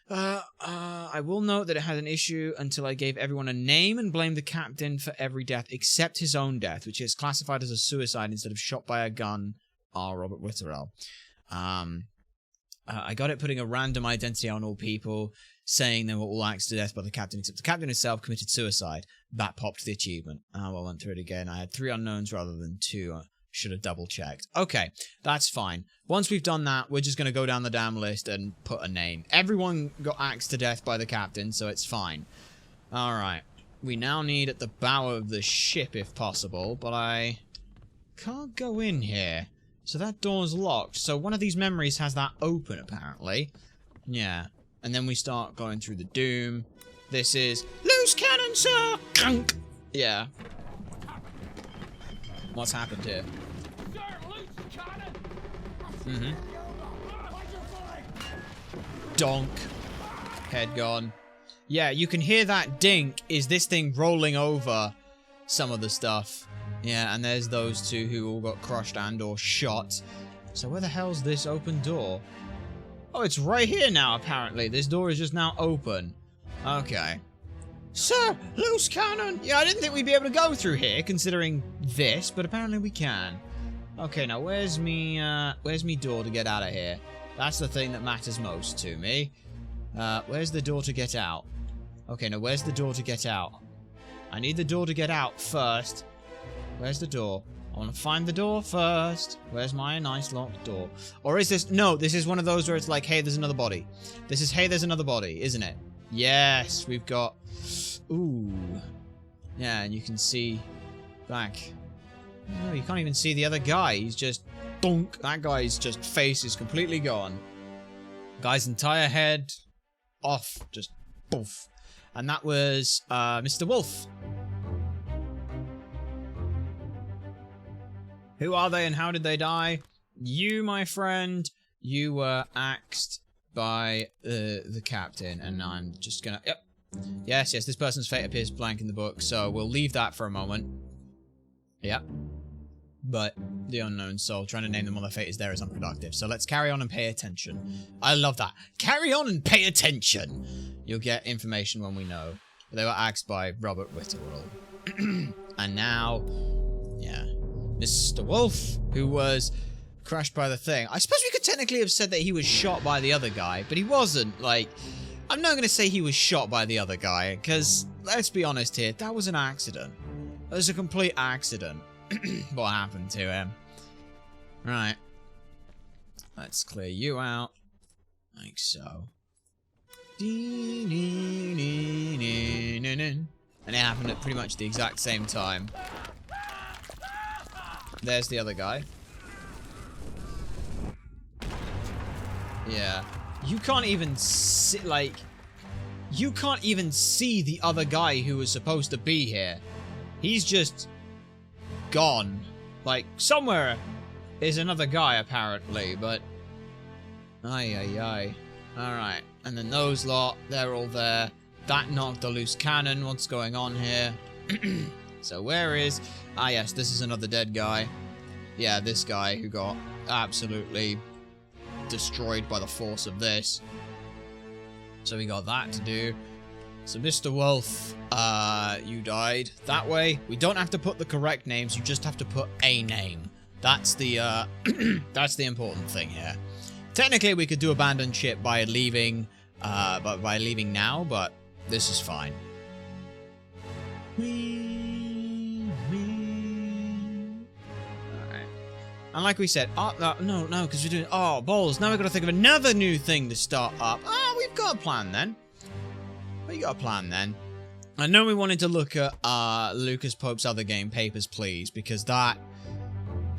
I will note that it had an issue until I gave everyone a name and blamed the captain for every death except his own death, which is classified as a suicide instead of shot by a gun. Robert Witterell. I got it putting a random identity on all people, saying they were all axed to death by the captain, except the captain himself committed suicide. That popped the achievement. I went through it again. I had 3 unknowns rather than 2. Should have double checked. Okay, that's fine. Once we've done that, we're just going to go down the damn list and put a name. Everyone got axed to death by the captain, so it's fine. Alright. We now need at the bow of the ship if possible, but I can't go in here. So that door's locked. So one of these memories has that open, apparently. Yeah. And then we start going through the doom. This is... Loose cannon, sir! Clunk! Yeah. What's happened here? Donk. Head gone. Yeah, you can hear that dink is this thing rolling over some of the stuff. Yeah, and there's those 2 who all got crushed and or shot. So where the hell's this open door? Oh, it's right here now, apparently. This door is just now open. Okay. Sir, loose cannon! Yeah, I didn't think we'd be able to go through here, considering this, but apparently we can. Okay, now where's me door to get out of here? That's the thing that matters most to me. Where's the door to get out? Okay, now where's the door to get out? I need the door to get out first. Where's the door? I want to find the door first. Where's my nice locked door? Or is this... No, this is one of those where it's like, hey, there's another body. This is, hey, there's another body, isn't it? Yes, we've got... Ooh. Yeah, and you can see... Back. No, you can't even see the other guy. He's just... Donk. That guy's just face is completely gone. Guy's entire head... Off. Just... Poof. And that was... Mr. Wolf. Who are they and how did they die? You, my friend, you were axed by the captain, and I'm just gonna... Yep. Yes, this person's fate appears blank in the book, so we'll leave that for a moment. Yep. But the unknown soul, trying to name them on their fate is there is unproductive. So let's carry on and pay attention. I love that. Carry on and pay attention! You'll get information when we know. They were axed by Robert Witterell. And now... Yeah. Mr. Wolf, who was crushed by the thing. I suppose we could technically have said that he was shot by the other guy, but he wasn't. Like, I'm not going to say he was shot by the other guy, because, let's be honest here, that was an accident. It was a complete accident. What happened to him? Right. Let's clear you out. Like so. And it happened at pretty much the exact same time. There's the other guy. Yeah. You can't even see, like... You can't even see the other guy who was supposed to be here. He's just... gone. Like, somewhere is another guy, apparently, but... Ay. Alright. And then those lot, they're all there. That knocked the loose cannon. What's going on here? So where is... Ah, yes, this is another dead guy. Yeah, this guy who got absolutely destroyed by the force of this. So we got that to do. So Mr. Wolf, you died. That way, we don't have to put the correct names, you just have to put a name. That's the, that's the important thing here. Technically, we could do abandoned ship by leaving, now, but this is fine. Alright. And like we said, no, because we're doing, oh, balls, now we've got to think of another new thing to start up. Ah, we've got a plan then. We got a plan then. I know we wanted to look at Lucas Pope's other game, Papers, Please, because that...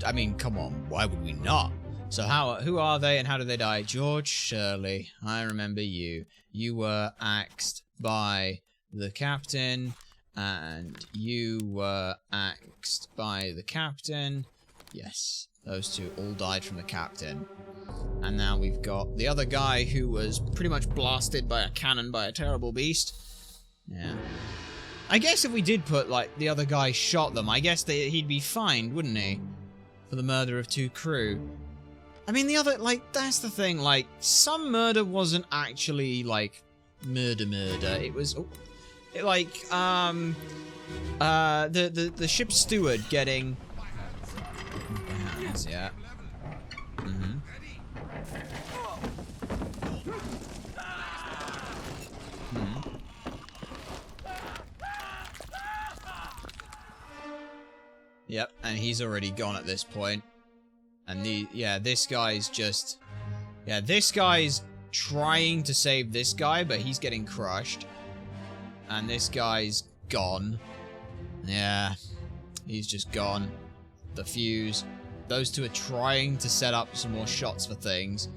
I mean, come on, why would we not? So who are they and how did they die? George Shirley, I remember you. You were axed by the captain, and you were axed by the captain. Yes, those two all died from the captain. And now we've got the other guy who was pretty much blasted by a cannon by a terrible beast. Yeah. I guess if we did put, like, the other guy shot them, I guess he'd be fined, wouldn't he? For the murder of 2 crew. I mean, the other, like, that's the thing, like, some murder wasn't actually, like, murder. It was, the ship's steward getting... Yeah. Mm-hmm. Yep, and he's already gone at this point. And this guy's just... Yeah, this guy's trying to save this guy, but he's getting crushed. And this guy's gone. Yeah, he's just gone. The fuse. Those two are trying to set up some more shots for things.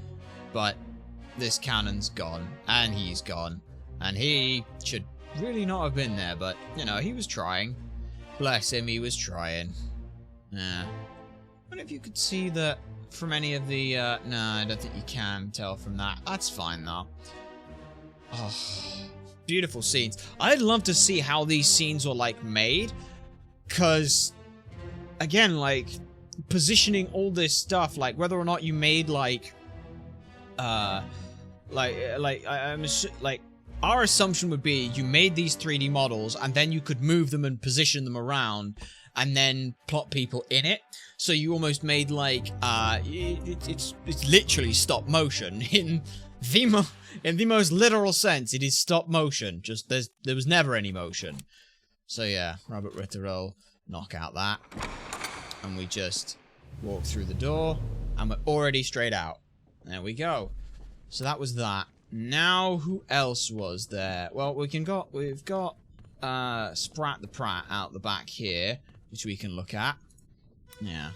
But this cannon's gone. And he's gone. And he should really not have been there, but, you know, he was trying. Bless him, he was trying. Yeah. I wonder if you could see that from any of the, no, I don't think you can tell from that. That's fine, though. Oh, beautiful scenes. I'd love to see how these scenes were, like, made. Because, again, like, positioning all this stuff, like, whether or not you made, like, our assumption would be you made these 3D models and then you could move them and position them around and then plot people in it. So you almost made like it's literally stop motion in the most literal sense. It is stop motion. Just there was never any motion. So yeah, Robert Ritter will knock out that, and we just walk through the door and we're already straight out. There we go. So that was that. Now, who else was there? Well, we've got Sprat the Prat out the back here, which we can look at. Yeah.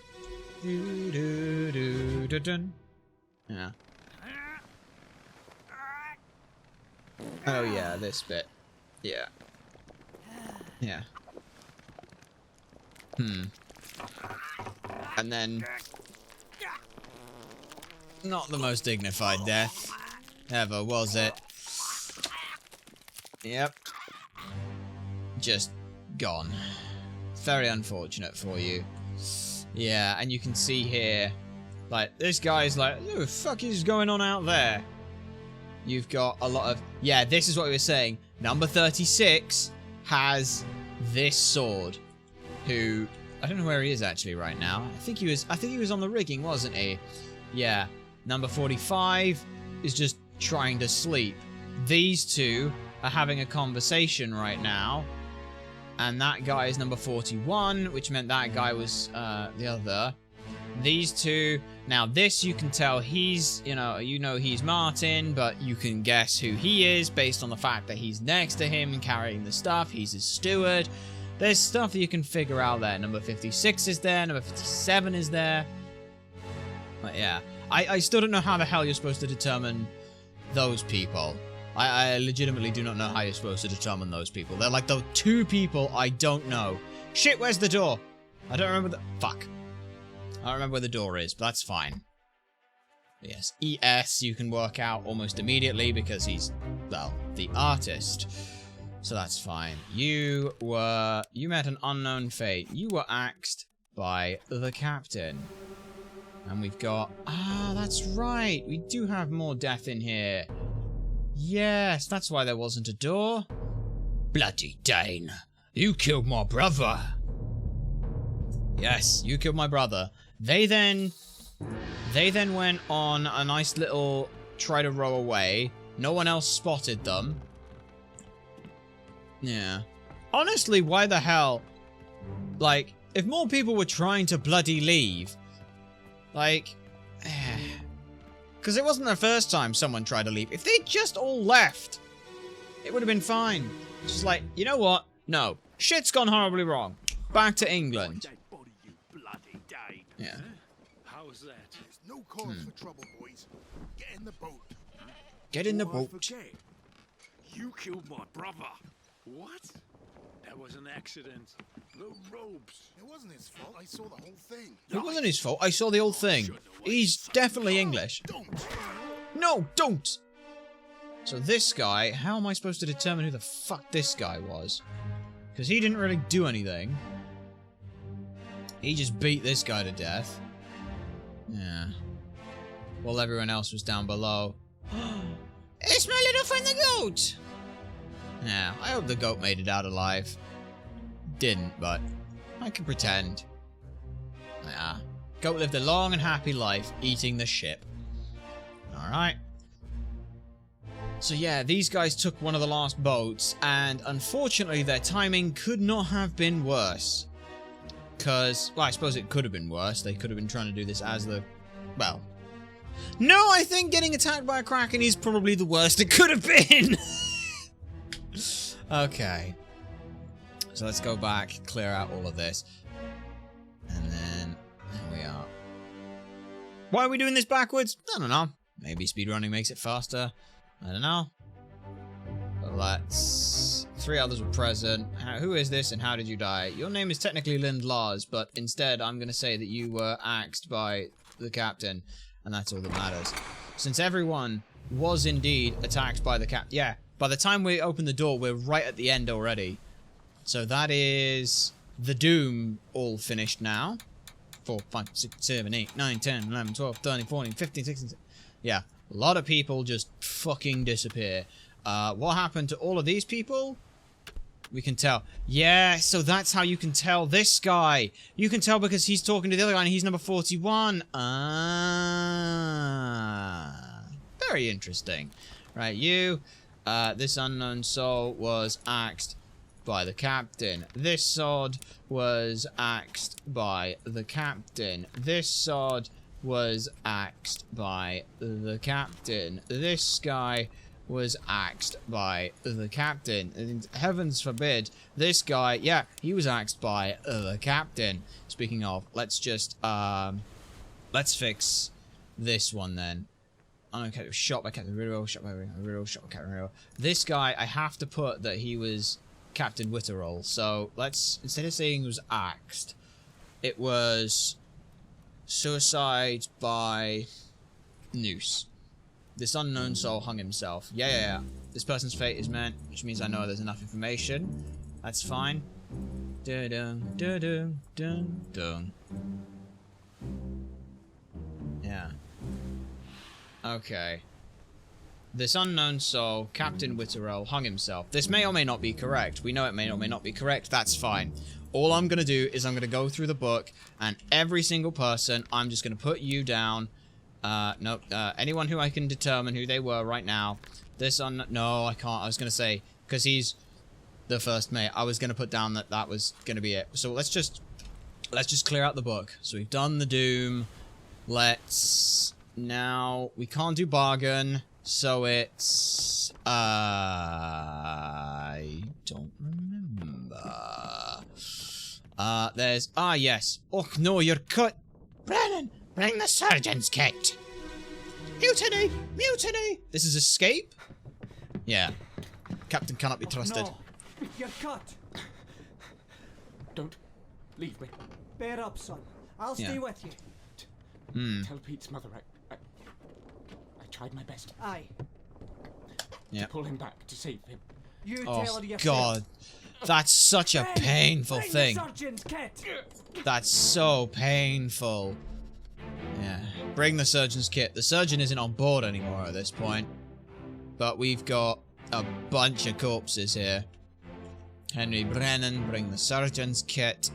Yeah. Oh yeah, this bit. Yeah. Yeah. And then... Not the most dignified death. Ever, was it? Yep. Just gone. Very unfortunate for you. Yeah, and you can see here, like, this guy's like, what the fuck is going on out there? You've got a lot of... Yeah, this is what we were saying. Number 36 has this sword, who... I don't know where he is actually right now. I think he was on the rigging, wasn't he? Yeah. Number 45 is just trying to sleep. These two are having a conversation right now. And that guy is number 41, which meant that guy was the other. These two... Now, this you can tell he's, you know he's Martin, but you can guess who he is based on the fact that he's next to him and carrying the stuff. He's his steward. There's stuff that you can figure out there. Number 56 is there. Number 57 is there. But yeah. I still don't know how the hell you're supposed to determine those people. I legitimately do not know how you're supposed to determine those people. They're like the 2 people I don't know. Shit, where's the door? I don't remember the... Fuck. I don't remember where the door is, but that's fine. But yes, ES you can work out almost immediately because he's, well, the artist. So that's fine. You met an unknown fate. You were axed by the captain. And we've got... Ah, that's right. We do have more death in here. Yes, that's why there wasn't a door. Bloody Dane. You killed my brother. Yes, you killed my brother. They then went on a nice little try to row away. No one else spotted them. Yeah. Honestly, why the hell? Like, if more people were trying to bloody leave... Like, because it wasn't the first time someone tried to leave. If they'd just all left, it would have been fine. Just like, you know what? No. Shit's gone horribly wrong. Back to England. Yeah. How's that? There's no cause for trouble, boys. Get in the boat. Get in the boat. You killed my brother. What? That was an accident. The ropes. It wasn't his fault. I saw the whole thing. It wasn't his fault. I saw the whole thing. Shouldn't have He's definitely English. No, don't! So this guy, how am I supposed to determine who the fuck this guy was? Because he didn't really do anything. He just beat this guy to death. Yeah. While everyone else was down below. It's my little friend the goat! Yeah, I hope the goat made it out alive. Didn't, but I can pretend. Yeah. Goat lived a long and happy life eating the ship. Alright. So yeah, these guys took one of the last boats, and unfortunately their timing could not have been worse. Because, well, I suppose it could have been worse. They could have been trying to do this as the... well... no, I think getting attacked by a kraken is probably the worst it could have been! Okay. So let's go back, clear out all of this. And then... there we are. Why are we doing this backwards? I don't know. Maybe speedrunning makes it faster. I don't know. But let's... 3 others were present. Who is this and how did you die? Your name is technically Lind Lars, but instead I'm going to say that you were axed by the captain. And that's all that matters. Since everyone was indeed attacked by the captain... yeah, by the time we open the door, we're right at the end already. So that is... the Doom all finished now. 4, 5, 6, 7, 8, 9, 10, 11, 12, 13, 14, 15, 16... yeah. A lot of people just fucking disappear. What happened to all of these people? We can tell. Yeah, so that's how you can tell this guy. You can tell because he's talking to the other guy and he's number 41. Ah. Very interesting. Right, you. This unknown soul was axed by the captain. This sod was axed by the captain. This sod... was axed by the captain. This guy was axed by the captain. And heavens forbid, this guy, yeah, he was axed by the captain. Speaking of, let's just, let's fix this one then. Okay, shot by Captain Riddle, shot by Riddle, shot by Captain Riddle. This guy, I have to put that he was Captain Witterall. So let's, instead of saying he was axed, it was... suicide by noose. This unknown soul hung himself. Yeah. This person's fate is meant, which means I know there's enough information. That's fine. Dun dun dun dun dun. Yeah. Okay. This unknown soul, Captain Witterell, hung himself. This may or may not be correct. We know it may or may not be correct. That's fine. All I'm going to do is I'm going to go through the book, and every single person, I'm just going to put you down. Anyone who I can determine who they were right now. No, I can't. I was going to say, because he's the first mate, I was going to put down that that was going to be it. So let's just clear out the book. So we've done the Doom. Now, we can't do bargain, so it's... I don't remember. There's... ah, yes. Oh, no, you're cut. Brennan, bring the surgeon's kit. Mutiny! Mutiny! This is escape? Yeah. Captain cannot be trusted. No, you're cut. Don't leave me. Bear up, son. I'll stay with you. Tell Pete's mother I tried my best. Aye. To pull him back, to save him. You tell her yourself. God. That's such a painful thing. The surgeon's kit. That's so painful. Yeah. Bring the surgeon's kit. The surgeon isn't on board anymore at this point. But we've got a bunch of corpses here. Henry Brennan, bring the surgeon's kit.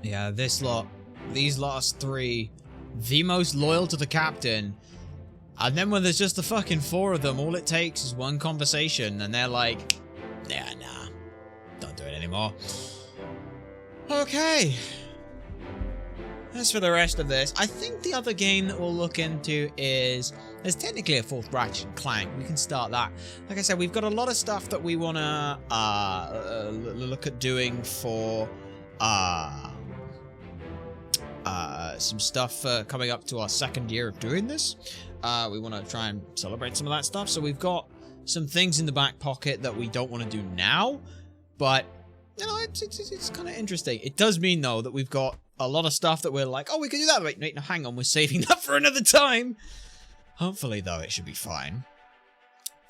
Yeah, this lot. These last 3. The most loyal to the captain. And then when there's just the fucking 4 of them, all it takes is one conversation. And they're like, yeah, nah. Don't do it anymore. Okay. As for the rest of this, I think the other game that we'll look into is... there's technically a 4th Ratchet and Clank. We can start that. Like I said, we've got a lot of stuff that we want to look at doing for... some stuff coming up to our 2nd year of doing this. We want to try and celebrate some of that stuff. So we've got some things in the back pocket that we don't want to do now. But, you know, it's kind of interesting. It does mean, though, that we've got a lot of stuff that we're like, oh, we could do that. Wait, no, hang on, we're saving that for another time. Hopefully, though, it should be fine.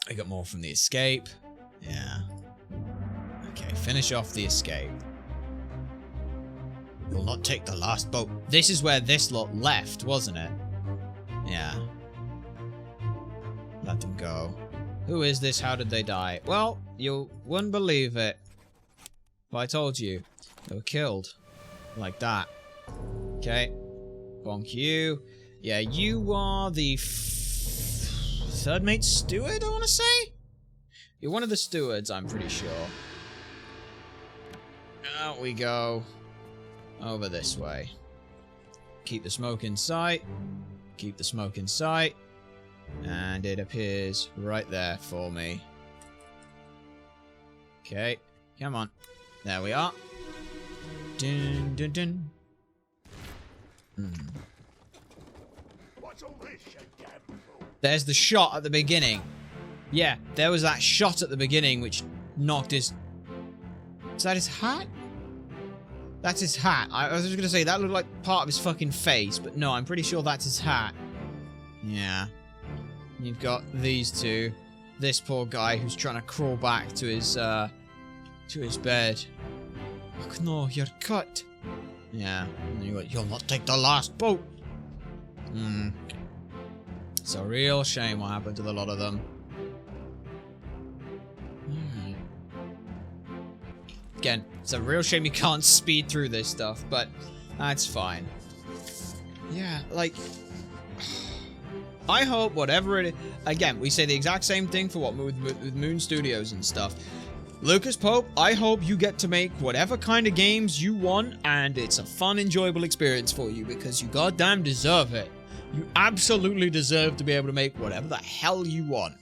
We got more from the escape. Yeah. Okay, finish off the escape. You'll not take the last boat. This is where this lot left, wasn't it? Yeah. Let them go. Who is this? How did they die? Well, you wouldn't believe it. But I told you. They were killed. Like that. Okay. Bonk you. Yeah, you are the third mate steward, I want to say? You're one of the stewards, I'm pretty sure. Out we go. Over this way. Keep the smoke in sight. Keep the smoke in sight. And it appears right there for me. Okay. Come on. There we are. Dun, dun, dun. What's all this, you damn fool? There's the shot at the beginning. Yeah, there was that shot at the beginning which knocked his... Is that his hat? That's his hat. I was just going to say, that looked like part of his fucking face, but no, I'm pretty sure that's his hat. Yeah. You've got these two. This poor guy who's trying to crawl back to his bed. Oh, no, you're cut. Yeah. And you got, you'll not take the last boat. It's a real shame what happened to the lot of them. Again, it's a real shame you can't speed through this stuff, but that's fine. Yeah, like... I hope whatever it is... Again, we say the exact same thing for what with Moon Studios and stuff. Lucas Pope, I hope you get to make whatever kind of games you want, and it's a fun, enjoyable experience for you, because you goddamn deserve it. You absolutely deserve to be able to make whatever the hell you want.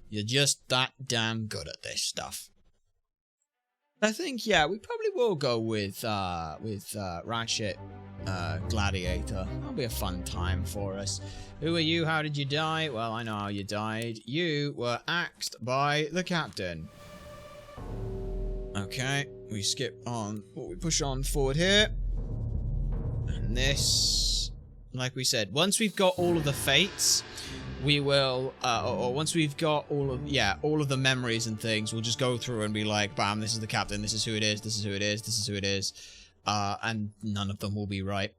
You're just that damn good at this stuff. I think, yeah, we probably will go with Ratchet Gladiator. That'll be a fun time for us. Who are you? How did you die? Well, I know how you died. You were axed by the captain. Okay, we skip on, we push on forward here. And this, like we said, once we've got all of the fates, we will, or once we've got all of the memories and things, we'll just go through and be like, bam, this is the captain, this is who it is, this is who it is, this is who it is. And none of them will be right.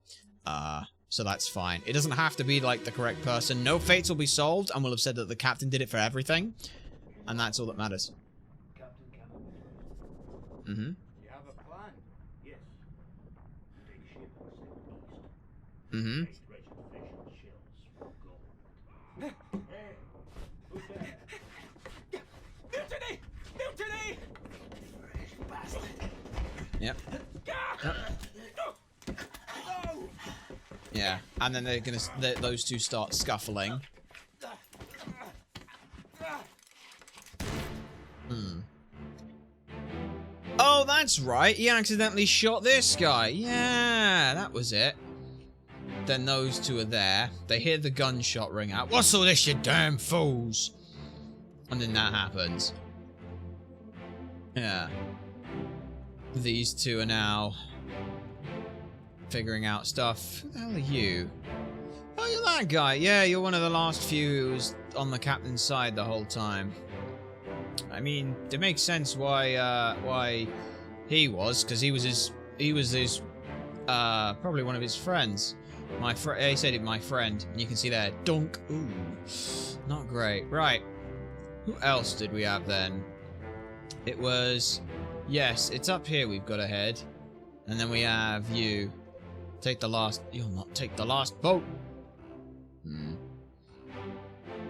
So that's fine. It doesn't have to be, like, the correct person. No fates will be solved, and we'll have said that the captain did it for everything. And that's all that matters. Captain Cameron. Mm-hmm. You have a plan? Yes. Big ship east. Mm-hmm. Hey, who's there? Mutiny! Mutiny! Bastard. Yep. No! Yeah, and then they're gonna, those two start scuffling. Oh, that's right. He accidentally shot this guy. Yeah, that was it. Then those two are there. They hear the gunshot ring out. What's all this, you damn fools? And then that happens. Yeah. These two are now figuring out stuff. Who the hell are you? Oh, you're that guy. Yeah, you're one of the last few who was on the captain's side the whole time. I mean, it makes sense why he was, because he was his probably one of his friends. He said it, my friend, and you can see there, dunk. Ooh, not great. Right, who else did we have then? It was, yes, it's up here we've got ahead, and then we have you. Take the last. You'll not take the last boat.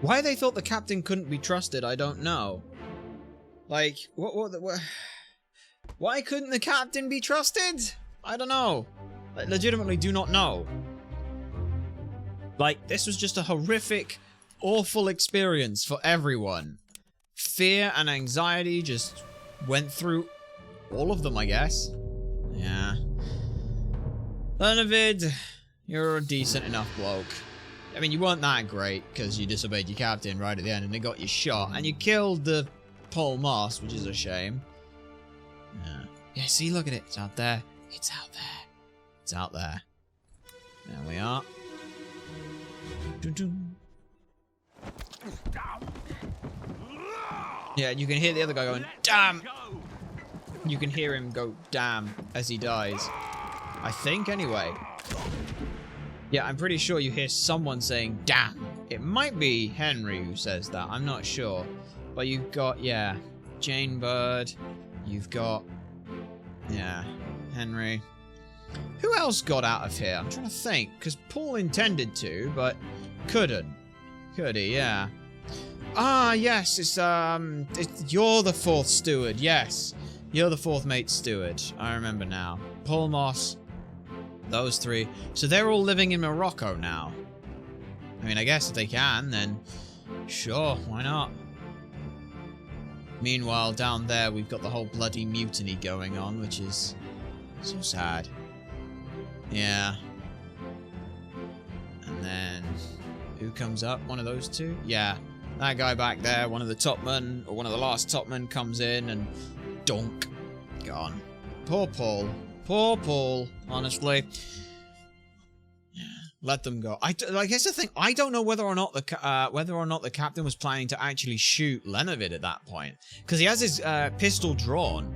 Why they thought the captain couldn't be trusted, I don't know. Like, what why couldn't the captain be trusted? I don't know. Like, legitimately do not know. Like, this was just a horrific, awful experience for everyone. Fear and anxiety just went through all of them, I guess. Yeah. Lernavid, you're a decent enough bloke. I mean, you weren't that great, because you disobeyed your captain right at the end and they got you shot. And you killed the Paul Moss, which is a shame. Yeah. Yeah, see, look at it. It's out there. It's out there. It's out there. There we are. Dun -dun. Yeah, you can hear the other guy going, damn! You can hear him go, damn, as he dies. I think, anyway. Yeah, I'm pretty sure you hear someone saying, damn. It might be Henry who says that, I'm not sure. But you've got, yeah, Jane Bird. You've got, yeah, Henry. Who else got out of here? I'm trying to think, because Paul intended to, but couldn't. Could he? Yeah. Ah, yes, it's you're the 4th steward, yes. You're the 4th mate steward. I remember now. Paul Moss, those 3. So they're all living in Morocco now. I mean, I guess if they can, then sure, why not? Meanwhile, down there, we've got the whole bloody mutiny going on, which is so sad. Yeah. And then, who comes up? One of those 2? Yeah. That guy back there, one of the topmen, or one of the last topmen, comes in and donk. Gone. Poor Paul. Poor Paul, honestly. Let them go. I guess the thing, I don't know whether or not the captain was planning to actually shoot Lenevid at that point, because he has his pistol drawn.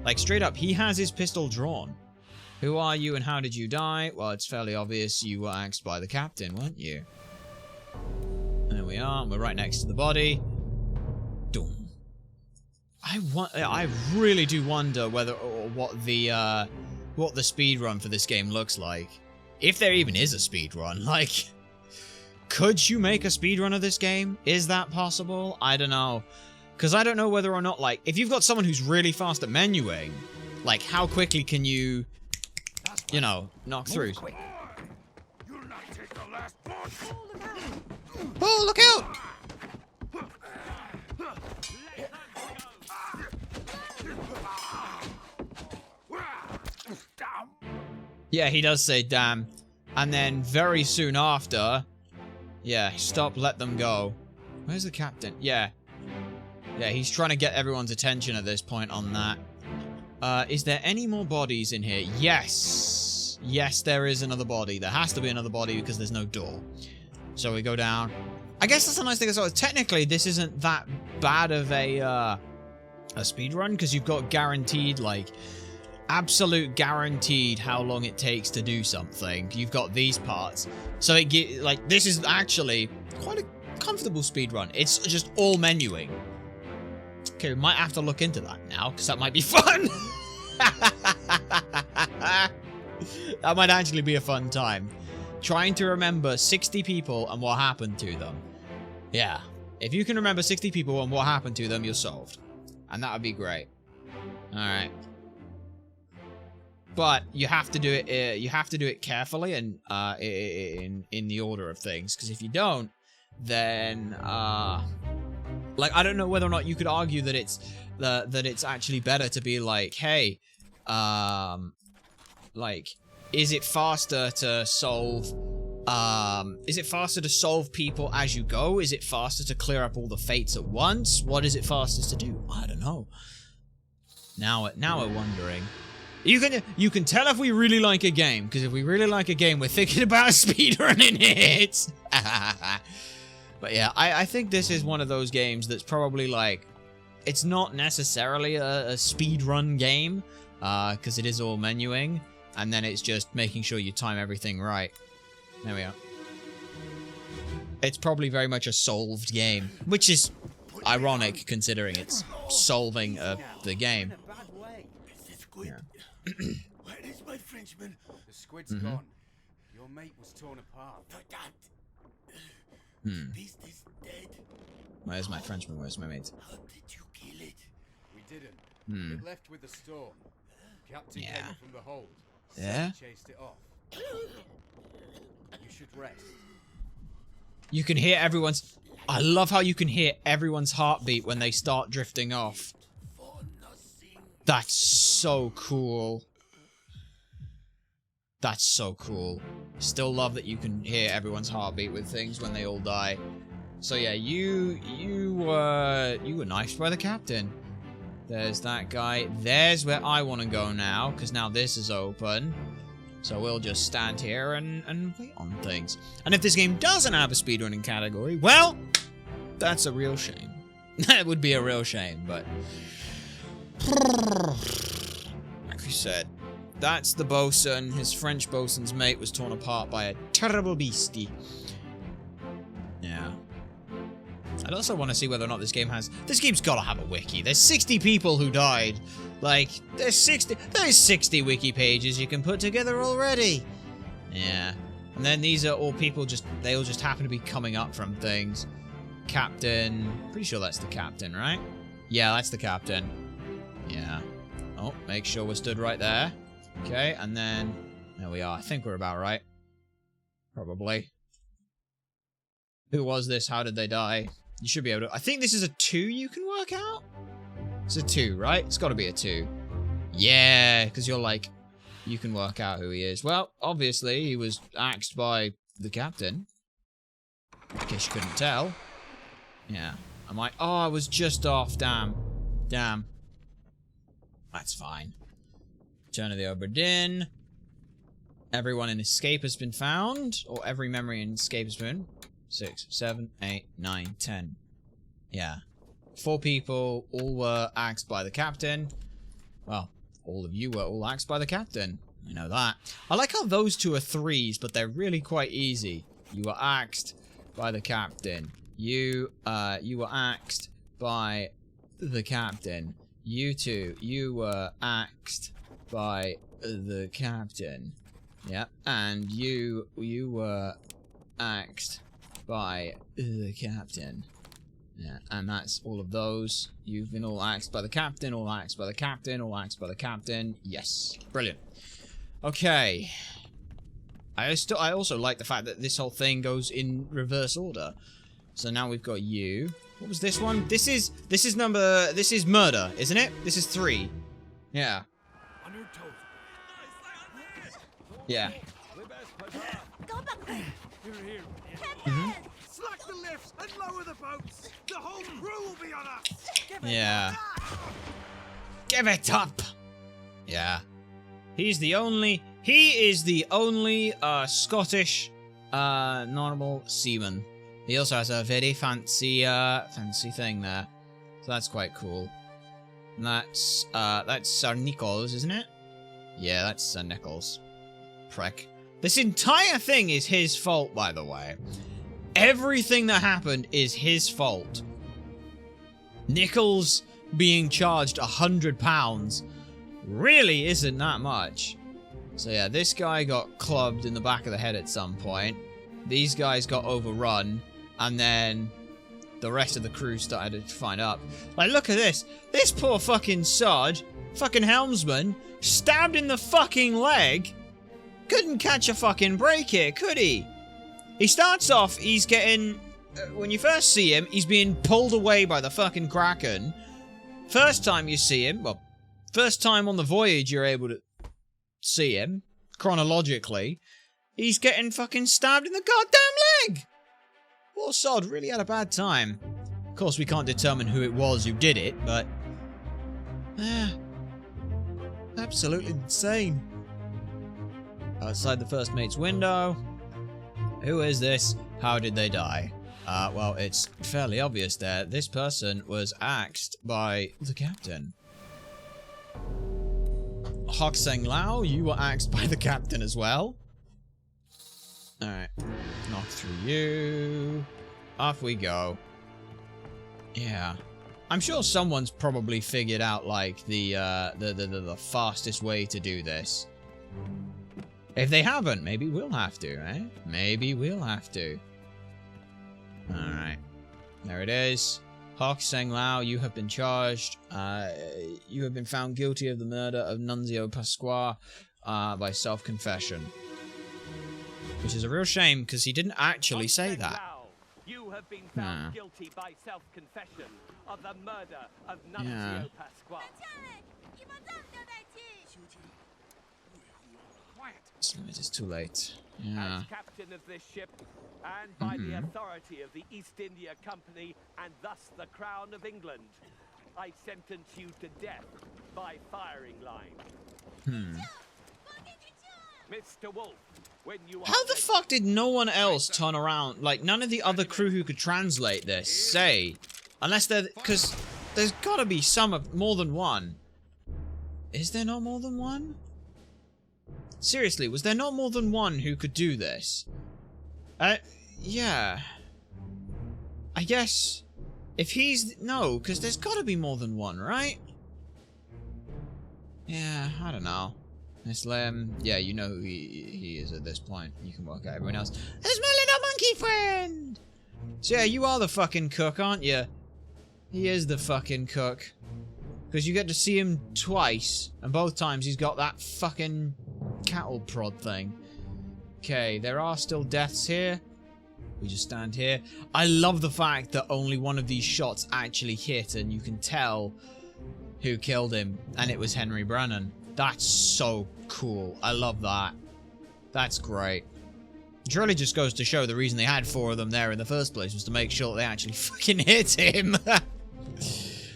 Like, straight up, he has his pistol drawn. Who are you and how did you die? Well, it's fairly obvious you were axed by the captain, weren't you? There we are. We're right next to the body. Doom. I really do wonder whether or what the speed run for this game looks like. If there even is a speed run, like, could you make a speed run of this game? Is that possible? I don't know. Because I don't know whether or not, like, if you've got someone who's really fast at menuing, like, how quickly can you, you know, knock through? Oh, look out! Yeah, he does say damn. And then very soon after, yeah, stop, let them go. Where's the captain? Yeah. Yeah, he's trying to get everyone's attention at this point on that. Is there any more bodies in here? Yes. Yes, there is another body. There has to be another body because there's no door. So we go down. I guess that's a nice thing as well. Technically, this isn't that bad of a speed run because you've got guaranteed, like, absolute guaranteed how long it takes to do something. You've got these parts. So it like, this is actually quite a comfortable speed run. It's just all menuing. Okay, we might have to look into that now because that might be fun. That might actually be a fun time. Trying to remember 60 people and what happened to them. Yeah. If you can remember 60 people and what happened to them, you're solved. And that would be great. Alright. But you have to do it. You have to do it carefully and in the order of things. Because if you don't, then like, I don't know whether or not you could argue that it's actually better to be like, hey, like, is it faster to solve? Is it faster to solve people as you go? Is it faster to clear up all the fates at once? What is it fastest to do? I don't know. Now we're wondering. You can tell if we really like a game, because if we really like a game, we're thinking about speedrunning it. But yeah, I think this is one of those games that's probably like, it's not necessarily a speedrun game, because it is all menuing, and then it's just making sure you time everything right. There we are. It's probably very much a solved game, which is ironic considering it's solving the game. Yeah. Where is my Frenchman? The squid's gone. Your mate was torn apart. Beast is dead. Where's my Frenchman? Where's my mate? How did you kill it? We didn't. It left with the storm. Captain came up from the hold. Yeah? Chased it off. You should rest. You can hear everyone's... I love how you can hear everyone's heartbeat when they start drifting off. That's so cool. That's so cool. Still love that you can hear everyone's heartbeat with things when they all die. So yeah, you were knifed by the captain. There's that guy. There's where I want to go now, because now this is open. So we'll just stand here and wait on things. And if this game doesn't have a speedrunning category, well, that's a real shame. That would be a real shame, but... like we said, that's the bosun. His French bosun's mate was torn apart by a terrible beastie. Yeah. I'd also want to see whether or not this game has... This game's got to have a wiki. There's 60 people who died. Like, there's 60 wiki pages you can put together already. Yeah. And then these are all people they all just happen to be coming up from things. Captain. Pretty sure that's the captain, right? Yeah, that's the captain. Yeah. Oh, make sure we're stood right there. Okay, and then... There we are. I think we're about right. Probably. Who was this? How did they die? You should be able to... I think this is a 2 you can work out? It's a 2, right? It's got to be a 2. Yeah, because you're like... You can work out who he is. Well, obviously, he was axed by the captain. In case you couldn't tell. Yeah. I'm like, oh, I was just off. Damn. Damn. That's fine. Return of the Obra Dinn. Everyone in escape has been found. Or every memory in escape has been... 6, 7, 8, 9, 10. Yeah. 4 people, all were axed by the captain. Well, all of you were all axed by the captain. I know that. I like how those 2 are 3s, but they're really quite easy. You were axed by the captain. You were axed by the captain. You 2, you were axed by the captain. Yeah, and you were axed by the captain. Yeah, and that's all of those. You've been all axed by the captain, all axed by the captain, all axed by the captain. Yes. Brilliant. Okay. I also like the fact that this whole thing goes in reverse order. So now we've got you. What was this one? This is murder, isn't it? This is 3. Yeah. Yeah. Slack the lifts and lower the boats. The whole crew will be on us. Yeah. Give it up. Yeah. He is the only Scottish normal seaman. He also has a very fancy thing there. So that's quite cool. And that's Sir Nichols, isn't it? Yeah, that's Sir Nichols. Prick. This entire thing is his fault, by the way. Everything that happened is his fault. Nichols being charged £100 really isn't that much. So yeah, this guy got clubbed in the back of the head at some point. These guys got overrun, and then the rest of the crew started to find up. Like, look at this. This poor fucking sod, fucking helmsman, stabbed in the fucking leg. Couldn't catch a fucking break here, could he? He starts off, he's getting... when you first see him, he's being pulled away by the fucking Kraken. First time you see him, well, first time on the voyage you're able to see him, chronologically, he's getting fucking stabbed in the goddamn leg! Poor sod really had a bad time. Of course, we can't determine who it was who did it, but... absolutely insane. Outside the first mate's window. Who is this? How did they die? Well, it's fairly obvious there. This person was axed by the captain. Hok Seng Lao, you were axed by the captain as well. Alright. Knock through you. Off we go. Yeah. I'm sure someone's probably figured out, like, the fastest way to do this. If they haven't, maybe we'll have to, eh? Maybe we'll have to. Alright. There it is. Hok Seng Lao, you have been charged. You have been found guilty of the murder of Nunzio Pasqua by self-confession. Which is a real shame, because he didn't actually say that. You have been found guilty by self-confession of the murder of Nunzio Pasqua. It's too late. Yeah. As captain of this ship, and by the authority of the East India Company, and thus the Crown of England, I sentence you to death by firing line. Mr. Wolf, when you are How the fuck did no one else turn around? Like, none of the other crew who could translate this say. Unless they're... Because there's gotta be more than one. Is there not more than one? Seriously, was there not more than one who could do this? Yeah. I guess... If he's... No, because there's gotta be more than one, right? Yeah, I don't know. Yeah, you know who he is at this point. You can work out everyone else. There's my little monkey friend! So yeah, you are the fucking cook, aren't you? He is the fucking cook. Because you get to see him twice, and both times he's got that fucking cattle prod thing. Okay, there are still deaths here. We just stand here. I love the fact that only one of these shots actually hit, and you can tell who killed him, and it was Henry Brennan. That's so cool. I love that. That's great. It really just goes to show the reason they had 4 of them there in the first place was to make sure that they actually fucking hit him.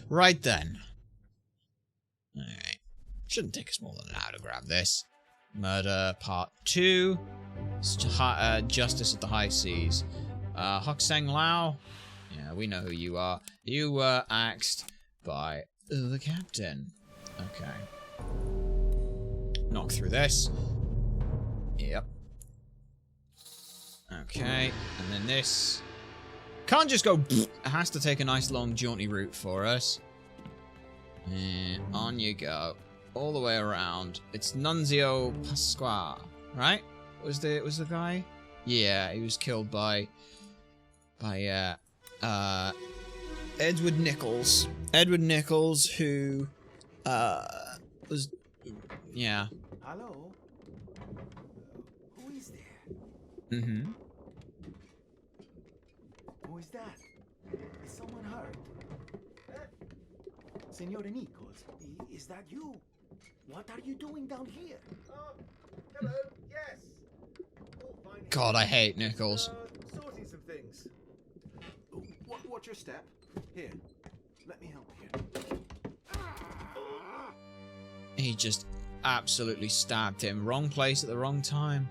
Right then. Alright. Shouldn't take us more than an hour to grab this. Murder Part 2. Justice at the High Seas. Hock Seng Lao. Yeah, we know who you are. You were axed by the captain. Okay. Knock through this. Yep. Okay, and then this. Can't just go. It has to take a nice long jaunty route for us. And on you go, all the way around. It's Nunzio Pasqua, right? Was the guy? Yeah, he was killed by Edward Nichols. Edward Nichols, who was, yeah. Hello? Who is there? Mm-hmm. Who is that? Is someone hurt? Senora Nichols, is that you? What are you doing down here? Hello, yes. Oh, fine. God, I hate Nichols. Sorting some things. Watch your step. Here, let me help you. He just absolutely stabbed him. Wrong place at the wrong time.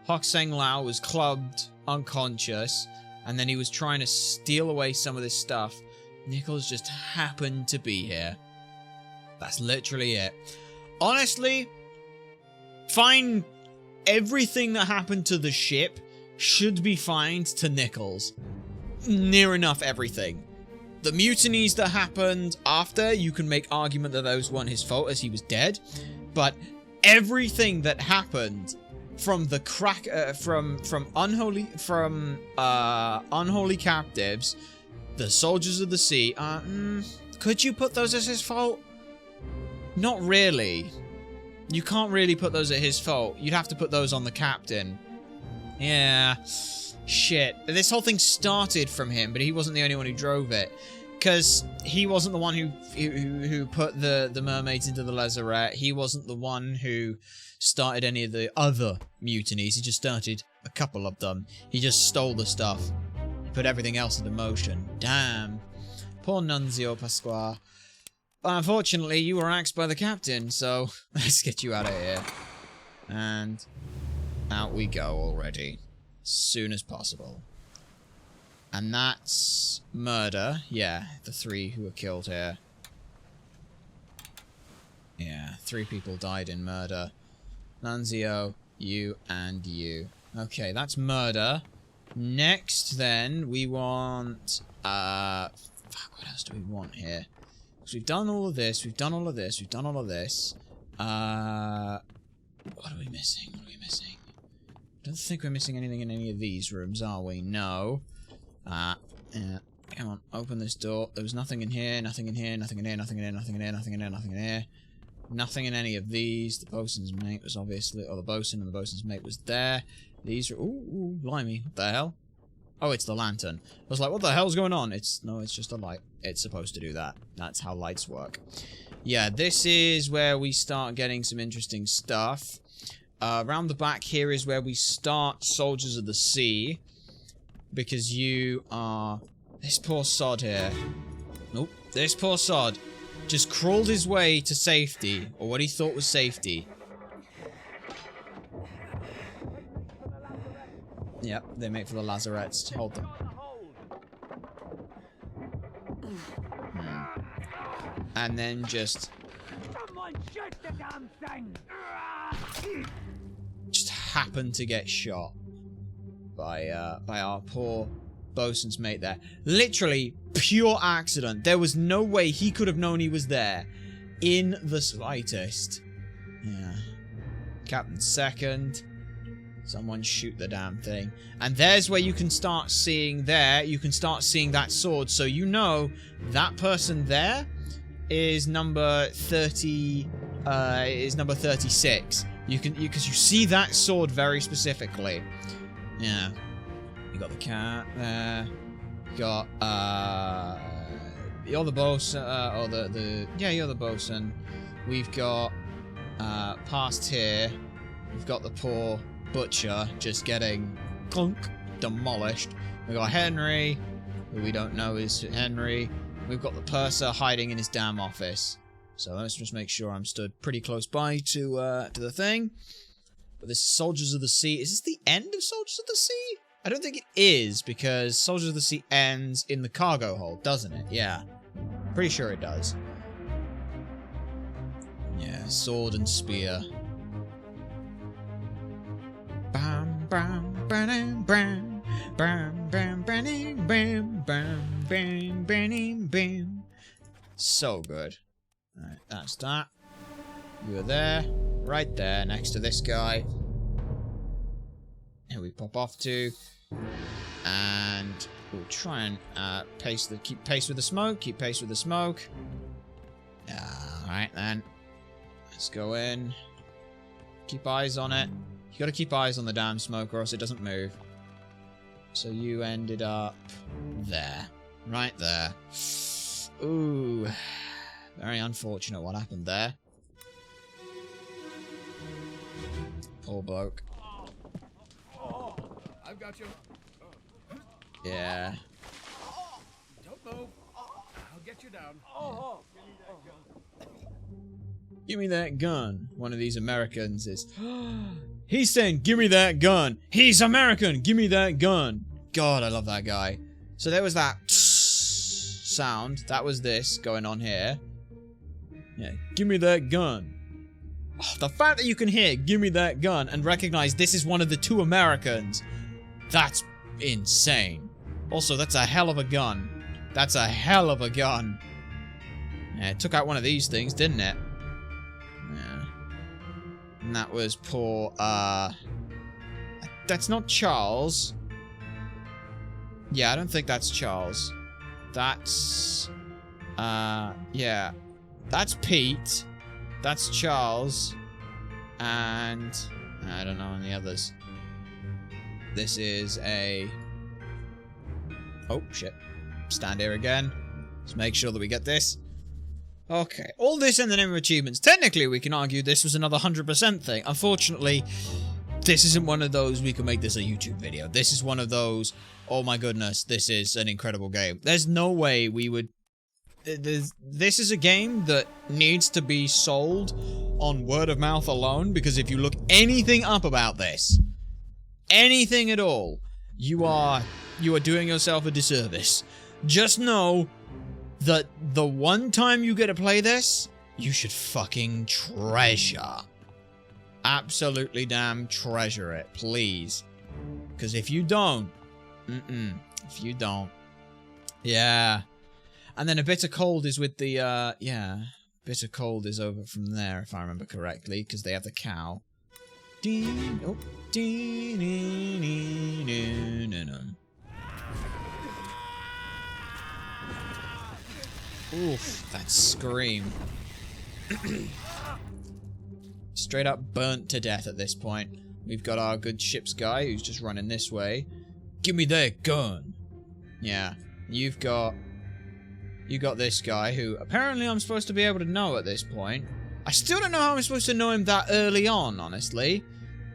Hock Seng Lao was clubbed, unconscious, and then he was trying to steal away some of this stuff. Nichols just happened to be here. That's literally it. Honestly, fine. Everything that happened to the ship should be fined to Nichols. Near enough everything. The mutinies that happened after, you can make argument that those weren't his fault as he was dead. But everything that happened from the unholy captives, the soldiers of the sea, could you put those as his fault? Not really. You can't really put those at his fault. You'd have to put those on the captain. Yeah. Shit. This whole thing started from him, but he wasn't the only one who drove it. Because he wasn't the one who put the mermaids into the lazarette. He wasn't the one who started any of the other mutinies. He just started a couple of them. He just stole the stuff. He put everything else into motion. Damn. Poor Nunzio Pasqua. But unfortunately, you were axed by the captain, so let's get you out of here. And out we go already. As soon as possible. And that's murder. Yeah, the 3 who were killed here. Yeah, 3 people died in murder. Nunzio, you, and you. Okay, that's murder. Next, then, we want... Fuck, what else do we want here? Because we've done all of this, we've done all of this, we've done all of this. What are we missing? What are we missing? I don't think we're missing anything in any of these rooms, are we? No. Yeah. Come on, open this door. There was nothing in here, nothing in here, nothing in here, nothing in here, nothing in here, nothing in here, nothing in here. Nothing in any of these. The bosun's mate was obviously... Or the bosun and the bosun's mate was there. These are... Ooh, blimey. What the hell? Oh, it's the lantern. I was like, what the hell's going on? No, it's just a light. It's supposed to do that. That's how lights work. Yeah, this is where we start getting some interesting stuff. Around the back here is where we start Soldiers of the Sea. Because you are... This poor sod here. Nope. This poor sod just crawled his way to safety. Or what he thought was safety. Yep, they make for the lazarettes. Hold them. And then just... Someone shoot the damn thing! just happened to get shot by our poor bosun's mate there. Literally, pure accident. There was no way he could have known he was there. In the slightest. Yeah. Captain second. Someone shoot the damn thing. And there's where you can start seeing there. You can start seeing that sword. So you know that person there is number 30. Is number 36. Because you see that sword very specifically. Yeah. You got the cat there. You got you're the bosun. Yeah, you're the bosun. We've got past here. We've got the poor butcher just getting clunk demolished. We've got Henry, who we don't know is Henry. We've got the purser hiding in his damn office. So let's just make sure I'm stood pretty close by to the thing. But this is Soldiers of the Sea. Is this the end of Soldiers of the Sea? I don't think it is, because Soldiers of the Sea ends in the cargo hold, doesn't it? Yeah. Pretty sure it does. Yeah, sword and spear. Bam, bam, bam, bam, bam, bam, bam, bam, bam, bam, bam, bam. So good. Alright, that's that. You're there, right there, next to this guy. Here we pop off to, and we'll try and keep pace with the smoke. Keep pace with the smoke. Alright then, let's go in. Keep eyes on it. You gotta keep eyes on the damn smoke, or else it doesn't move. So you ended up there, right there. Ooh, very unfortunate what happened there. Poor bloke. I've got you. Yeah. Don't move. I'll get you down. Give me that gun. One of these Americans is... He's saying, give me that gun. He's American. Give me that gun. God, I love that guy. So there was that sound. That was this going on here. Yeah, give me that gun. Oh, the fact that you can hear, give me that gun, and recognize this is one of the two Americans. That's insane. Also, that's a hell of a gun. That's a hell of a gun. Yeah, it took out one of these things, didn't it? Yeah. And that was poor, that's not Charles. Yeah, I don't think that's Charles. That's, yeah. That's Pete. That's Charles. And I don't know any others. This is a... Oh, shit. Stand here again. Let's make sure that we get this. Okay. All this in the name of achievements. Technically, we can argue this was another 100% thing. Unfortunately, this isn't one of those we can make this a YouTube video. This is one of those, oh my goodness, this is an incredible game. There's no way we would... This is a game that needs to be sold on word of mouth alone, because if you look anything up about this, anything at all, you are doing yourself a disservice. Just know that the one time you get to play this, you should fucking treasure. Absolutely damn treasure it, please. Because if you don't, if you don't, yeah. And then a bitter cold is with the, yeah. Bitter cold is over from there, if I remember correctly, because they have the cow. Oh. Oof, that scream. Straight up burnt to death at this point. We've got our good ship's guy who's just running this way. Give me that gun. Yeah, you got this guy who apparently I'm supposed to be able to know at this point. I still don't know how I'm supposed to know him that early on, honestly.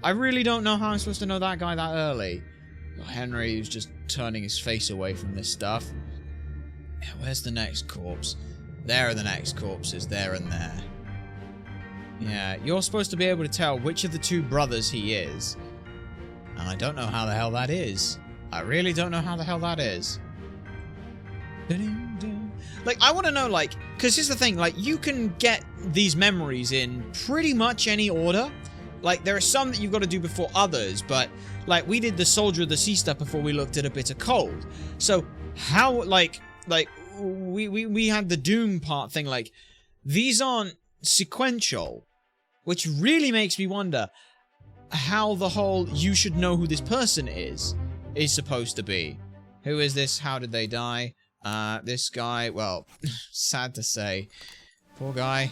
I really don't know how I'm supposed to know that guy that early. Henry, who's just turning his face away from this stuff. Where's the next corpse? There are the next corpses, there and there. Yeah, you're supposed to be able to tell which of the two brothers he is. And I don't know how the hell that is. I really don't know how the hell that is. Like, I want to know, like, because here's the thing, like, you can get these memories in pretty much any order. Like, there are some that you've got to do before others, but, like, we did the Soldier of the Sea stuff before we looked at A Bitter Cold. So, how, like, we had the Doom part thing, like, these aren't sequential, which really makes me wonder how the whole you should know who this person is supposed to be. Who is this? How did they die? This guy, well, sad to say, poor guy,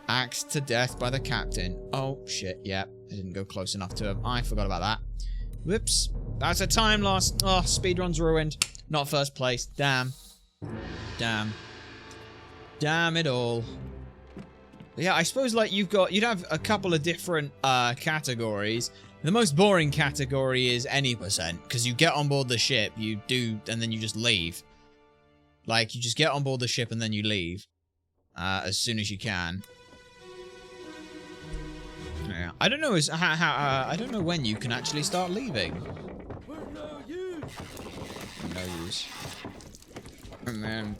axed to death by the captain. Oh, shit, yep, I didn't go close enough to him. I forgot about that. Whoops, that's a time loss. Oh, speedrun's ruined. Not first place. Damn. Damn. Damn it all. But yeah, I suppose, like, you'd have a couple of different, categories. The most boring category is any percent, because you get on board the ship, you do, and then you just leave. Like, you just get on board the ship and then you leave. As soon as you can. Yeah. I don't know I don't know when you can actually start leaving. No use. And then...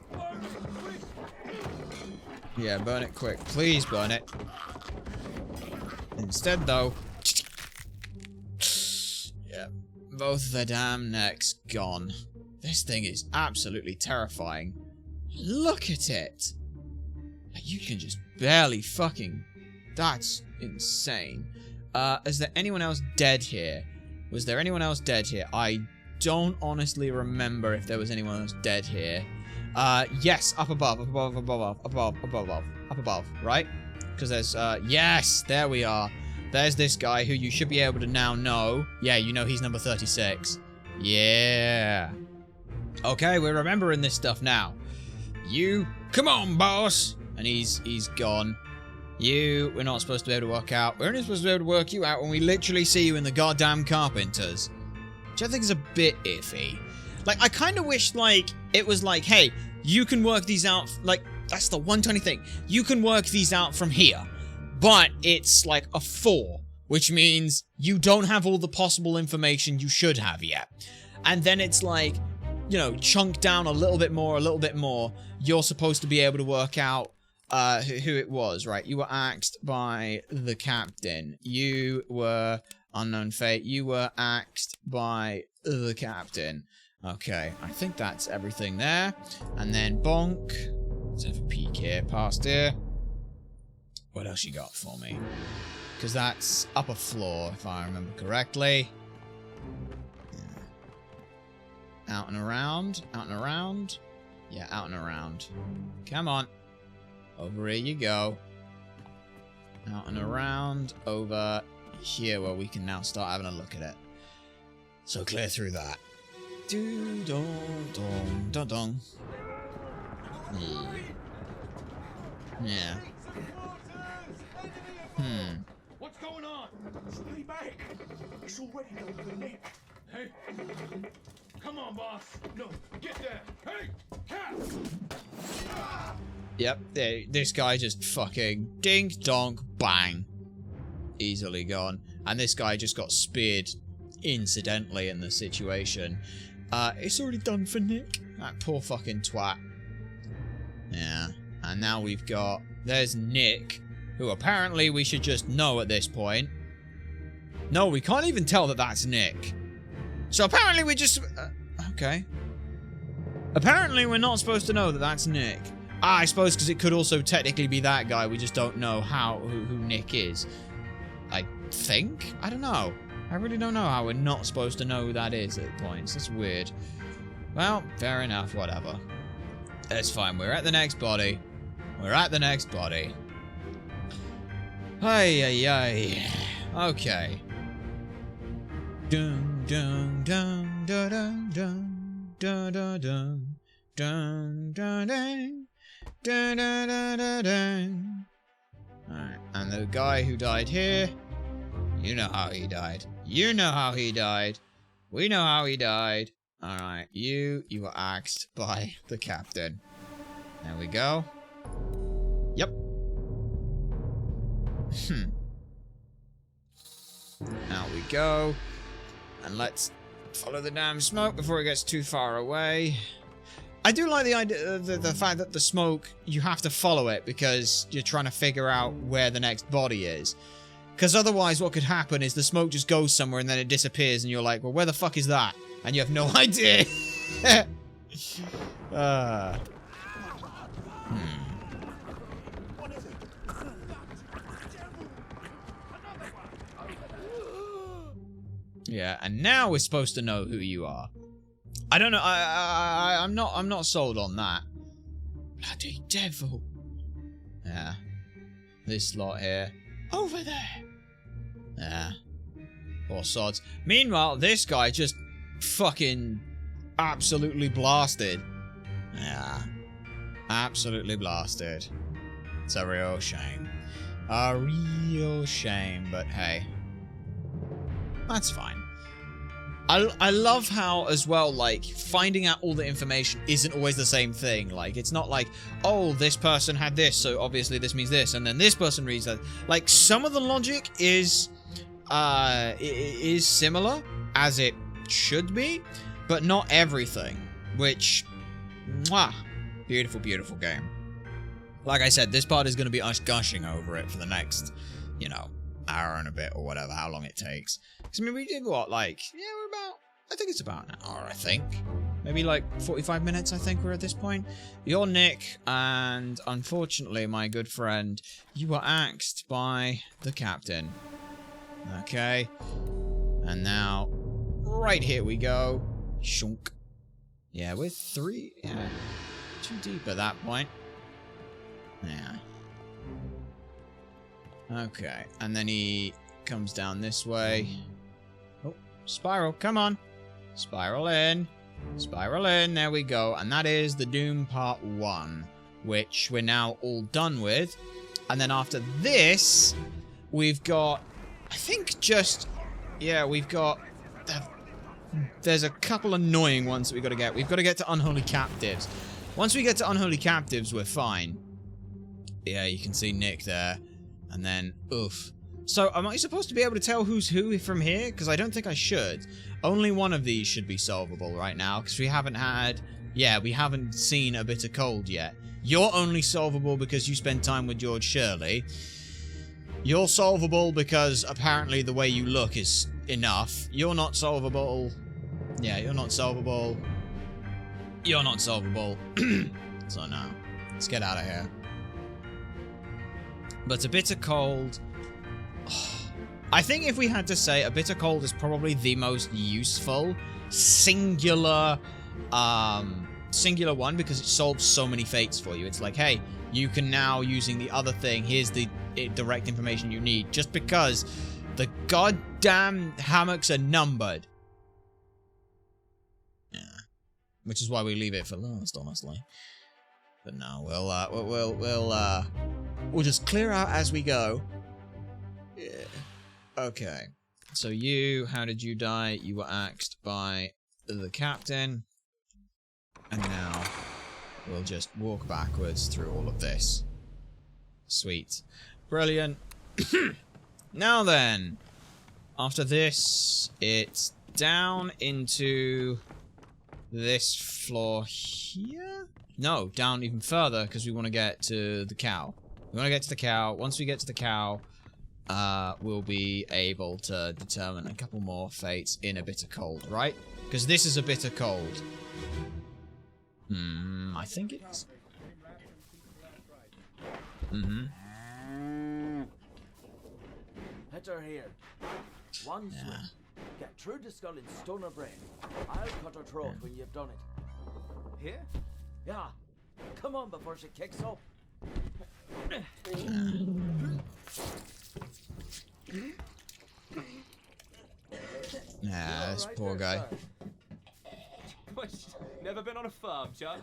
yeah, burn it quick. Please burn it. Instead, though... yeah, both the damn necks gone. This thing is absolutely terrifying. Look at it! You can just barely fucking... that's insane. Is there anyone else dead here? Was there anyone else dead here? I don't honestly remember if there was anyone else dead here. Yes, up above, right? Because there's, yes, there we are. There's this guy who you should be able to now know. Yeah, you know he's number 36. Yeah. Okay, we're remembering this stuff now. You, come on, boss! And he's gone. You, we're not supposed to be able to work out. We're only supposed to be able to work you out when we literally see you in the goddamn Carpenters. Which I think is a bit iffy. Like, I kind of wish, like, it was like, hey, you can work these out, like, that's the 120 thing. You can work these out from here. But it's like a 4, which means you don't have all the possible information you should have yet. And then it's like, you know, chunk down a little bit more, you're supposed to be able to work out who it was, right? You were axed by the captain. You were unknown fate. You were axed by the captain. Okay, I think that's everything there. And then bonk. Let's have a peek here, past here. What else you got for me? Because that's upper floor, if I remember correctly. Out and around. Out and around. Yeah, out and around. Come on. Over here you go. Out and around. Over here where we can now start having a look at it. So clear through that. Do dong dong dong dong. Yeah. What's going on? Stay back. It's already done with the net. Hey. Come on, boss. No, get there. Hey, cat. Yep, this guy just fucking dink donk bang. Easily gone. And this guy just got speared incidentally in the situation. It's already done for Nick. That poor fucking twat. Yeah. And now we've got... there's Nick, who apparently we should just know at this point. No, we can't even tell that that's Nick. So apparently we just... okay. Apparently we're not supposed to know that that's Nick. I suppose because it could also technically be that guy. We just don't know who Nick is. I think? I don't know. I really don't know how we're not supposed to know who that is at points. That's weird. Well, fair enough, whatever. That's fine. We're at the next body. We're at the next body. Ay, ay, ay. Okay. Dun, dun, dun, dun, dun, dun, dun, dun, dun, dun, dun, dun, dun, dun, dun, dun, dun. Alright, and the guy who died here, you know how he died. You know how he died. We know how he died. Alright, you were axed by the captain. There we go. Yep. Out we go. And let's follow the damn smoke before it gets too far away. I do like the idea, the fact that the smoke, you have to follow it because you're trying to figure out where the next body is. Because otherwise what could happen is the smoke just goes somewhere and then it disappears and you're like, well, where the fuck is that? And you have no idea. Yeah, and now we're supposed to know who you are. I don't know. I'm not sold on that. Bloody devil. Yeah. This lot here. Over there. Yeah. Poor sods. Meanwhile, this guy just fucking absolutely blasted. Yeah. Absolutely blasted. It's a real shame. A real shame, but hey. That's fine. I love how, as well, like, finding out all the information isn't always the same thing. Like, it's not like, oh, this person had this, so obviously this means this, and then this person reads that. Like, some of the logic is similar, as it should be, but not everything. Which, mwah, beautiful, beautiful game. Like I said, this part is going to be us gushing over it for the next, you know, hour and a bit or whatever, how long it takes. Because, I mean, we did what, like, yeah, we're about, I think it's about an hour, I think. Maybe like 45 minutes, I think we're at this point. You're Nick, and unfortunately, my good friend, you were axed by the captain. Okay. And now, right here we go. Shunk. Yeah, we're 2 deep at that point. Yeah. Okay, and then he comes down this way. Oh, spiral, come on. Spiral in. Spiral in, there we go. And that is the Doom Part 1, which we're now all done with. And then after this, we've got, I think just, yeah, we've got, there's a couple annoying ones that we've got to get. We've got to get to Unholy Captives. Once we get to Unholy Captives, we're fine. Yeah, you can see Nick there. And then, oof. So, am I supposed to be able to tell who's who from here? Because I don't think I should. Only one of these should be solvable right now, because we haven't had... Yeah, we haven't seen A Bitter Cold yet. You're only solvable because you spend time with George Shirley. You're solvable because apparently the way you look is enough. You're not solvable. Yeah, you're not solvable. You're not solvable. So no. Let's get out of here. But A Bitter Cold... I think if we had to say, A Bitter Cold is probably the most useful singular one, because it solves so many fates for you. It's like, hey, you can now, using the other thing, here's the direct information you need, just because the goddamn hammocks are numbered. Yeah. Which is why we leave it for last, honestly. But no, we'll just clear out as we go. Yeah. Okay. So you, how did you die? You were axed by the captain. And now we'll just walk backwards through all of this. Sweet. Brilliant. Now then, after this, it's down into this floor here? No, down even further, because we want to get to the cow. We want to get to the cow. Once we get to the cow, we'll be able to determine a couple more fates in A Bitter Cold, right? Because this is A Bitter Cold. I think it is. Hit her here. One swing. Get through the skull in stone or brain. I'll cut her throat when you've done it. Here? Yeah. Come on before she kicks up. Yeah, this poor guy. Never been on a farm, John?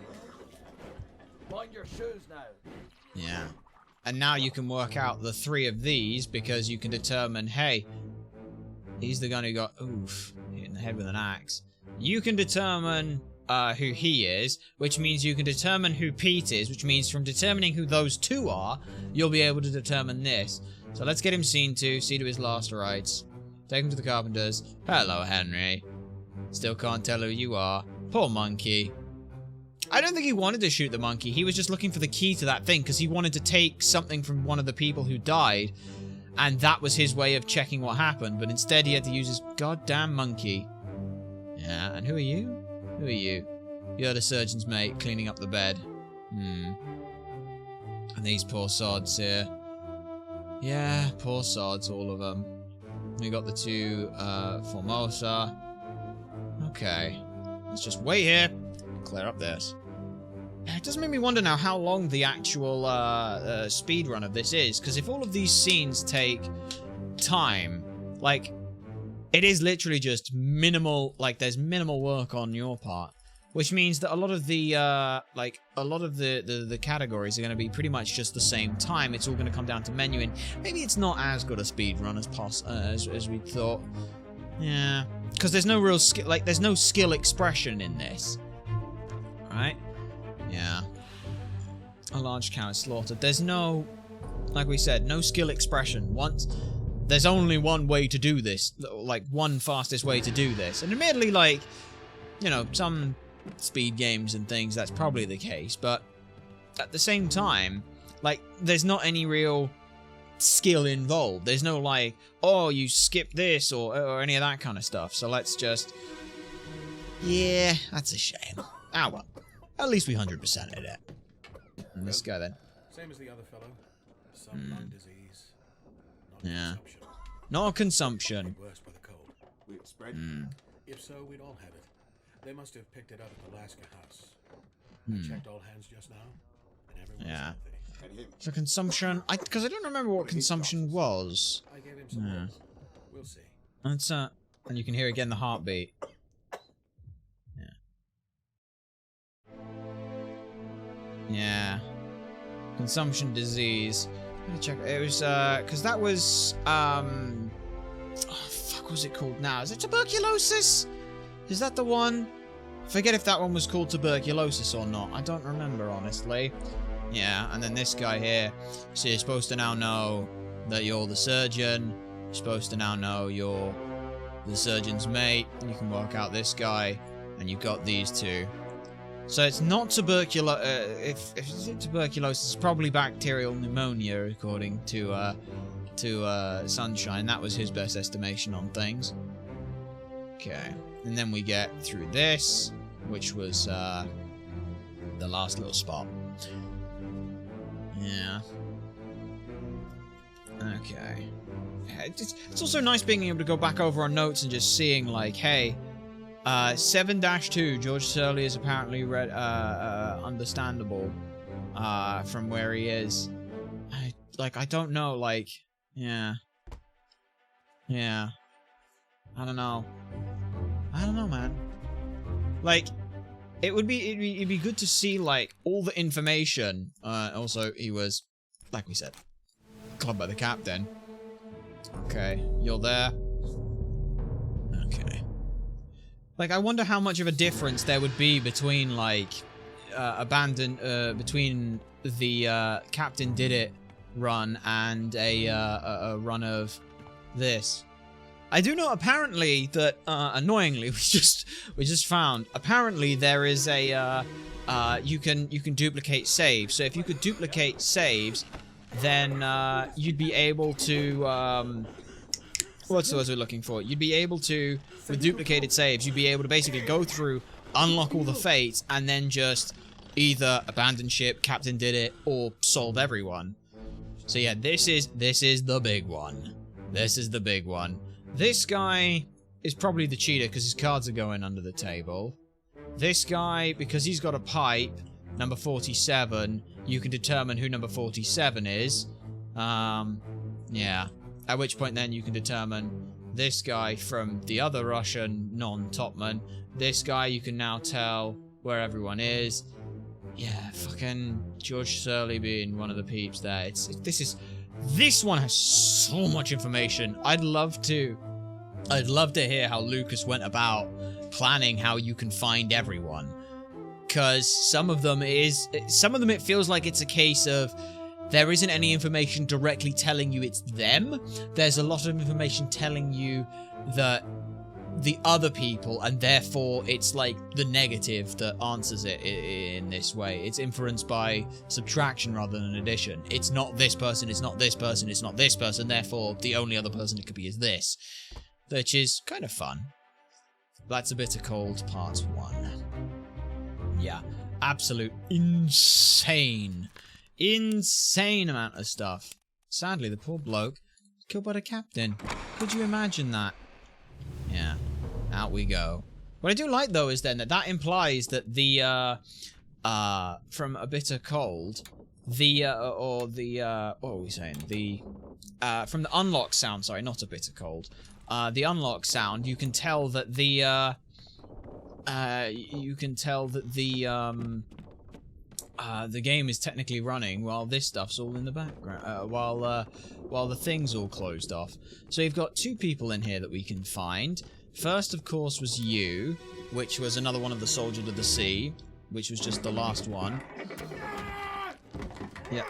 Mind your shoes now. Yeah. And now you can work out the 3 of these, because you can determine, hey, he's the guy who got, oof, hit in the head with an axe. You can determine who he is, which means you can determine who Pete is, which means from determining who those 2 are, you'll be able to determine this. So let's get him seen to, see to his last rites. Take him to the carpenters. Hello, Henry. Still can't tell who you are. Poor monkey. I don't think he wanted to shoot the monkey. He was just looking for the key to that thing because he wanted to take something from one of the people who died, and that was his way of checking what happened, but instead he had to use his goddamn monkey. Yeah, and who are you? Who are you? You're the surgeon's mate, cleaning up the bed. And these poor sods here. Yeah, poor sods, all of them. We got the two, Formosa. Okay. Let's just wait here. Clear up this. It does make me wonder now how long the actual speed run of this is, because if all of these scenes take time, like, it is literally just minimal, like, there's minimal work on your part, which means that a lot of the the categories are going to be pretty much just the same time. It's all going to come down to menuing. Maybe it's not as good a speed run as we thought. Yeah, because there's no real skill, like, there's no skill expression in this. Right? Yeah. A large cow is slaughtered. There's no, like we said, no skill expression. There's only one way to do this. Like, one fastest way to do this. And admittedly, like, you know, some speed games and things, that's probably the case. But at the same time, like, there's not any real skill involved. There's no, like, oh, you skip this or any of that kind of stuff. So let's just... Yeah, that's a shame. Ah, well. At least we 100%ed it. And this guy then. Same as the other fellow. Some lung disease. Yeah. Not consumption. Worse by the cold. We had spread. If so, we'd all have it. They must have picked it up at the Alaska house. I checked all hands just now, and everyone's healthy. So consumption, because I don't remember what consumption was. I gave him some pills. We'll see. That's and you can hear again the heartbeat. Yeah. Consumption disease. Let me check. It was, because that was, oh, fuck, what was it called now? Is it tuberculosis? Is that the one? Forget if that one was called tuberculosis or not. I don't remember, honestly. Yeah, and then this guy here. So you're supposed to now know that you're the surgeon. You're supposed to now know you're the surgeon's mate. You can work out this guy. And you've got these two. So it's not tuberculosis. If it's tuberculosis, it's probably bacterial pneumonia, according to Sunshine. That was his best estimation on things. Okay, and then we get through this, which was the last little spot. Yeah. Okay. It's also nice being able to go back over our notes and just seeing, like, hey. 7-2, George Surly is apparently understandable from where he is. I don't know, like, yeah. Yeah. I don't know. I don't know, man. Like, it'd be good to see, like, all the information. Also, he was, like we said, clubbed by the captain. Okay, you're there. Okay. Like, I wonder how much of a difference there would be between, like, between the Captain Did It run and a run of this. I do know apparently that annoyingly we just found apparently there is a you can duplicate saves. So if you could duplicate saves, then you'd be able to what's the word we're looking for? You'd be able to, with duplicated saves, you'd be able to basically go through, unlock all the fates, and then just either abandon ship, Captain Did It, or solve everyone. So yeah, this is the big one. This is the big one. This guy is probably the cheater because his cards are going under the table. This guy, because he's got a pipe, number 47, you can determine who number 47 is. Yeah. At which point then you can determine this guy from the other Russian non-topman. This guy you can now tell where everyone is. Yeah, fucking George Surly being one of the peeps there. This one has so much information. I'd love to hear how Lucas went about planning how you can find everyone. Because some of them it feels like it's a case of there isn't any information directly telling you it's them. There's a lot of information telling you that the other people, and therefore it's like the negative that answers it in this way. It's inferenced by subtraction rather than addition. It's not this person, it's not this person, it's not this person, therefore the only other person it could be is this. Which is kind of fun. That's A Bitter Cold Part 1. Yeah, absolute insane amount of stuff. Sadly, the poor bloke killed by the captain. Could you imagine that? Yeah, out we go. What I do like, though, is then that implies that the, from A Bitter Cold, the, what were we saying? The, from the unlock sound, sorry, not A Bitter Cold, the unlock sound, you can tell that the, the game is technically running while this stuff's all in the background, while the thing's all closed off. So you've got 2 people in here that we can find. First, of course, was you, which was another one of the Soldiers of the Sea, which was just the last one. Yep.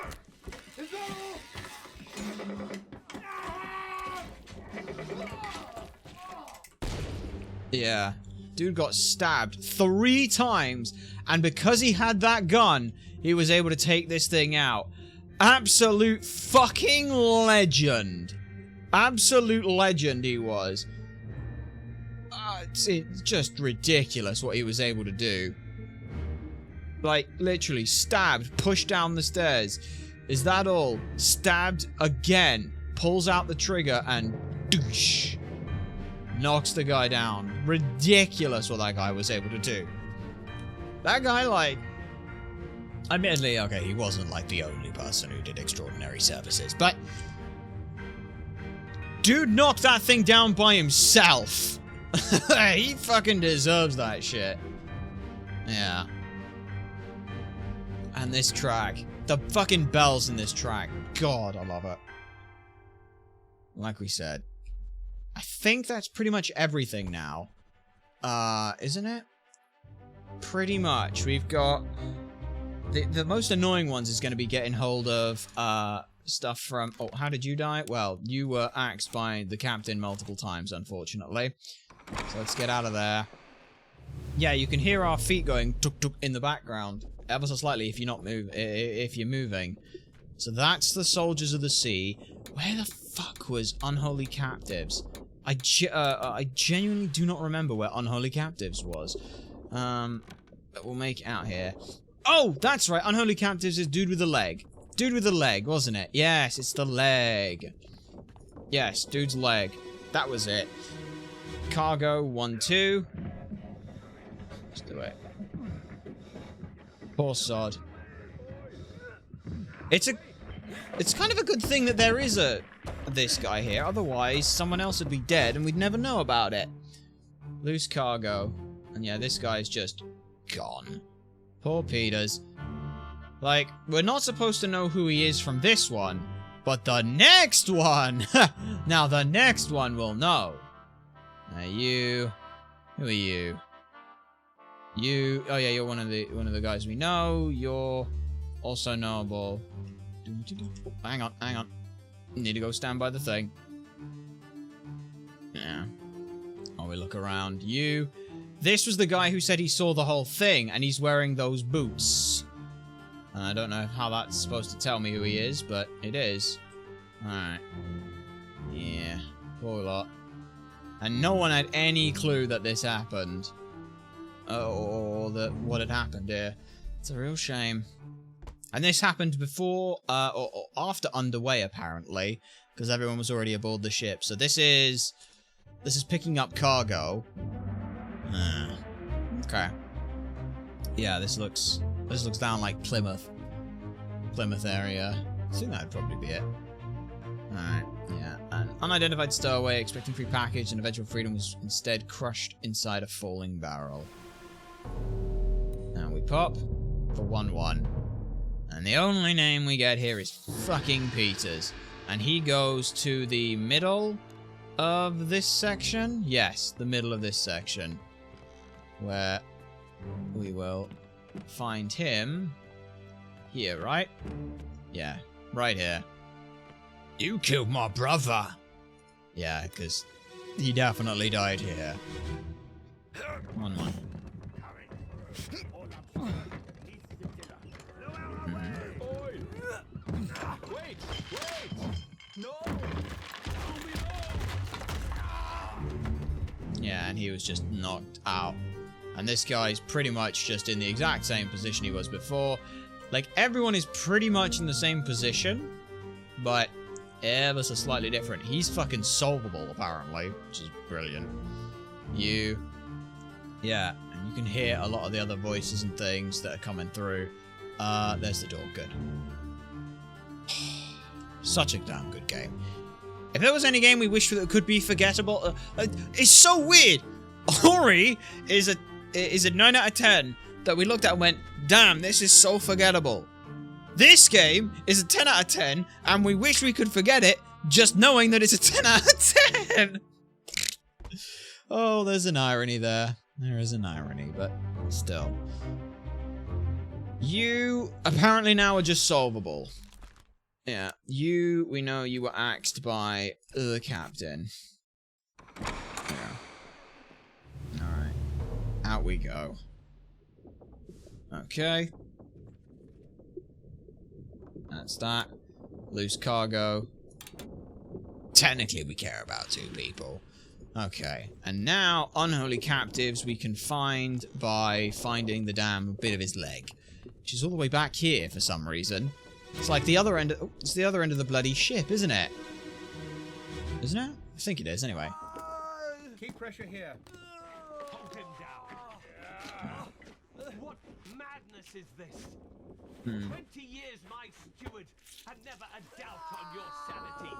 Yeah. Dude got stabbed 3 times, and because he had that gun, he was able to take this thing out. Absolute fucking legend. Absolute legend he was. It's just ridiculous what he was able to do. Like, literally, stabbed, pushed down the stairs. Is that all? Stabbed again, pulls out the trigger, and douche. Knocks the guy down. Ridiculous what that guy was able to do. That guy, like... Admittedly, okay, he wasn't, like, the only person who did extraordinary services, but... Dude knocked that thing down by himself! He fucking deserves that shit. Yeah. And this track. The fucking bells in this track. God, I love it. Like we said. I think that's pretty much everything now. Isn't it? Pretty much. We've got... The most annoying ones is going to be getting hold of, stuff from... Oh, how did you die? Well, you were axed by the captain multiple times, unfortunately. So let's get out of there. Yeah, you can hear our feet going tuk-tuk in the background. Ever so slightly if you're moving. So that's the Soldiers of the Sea. Where the fuck was Unholy Captives? I genuinely do not remember where Unholy Captives was. But we'll make it out here. Oh, that's right. Unholy Captives is dude with the leg. Dude with the leg, wasn't it? Yes, it's the leg. Yes, dude's leg. That was it. Cargo 1-2. Let's do it. Poor sod. It's kind of a good thing that there is this guy here. Otherwise, someone else would be dead and we'd never know about it. Loose cargo. And yeah, this guy's just gone. Poor Peters. Like, we're not supposed to know who he is from this one, but the next one! Now, the next one we'll know. Now, you... Who are you? You... Oh, yeah, you're one of the guys we know. You're also knowable. Oh, hang on. Need to go stand by the thing. Yeah. Oh, we look around. You... This was the guy who said he saw the whole thing, and he's wearing those boots. And I don't know how that's supposed to tell me who he is, but it is. Alright. Yeah. Poor lot. And no one had any clue that this happened. Or that what had happened here. It's a real shame. And this happened before, or after Underway, apparently. Because everyone was already aboard the ship. So this is picking up cargo. Okay. Yeah, this looks down like Plymouth area. I think that'd probably be it. Alright, yeah. An unidentified stowaway expecting free package and eventual freedom was instead crushed inside a falling barrel. Now we pop for 1-1. And the only name we get here is fucking Peters. And he goes to the middle of this section? Yes, the middle of this section. Where we will find him here, right? Yeah, Right here. You killed my brother. Yeah, because he definitely died here. Come on. Wait! No! Yeah, and he was just knocked out. And this guy's pretty much just in the exact same position he was before. Like, everyone is pretty much in the same position, but ever so slightly different. He's fucking solvable, apparently, which is brilliant. Yeah, and you can hear a lot of the other voices and things that are coming through. There's the door, good. Such a damn good game. If there was any game we wish that could be forgettable, it's so weird. Ori is a 9 out of 10 that we looked at and went, damn, this is so forgettable. This game is a 10 out of 10, and we wish we could forget it, just knowing that it's a 10 out of 10. Oh, there's an irony there. There is an irony, but still. You apparently now are just solvable. Yeah, we know you were axed by the captain. Yeah. Alright. Out we go. Okay. That's that. Loose cargo. Technically, we care about 2 people. Okay. And now, unholy captives we can find by finding the damn bit of his leg. Which is all the way back here for some reason. It's like the other end of, it's the other end of the bloody ship, isn't it? Isn't it? I think it is, anyway. Keep pressure here. Hold him down. What madness is this? 20 years my steward, and never a doubt on your sanity.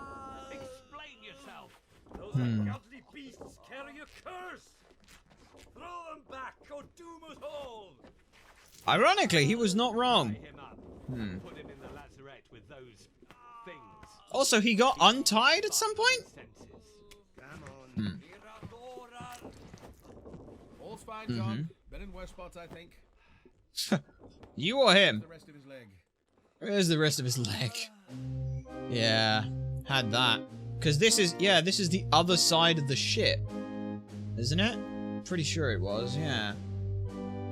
Explain yourself. Those ungodly beasts carry a curse. Throw them back or doom us all. Ironically, he was not wrong. Tie him up. Put him in the lazarette with those things. Also, he got untied at some point? Come on. All's fine, John. Been in worse spots, I think. You or him? The rest of his leg. Where's the rest of his leg? Yeah, had that. Because this is, yeah, this is the other side of the ship. Isn't it? Pretty sure it was, yeah.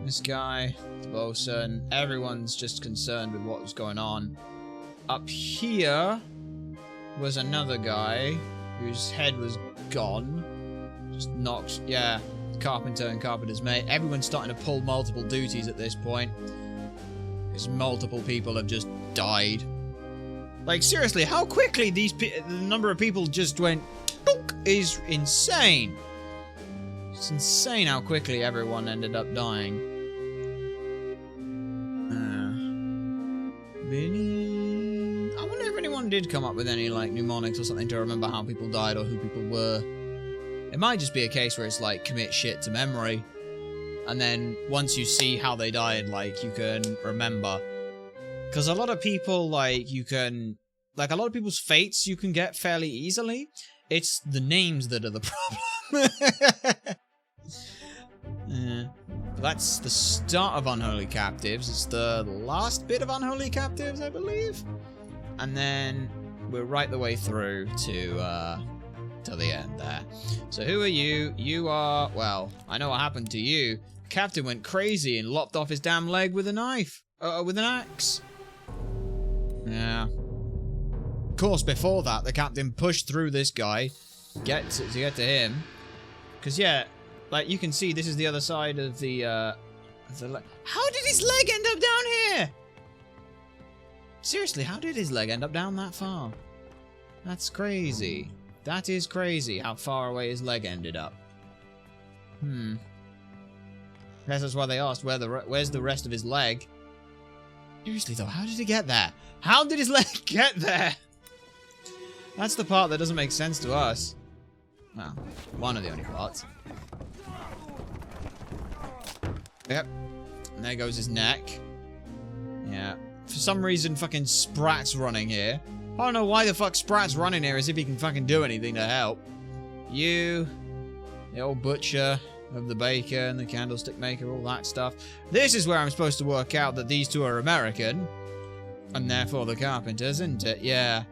This guy, the bosun, everyone's just concerned with what was going on. Up here was another guy whose head was gone. Just knocked, yeah, carpenter and carpenter's mate. Everyone's starting to pull multiple duties at this point. Because multiple people have just died. Like, seriously, how quickly the number of people just went is insane. It's insane how quickly everyone ended up dying. I wonder if anyone did come up with any, like, mnemonics or something to remember how people died or who people were. It might just be a case where it's, like, commit shit to memory. And then, once you see how they died, like, you can remember. Because a lot of people, like, you can... Like, a lot of people's fates you can get fairly easily. It's the names that are the problem. That's the start of Unholy Captives. It's the last bit of Unholy Captives, I believe. And then we're right the way through to the end there. So who are you? You are, well, I know what happened to you. Captain went crazy and lopped off his damn leg with a knife. With an axe. Yeah. Of course, before that, the captain pushed through this guy to get to him. Because, yeah, like, you can see this is the other side of the leg. How did his leg end up down here? Seriously, how did his leg end up down that far? That's crazy. That is crazy how far away his leg ended up. I guess that's why they asked where's the rest of his leg. Seriously though, how did he get there? How did his leg get there? That's the part that doesn't make sense to us. Well, one of the only parts. Yep. And there goes his neck. Yeah. For some reason, fucking Sprat's running here. I don't know why the fuck Sprat's running here as if he can fucking do anything to help. You, the old butcher of the baker and the candlestick maker, all that stuff. This is where I'm supposed to work out that these two are American. And therefore the carpenters, isn't it? Yeah.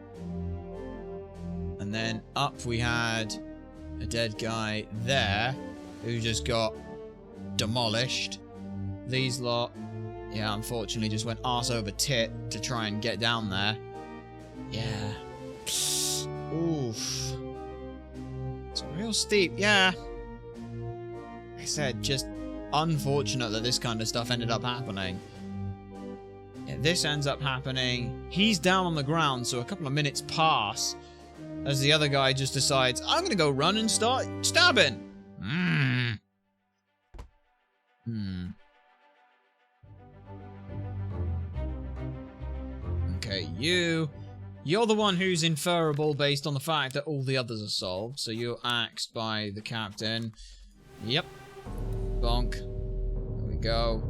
And then up we had a dead guy there who just got demolished. These lot, yeah, unfortunately just went arse over tit to try and get down there. Yeah. Oof. It's real steep, yeah. Like I said, just unfortunate that this kind of stuff ended up happening. Yeah, this ends up happening. He's down on the ground, so a couple of minutes pass as the other guy just decides, I'm gonna go run and start stabbing. Okay, you're the one who's inferable based on the fact that all the others are solved, so you're axed by the captain. Yep. Bonk. There we go.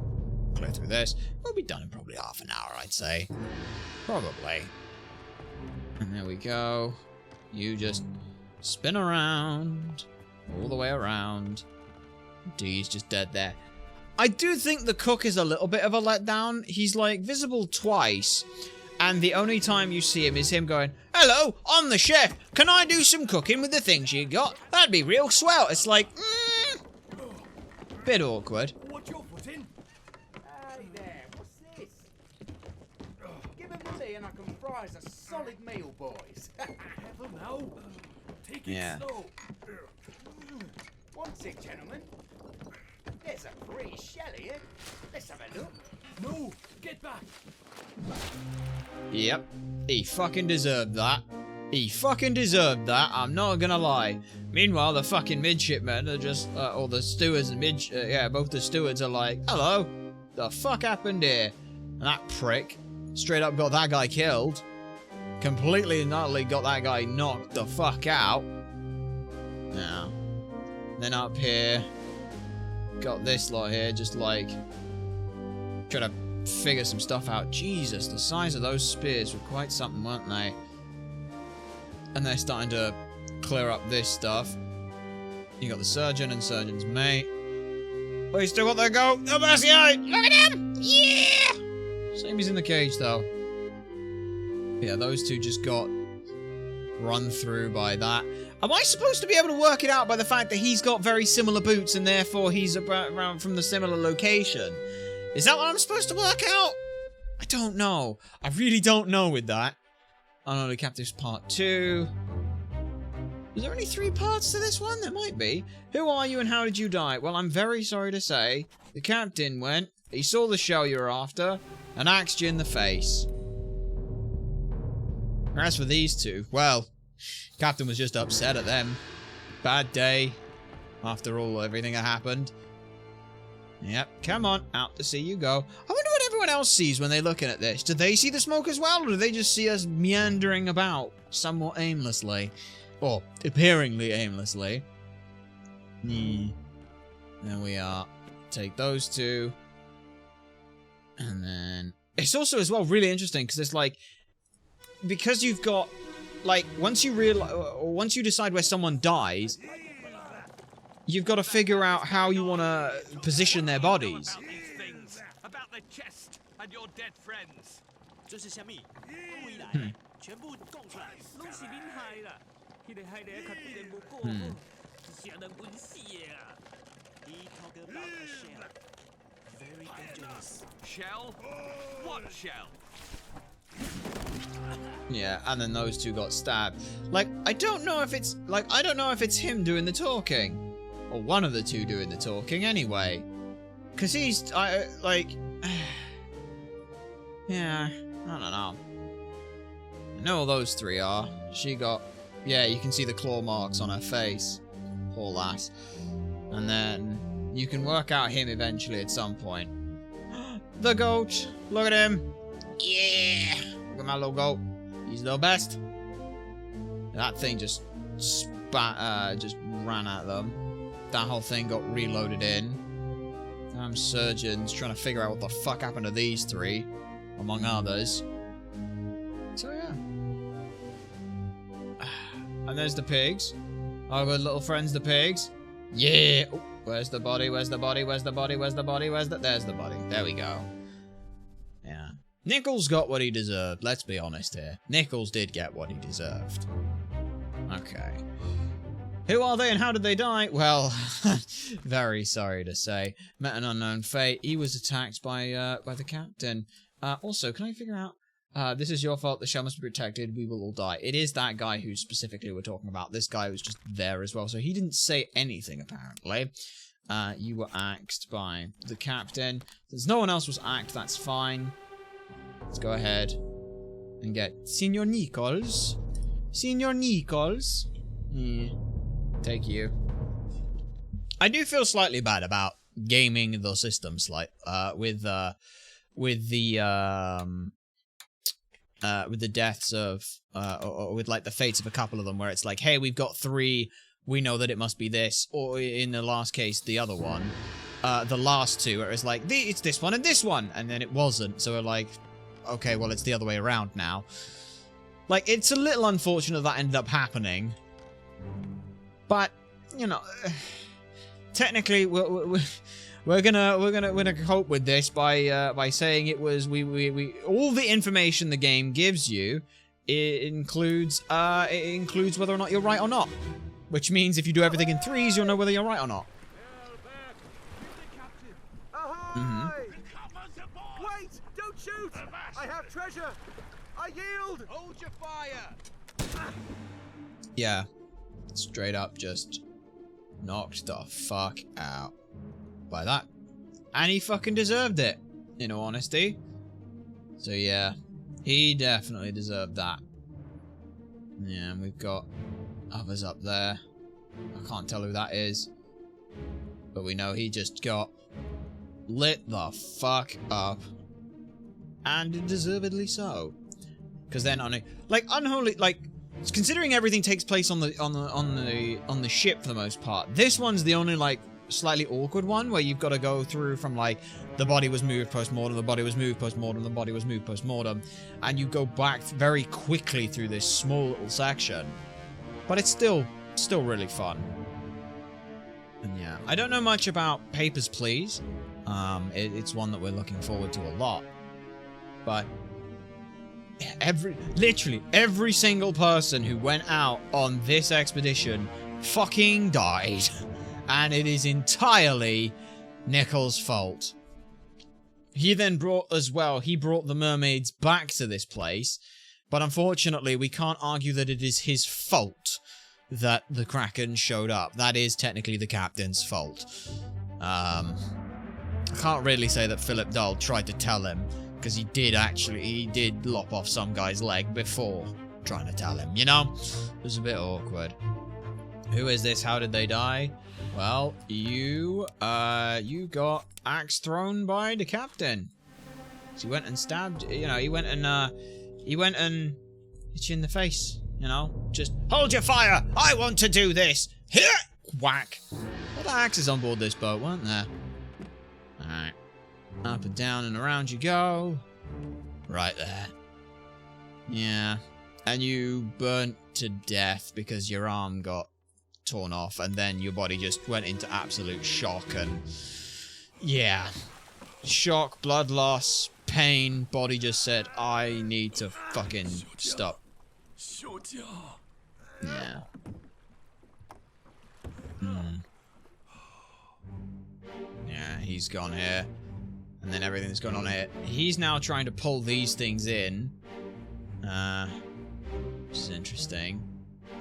Clear through this. We'll be done in probably half an hour, I'd say. Probably. And there we go. You just spin around. All the way around. D's just dead there. I do think the cook is a little bit of a letdown. He's like visible twice. And the only time you see him is him going, hello, I'm the chef. Can I do some cooking with the things you got? That'd be real swell. It's like, bit awkward. What's your foot in? Hey there, what's this? Give him to me and I can fry us a solid meal, boys. Heaven no. Take it slow. What's it, gentlemen? There's a pretty shell here. Let's have a look. No, get back. Yep, he fucking deserved that. He fucking deserved that, I'm not gonna lie. Meanwhile, the fucking midshipmen are just, or the stewards and yeah, both the stewards are like, hello, the fuck happened here? And that prick straight up got that guy killed. Completely and utterly got that guy knocked the fuck out. Yeah. Then up here, got this lot here, just like, trying to figure some stuff out. Jesus, the size of those spears were quite something, weren't they? And they're starting to clear up this stuff. You got the surgeon and surgeon's mate. Oh, he's still got their go. Oh, mercy, look at him! Yeah! Same as in the cage, though. Yeah, those two just got run through by that. Am I supposed to be able to work it out by the fact that he's got very similar boots and therefore he's around from the similar location? Is that what I'm supposed to work out? I don't know. I really don't know with that. Unknown Captives Part 2. Is there only 3 parts to this one? There might be. Who are you and how did you die? Well, I'm very sorry to say, the captain went, he saw the shell you were after, and axed you in the face. As for these two, well, captain was just upset at them. Bad day, after all, everything that happened. Yep, come on, out to sea you go. I wonder what everyone else sees when they're looking at this. Do they see the smoke as well, or do they just see us meandering about somewhat aimlessly? Or appearingly aimlessly. There we are. Take those two. And then... It's also as well really interesting, because it's like... Because you've got... Like, once you decide where someone dies... You've got to figure out how you want to position their bodies. About the chest and your dead friends. Very dangerous. Shell? What shell? Yeah, and then those two got stabbed. Like, I don't know if it's him doing the talking. Or one of the two doing the talking, anyway. Because he's, like... yeah, I don't know. I know all those 3 are. She got... Yeah, you can see the claw marks on her face. Poor lass. And then you can work out him eventually at some point. The goat! Look at him! Yeah! Look at my little goat. He's the best. That thing just just ran at them. That whole thing got reloaded in. Damn surgeons trying to figure out what the fuck happened to these 3, among others. So yeah. And there's the pigs. Our good little friends, the pigs. Yeah! Oh, where's the body? Where's the body? Where's the body? Where's the body? There's the body. There we go. Yeah. Nichols got what he deserved. Let's be honest here. Nichols did get what he deserved. Okay. Who are they and how did they die? Well, very sorry to say. Met an unknown fate. He was attacked by the captain. Also, can I figure out... this is your fault. The shell must be protected. We will all die. It is that guy who specifically we're talking about. This guy was just there as well. So he didn't say anything, apparently. You were axed by the captain. Since no one else was axed, that's fine. Let's go ahead and get Senor Nichols. Senor Nichols. Take you. I do feel slightly bad about gaming the system with the deaths of or with like the fates of a couple of them, where it's like, hey, we've got 3, we know that it must be this, or in the last case, the other one, the last 2, where it's like, it's this one and this one, and then it wasn't, so we're like, okay, well, it's the other way around now. Like, it's a little unfortunate that ended up happening, but you know, technically, we're gonna cope with this by saying it was we all the information the game gives you, it includes whether or not you're right or not, which means if you do everything in 3s, you'll know whether you're right or not. Wait! Don't shoot! I have treasure! I yield! Hold your fire! Yeah, straight up just knocked the fuck out by that. And he fucking deserved it, in all honesty. So yeah, he definitely deserved that. Yeah, and we've got others up there. I can't tell who that is, but we know he just got lit the fuck up, and deservedly so. Because then on a unholy, considering everything takes place on the ship for the most part, this one's the only slightly awkward one where you've got to go through from the body was moved post-mortem, the body was moved post-mortem, the body was moved post-mortem, and you go back very quickly through this small little section. But it's still really fun. And yeah, I don't know much about Papers, Please. It's one that we're looking forward to a lot. But literally every single person who went out on this expedition fucking died. And it is entirely Nichols' fault. He then brought the mermaids back to this place, but unfortunately we can't argue that it is his fault that the Kraken showed up. That is technically the captain's fault. I can't really say that Philip Dull tried to tell him, because he did lop off some guy's leg before trying to tell him, you know? It was a bit awkward. Who is this? How did they die? Well, you got axe thrown by the captain. So he went and stabbed, you know, he went and hit you in the face, you know? Just, hold your fire! I want to do this! Here! Whack! Well, the axes on board this boat, weren't there? Alright. Up and down and around you go. Right there. Yeah. And you burnt to death because your arm got torn off, and then your body just went into absolute shock, and yeah, shock, blood loss, pain, body just said, I need to fucking stop. Yeah. Yeah, he's gone here, and then everything that's going on here, he's now trying to pull these things in, which is interesting.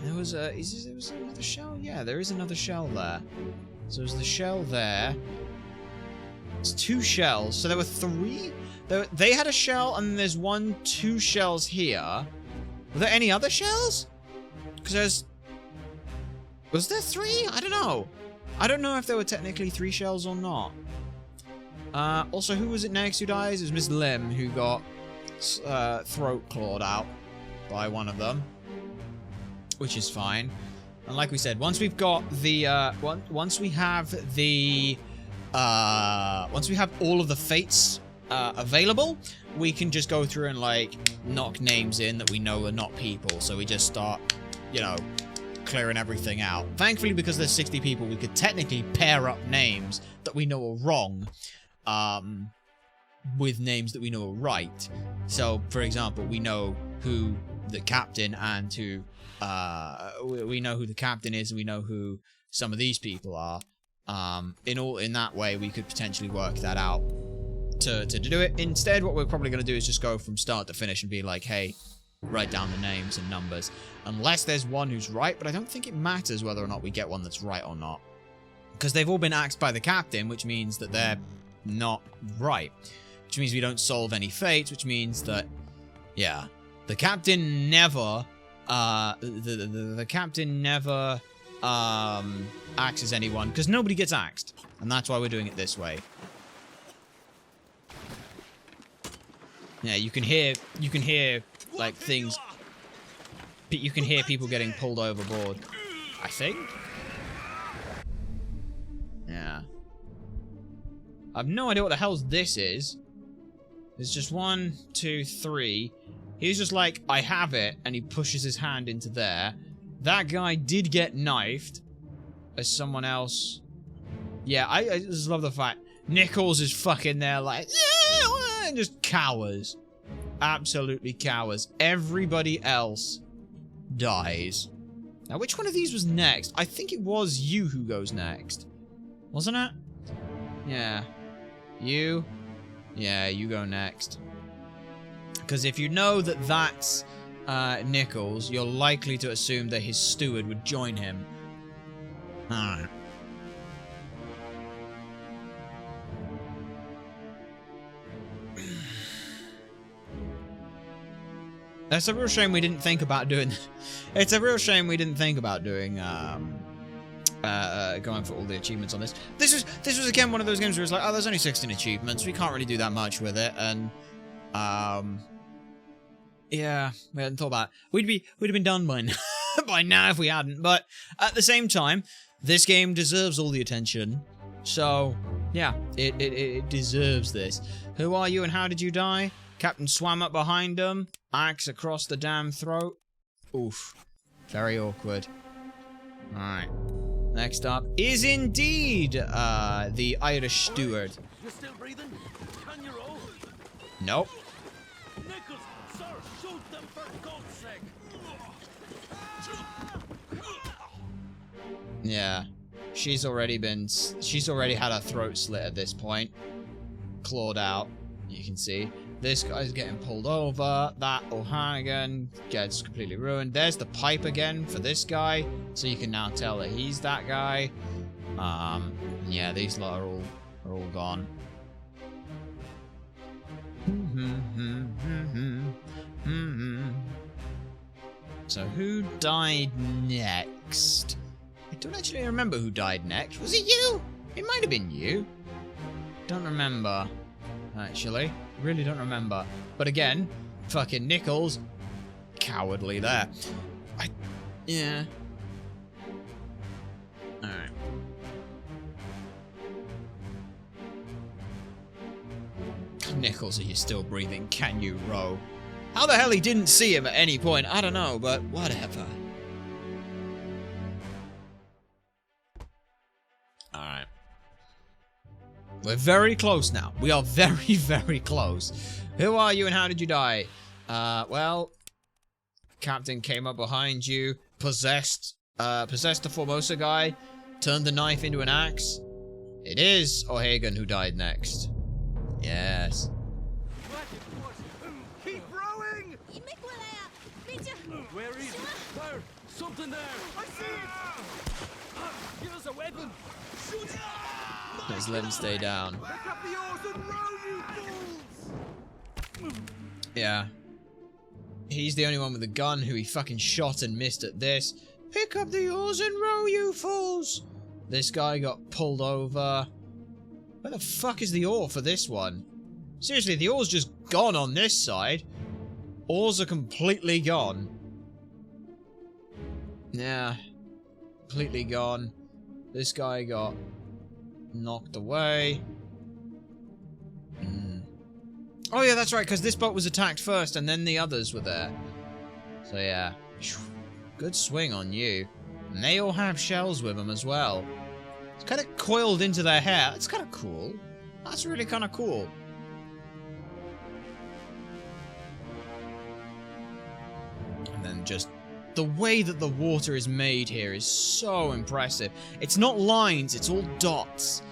There was another shell? Yeah, there is another shell there. So there's the shell there. It's 2 shells. So there were 3? They had a shell, and there's 2 shells here. Were there any other shells? Because was there 3? I don't know. I don't know if there were technically 3 shells or not. Also, who was it next who dies? It was Miss Lim, who got throat clawed out by one of them. Which is fine. And like we said, once we've got the once we have all of the fates available, we can just go through and knock names in that we know are not people. So we just start, you know, clearing everything out. Thankfully, because there's 60 people, we could technically pair up names that we know are wrong. with names that we know are right. So, for example, we know who the captain and who we know who the captain is, and we know who some of these people are. In that way, we could potentially work that out to do it. Instead, what we're probably going to do is just go from start to finish and be like, hey, write down the names and numbers. Unless there's one who's right, but I don't think it matters whether or not we get one that's right or not. Because they've all been axed by the captain, which means that they're not right. Which means we don't solve any fates, which means that, yeah, the captain never, the captain never axes anyone, because nobody gets axed. And that's why we're doing it this way. Yeah, you can hear, like, things, you can hear people getting pulled overboard, I think. Yeah. I have no idea what the hell this is. There's just 1, 2, 3. He's just like, I have it, and he pushes his hand into there. That guy did get knifed. As someone else. Yeah, I just love the fact Nichols is fucking there like, yeah, and just cowers. Absolutely cowers. Everybody else dies. Now, which one of these was next? I think it was you who goes next. Wasn't it? Yeah. You? Yeah, you go next. Because if you know that that's Nichols, you're likely to assume that his steward would join him. Alright. It's a real shame we didn't think about doing... It's a real shame we didn't think about doing, going for all the achievements on this. This was again one of those games where it's like, oh, there's only 16 achievements. We can't really do that much with it, and yeah, we hadn't thought about it. We'd have been done by now, by now if we hadn't. But at the same time, this game deserves all the attention. So yeah, it deserves this. Who are you and how did you die? Captain swam up behind him, axe across the damn throat. Oof, very awkward. All right. Next up is indeed the Irish steward. You still breathing? Can you roll? Nope. Nichols, sir, shoot them for God's sake. Yeah. She's already had her throat slit at this point. Clawed out, you can see. This guy's getting pulled over. That O'Hannigan gets completely ruined. There's the pipe again for this guy. So you can now tell that he's that guy. Yeah, these lot are all gone. So who died next? I don't actually remember who died next. Was it you? It might have been you. Don't remember. Actually, really don't remember. But again, fucking Nichols, cowardly there. Yeah. Alright. Nichols, are you still breathing? Can you row? How the hell he didn't see him at any point, I don't know, but whatever. Alright. We're very close now. We are very, very close. Who are you and how did you die? Well, Captain came up behind you, possessed the Formosa guy, turned the knife into an axe. It is O'Hagan who died next. Yes. Keep rowing! Where is it? There! Something there! I see it! Give us a weapon! Shoot it! Let's let him stay down. Pick up the oars and row, you fools! Yeah. He's the only one with a gun who he fucking shot and missed at this. Pick up the oars and row, you fools! This guy got pulled over. Where the fuck is the oar for this one? Seriously, the oar's just gone on this side. Oars are completely gone. Yeah. Completely gone. This guy got knocked away. Oh yeah, that's right, because this boat was attacked first and then the others were there. So yeah. Good swing on you. And they all have shells with them as well. It's kind of coiled into their hair. It's kind of cool. That's really kind of cool. just... The way that the water is made here is so impressive. It's not lines, it's all dots.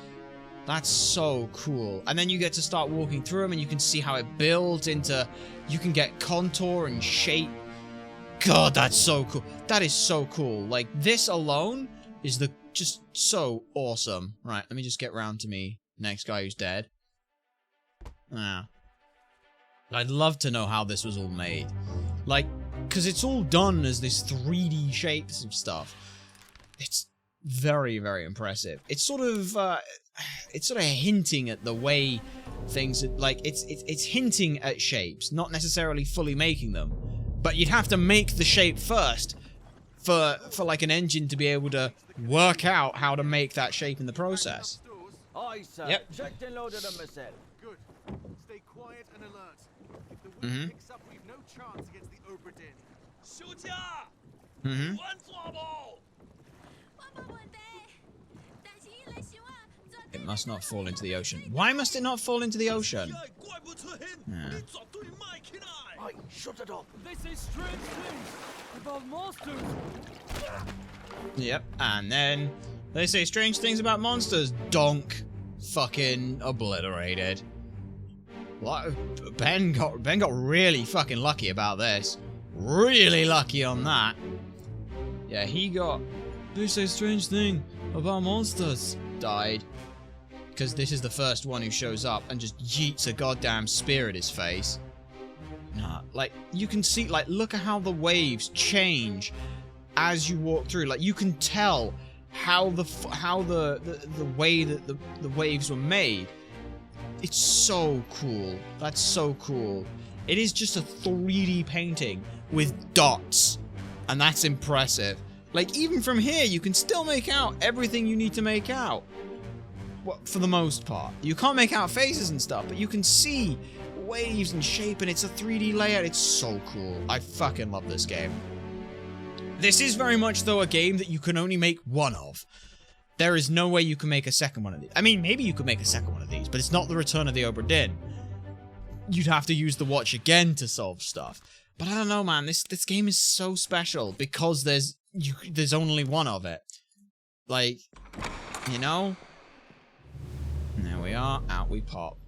That's so cool. And then you get to start walking through them and you can see how it builds into... You can get contour and shape. God, that's so cool. That is so cool. Like, this alone is just so awesome. Right, let me just get round to me. Next guy who's dead. Ah. I'd love to know how this was all made. Like, because it's all done as this 3D shapes of stuff. It's very, very impressive. It's sort of hinting at the way things, like, it's hinting at shapes, not necessarily fully making them. But you'd have to make the shape first for like an engine to be able to work out how to make that shape in the process. Aye, sir. Yep. Checked and loaded them myself. Good. Stay quiet and alert. If the wind picks up, we've no chance against the Obra Dinn. It must not fall into the ocean. Why must it not fall into the ocean? Yeah. Aye, shut it up. This is strange things about monsters. Yep, and then they say strange things about monsters. Donk. Fucking obliterated. What? Ben got really fucking lucky about this. Really lucky on that. Yeah, he got... They say strange thing about monsters. Died. Because this is the first one who shows up and just yeets a goddamn spear at his face. Nah, like, you can see, like, look at how the waves change as you walk through. Like, you can tell how the way that the waves were made. It's so cool. That's so cool. It is just a 3D painting with dots, and that's impressive. Like, even from here, you can still make out everything you need to make out. Well, for the most part. You can't make out faces and stuff, but you can see waves and shape, and it's a 3D layout. It's so cool. I fucking love this game. This is very much, though, a game that you can only make one of. There is no way you can make a second one of these. I mean, maybe you could make a second one of these, but it's not the Return of the Obra Dinn. You'd have to use the watch again to solve stuff. But I don't know, man. This game is so special because there's only one of it. Like, you know? There we are. Out we pop.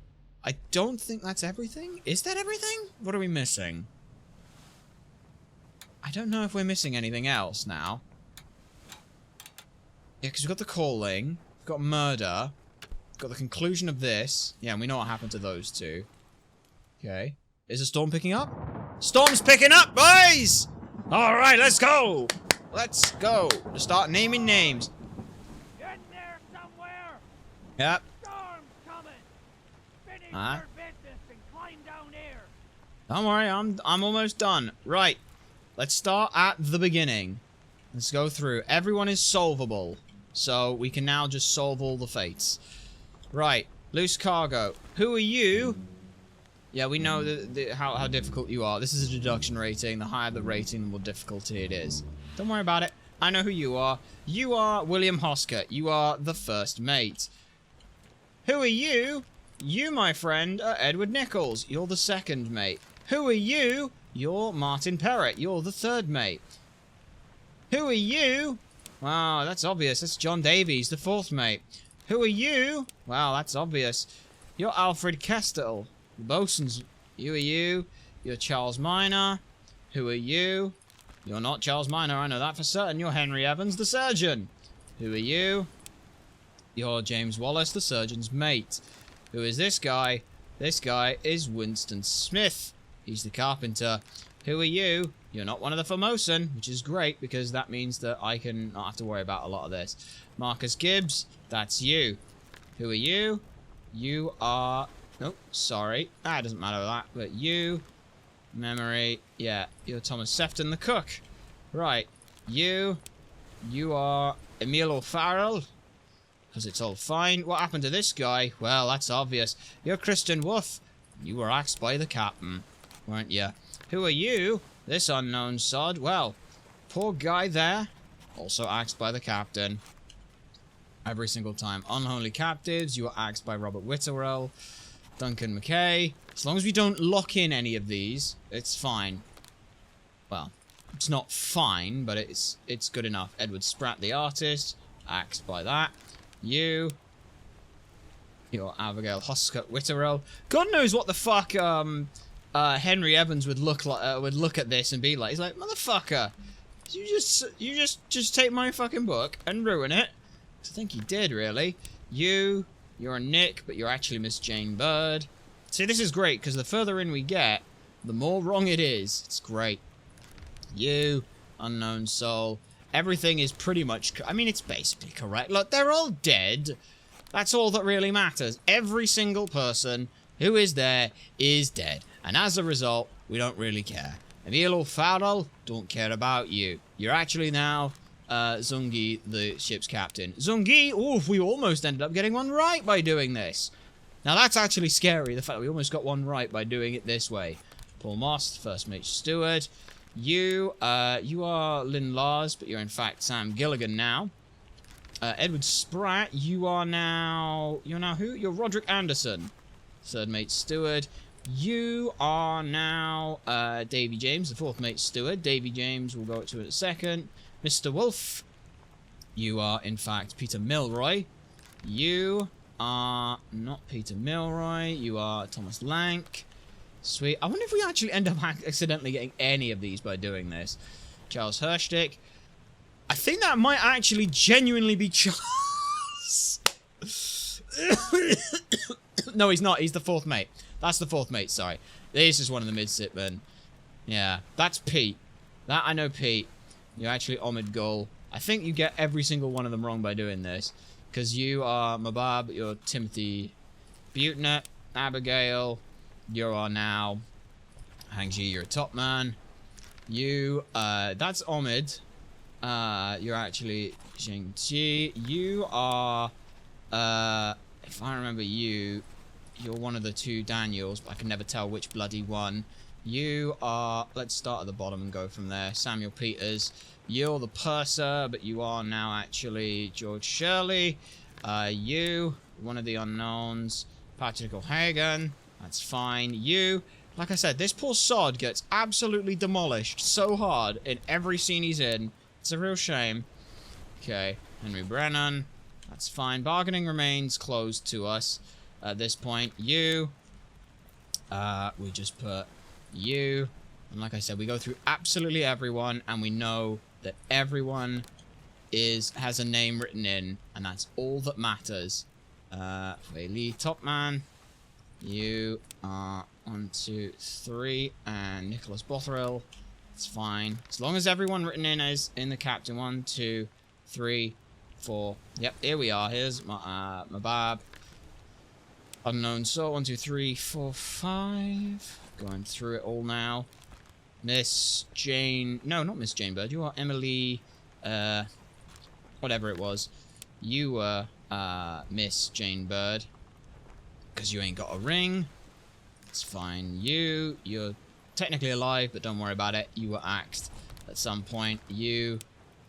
I don't think that's everything. Is that everything? What are we missing? I don't know if we're missing anything else now. Yeah, because we've got the calling, we've got murder, we've got the conclusion of this. Yeah, and we know what happened to those two. Okay. Is the storm picking up? Storm's picking up, boys! Alright, let's go! Let's go. To start naming names. Get there somewhere. Yep. Storm's coming. Finish your business and climb down here. Don't worry, I'm almost done. Right. Let's start at the beginning. Let's go through. Everyone is solvable. So we can now just solve all the fates. Right. Loose cargo. Who are you? Yeah, we know how difficult you are. This is a deduction rating. The higher the rating, the more difficulty it is. Don't worry about it. I know who you are. You are William Hosker. You are the first mate. Who are you? You, my friend, are Edward Nichols. You're the second mate. Who are you? You're Martin Perrott. You're the third mate. Who are you? Wow, that's obvious. That's John Davies, the fourth mate. Who are you? Wow, that's obvious. You're Alfred Kestel, the bosun's. Who are you? You're Charles Minor. Who are you? You're not Charles Minor, I know that for certain. You're Henry Evans, the surgeon. Who are you? You're James Wallace, the surgeon's mate. Who is this guy? This guy is Winston Smith. He's the carpenter. Who are you? You're not one of the Formosan, which is great because that means that I can not have to worry about a lot of this. Marcus Gibbs, that's you. Who are you? You are... Nope, sorry. It doesn't matter that. But you... Memory. Yeah, you're Thomas Sefton, the cook. Right. You are Emil O'Farrell. Because it's all fine. What happened to this guy? Well, that's obvious. You're Christian Wolf. You were axed by the captain, weren't you? Who are you? This unknown sod. Well, poor guy there. Also axed by the captain. Every single time. Unholy captives. You were axed by Robert Witterell. Duncan McKay. As long as we don't lock in any of these, it's fine. Well, not fine, but it's good enough. Edward Spratt, the artist, axed by that. You're Abigail Hoscott Witterell. God knows what the fuck Henry Evans would look like. Would look at this and be like, he's like, motherfucker, you just take my fucking book and ruin it. I think he did, really. You're Nick, but you're actually Miss Jane Bird. See, this is great because the further in we get, the more wrong it is. It's great. You, Unknown Soul. Everything is pretty much... I mean, it's basically correct. Look, they're all dead. That's all that really matters. Every single person who is there is dead. And as a result, we don't really care. Emil O'Farrell, don't care about you. You're actually now Zungi, the ship's captain. Zungi, oh, we almost ended up getting one right by doing this. Now, that's actually scary, the fact that we almost got one right by doing it this way. Paul Moss, first mate steward. You are Lynn Lars, but you're in fact Sam Gilligan now. Edward Spratt, you are now who? You're Roderick Anderson, third mate steward. You are now Davy James, the fourth mate steward. Davy James, we'll go to in a second. Mr. Wolf, you are in fact Peter Milroy. You are not Peter Milroy. You are Thomas Lank. Sweet. I wonder if we actually end up accidentally getting any of these by doing this. Charles Hirschdick. I think that might actually genuinely be Charles. No, he's not. He's the fourth mate. That's the fourth mate, sorry. This is one of the midshipmen. Yeah, that's Pete. That I know Pete. You're actually Omid Gul. I think you get every single one of them wrong by doing this. Because you are Mabab, you're Timothy Butner, Abigail... You are now Hangji, you're a top man. You, that's Omid. You're actually Xingji. You are, if I remember you're one of the two Daniels, but I can never tell which bloody one. You are, let's start at the bottom and go from there. Samuel Peters. You're the purser, but you are now actually George Shirley. You, one of the unknowns. Patrick O'Hagan. That's fine. You, like I said, this poor sod gets absolutely demolished so hard in every scene he's in. It's a real shame. Okay, Henry Brennan. That's fine. Bargaining remains closed to us at this point. You, we just put you. And like I said, we go through absolutely everyone, and we know that everyone has a name written in, and that's all that matters. Lee Topman. You are 1, 2, 3, and Nicholas Botherill. It's fine. As long as everyone written in is in the captain. 1, 2, 3, 4. Yep, here we are. Here's my Mabab. Unknown Soul. 1, 2, 3, 4, 5. Going through it all now. Miss Jane. No, not Miss Jane Bird. You are Emily. Whatever it was. You were Miss Jane Bird. Because you ain't got a ring. It's fine. You're technically alive, but don't worry about it. You were axed at some point. You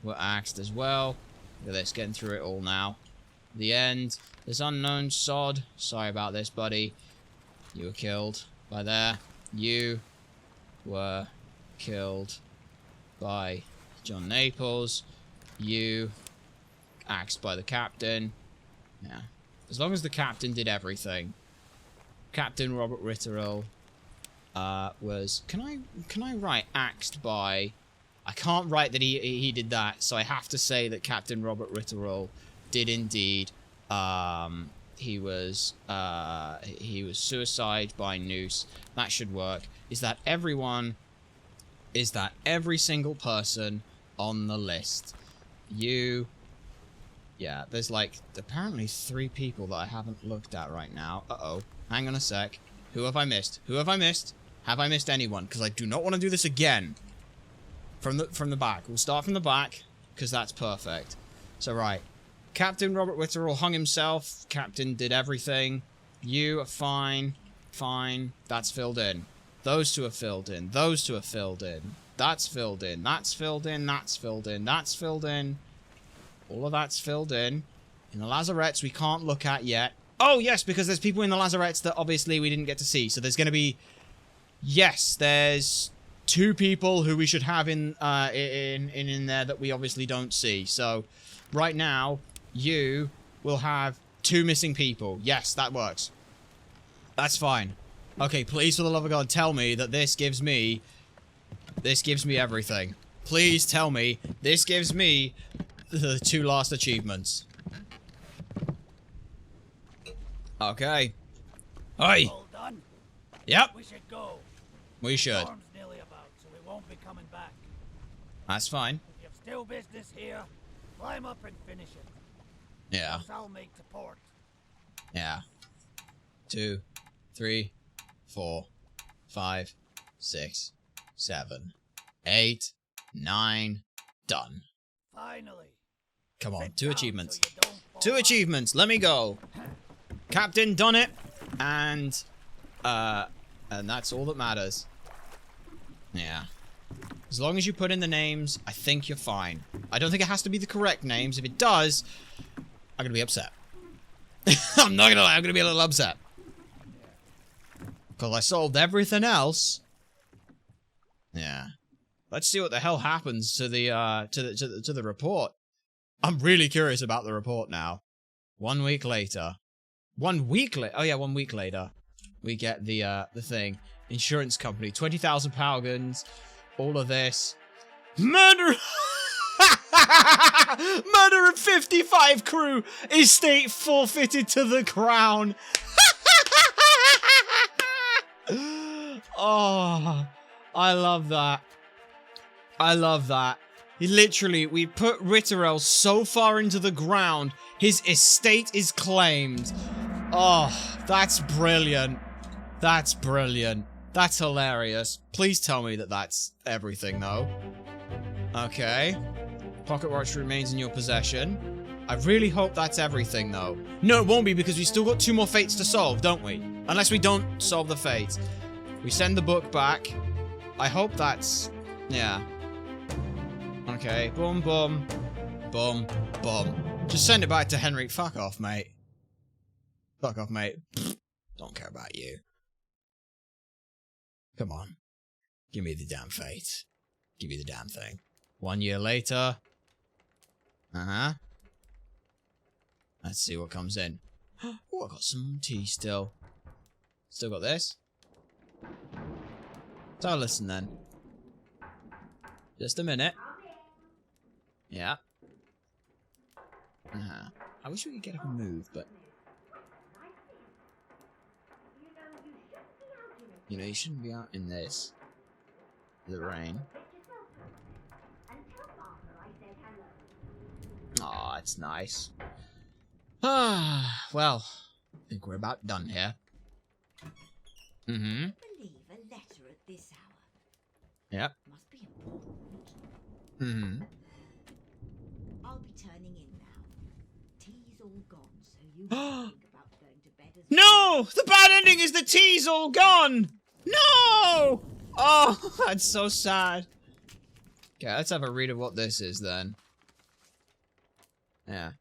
were axed as well. Look at this, getting through it all now. The end. This unknown sod. Sorry about this, buddy. You were killed by there. You were killed by John Naples. You axed by the captain. Yeah. As long as the captain did everything. Captain Robert Ritterell was... Can I write axed by... I can't write that he did that, so I have to say that Captain Robert Ritterell did indeed. He was suicide by noose. That should work. Is that everyone? Is that every single person on the list? You... Yeah, there's like apparently 3 people that I haven't looked at right now. Uh-oh. Hang on a sec. Who have I missed? Who have I missed? Have I missed anyone? Because I do not want to do this again. From the back. We'll start from the back, because that's perfect. So, right. Captain Robert Witterell hung himself. Captain did everything. You are fine. Fine. That's filled in. Those 2 are filled in. Those 2 are filled in. That's filled in. That's filled in. That's filled in. That's filled in. All of that's filled in. In the lazarettes, we can't look at yet. Oh, yes, because there's people in the lazarettes that obviously we didn't get to see. So there's going to be... Yes, there's 2 people who we should have in there that we obviously don't see. So, right now, you will have 2 missing people. Yes, that works. That's fine. Okay, please, for the love of God, tell me that this gives me everything. Please tell me this gives me the 2 last achievements. Okay. Oi! All done? Yep. We should go. We should. Storm's nearly about, so we won't be coming back. That's fine. If you've still business here, climb up and finish it. Yeah. Else I'll make to port. Yeah. 2, 3, 4, 5, 6, 7, 8, 9. Done. Finally. Come on, Sit 2 down achievements. so you don't fall 2 off. achievements. Let me go. Captain done it, and that's all that matters. Yeah. As long as you put in the names, I think you're fine. I don't think it has to be the correct names. If it does, I'm gonna be upset. I'm not gonna lie, I'm gonna be a little upset. Because I solved everything else. Yeah. Let's see what the hell happens to the to the report. I'm really curious about the report now. 1 week later. 1 week later. Oh yeah, 1 week later. We get the thing. Insurance company, 20,000 power guns, all of this. Murder! Murder of 55 crew! Estate forfeited to the crown! Oh, I love that. I love that. He literally, we put Ritterel so far into the ground, his estate is claimed. Oh, that's brilliant. That's brilliant. That's hilarious. Please tell me that that's everything, though. Okay. Pocket watch remains in your possession. I really hope that's everything, though. No, it won't be, because we still got 2 more fates to solve, don't we? Unless we don't solve the fates. We send the book back. I hope that's... yeah. Okay. Boom, boom. Boom, boom. Just send it back to Henry. Fuck off, mate. Fuck off, mate. Don't care about you. Come on. Give me the damn fate. Give me the damn thing. 1 year later. Uh-huh. Let's see what comes in. Oh, I got some tea still. Still got this. So listen then. Just a minute. Yeah. Uh-huh. I wish we could get up and move, but... you know, you shouldn't be out in this. The rain. Aw, it's nice. Ah, well, I think we're about done here. Mm-hmm. Believe a letter at this hour. Yep. Must be important. Mm-hmm. I'll be turning in now. Tea's all gone, so you think about going to bed as No! The bad ending is the tea's all gone! No! Oh, that's so sad. Okay, let's have a read of what this is then. Yeah.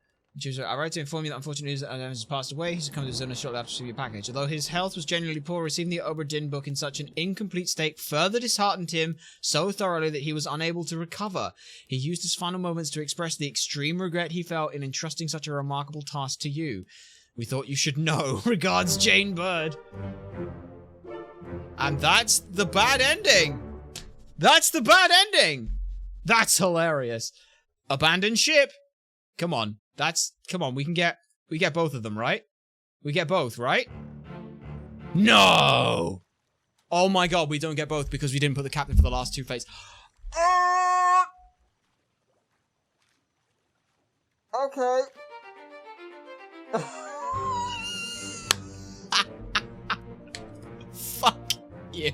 I write to inform you that unfortunately news that Adams has passed away. He's come to his own shortly after receiving your package. Although his health was genuinely poor, receiving the Obra Dinn book in such an incomplete state further disheartened him so thoroughly that he was unable to recover. He used his final moments to express the extreme regret he felt in entrusting such a remarkable task to you. We thought you should know. Regards, Jane Bird. And that's the bad ending. That's the bad ending. That's hilarious. Abandoned ship. Come on. Come on, we get both of them, right? We get both, right? No! Oh my god, we don't get both because we didn't put the captain for the last 2 fates. Okay. Fuck you.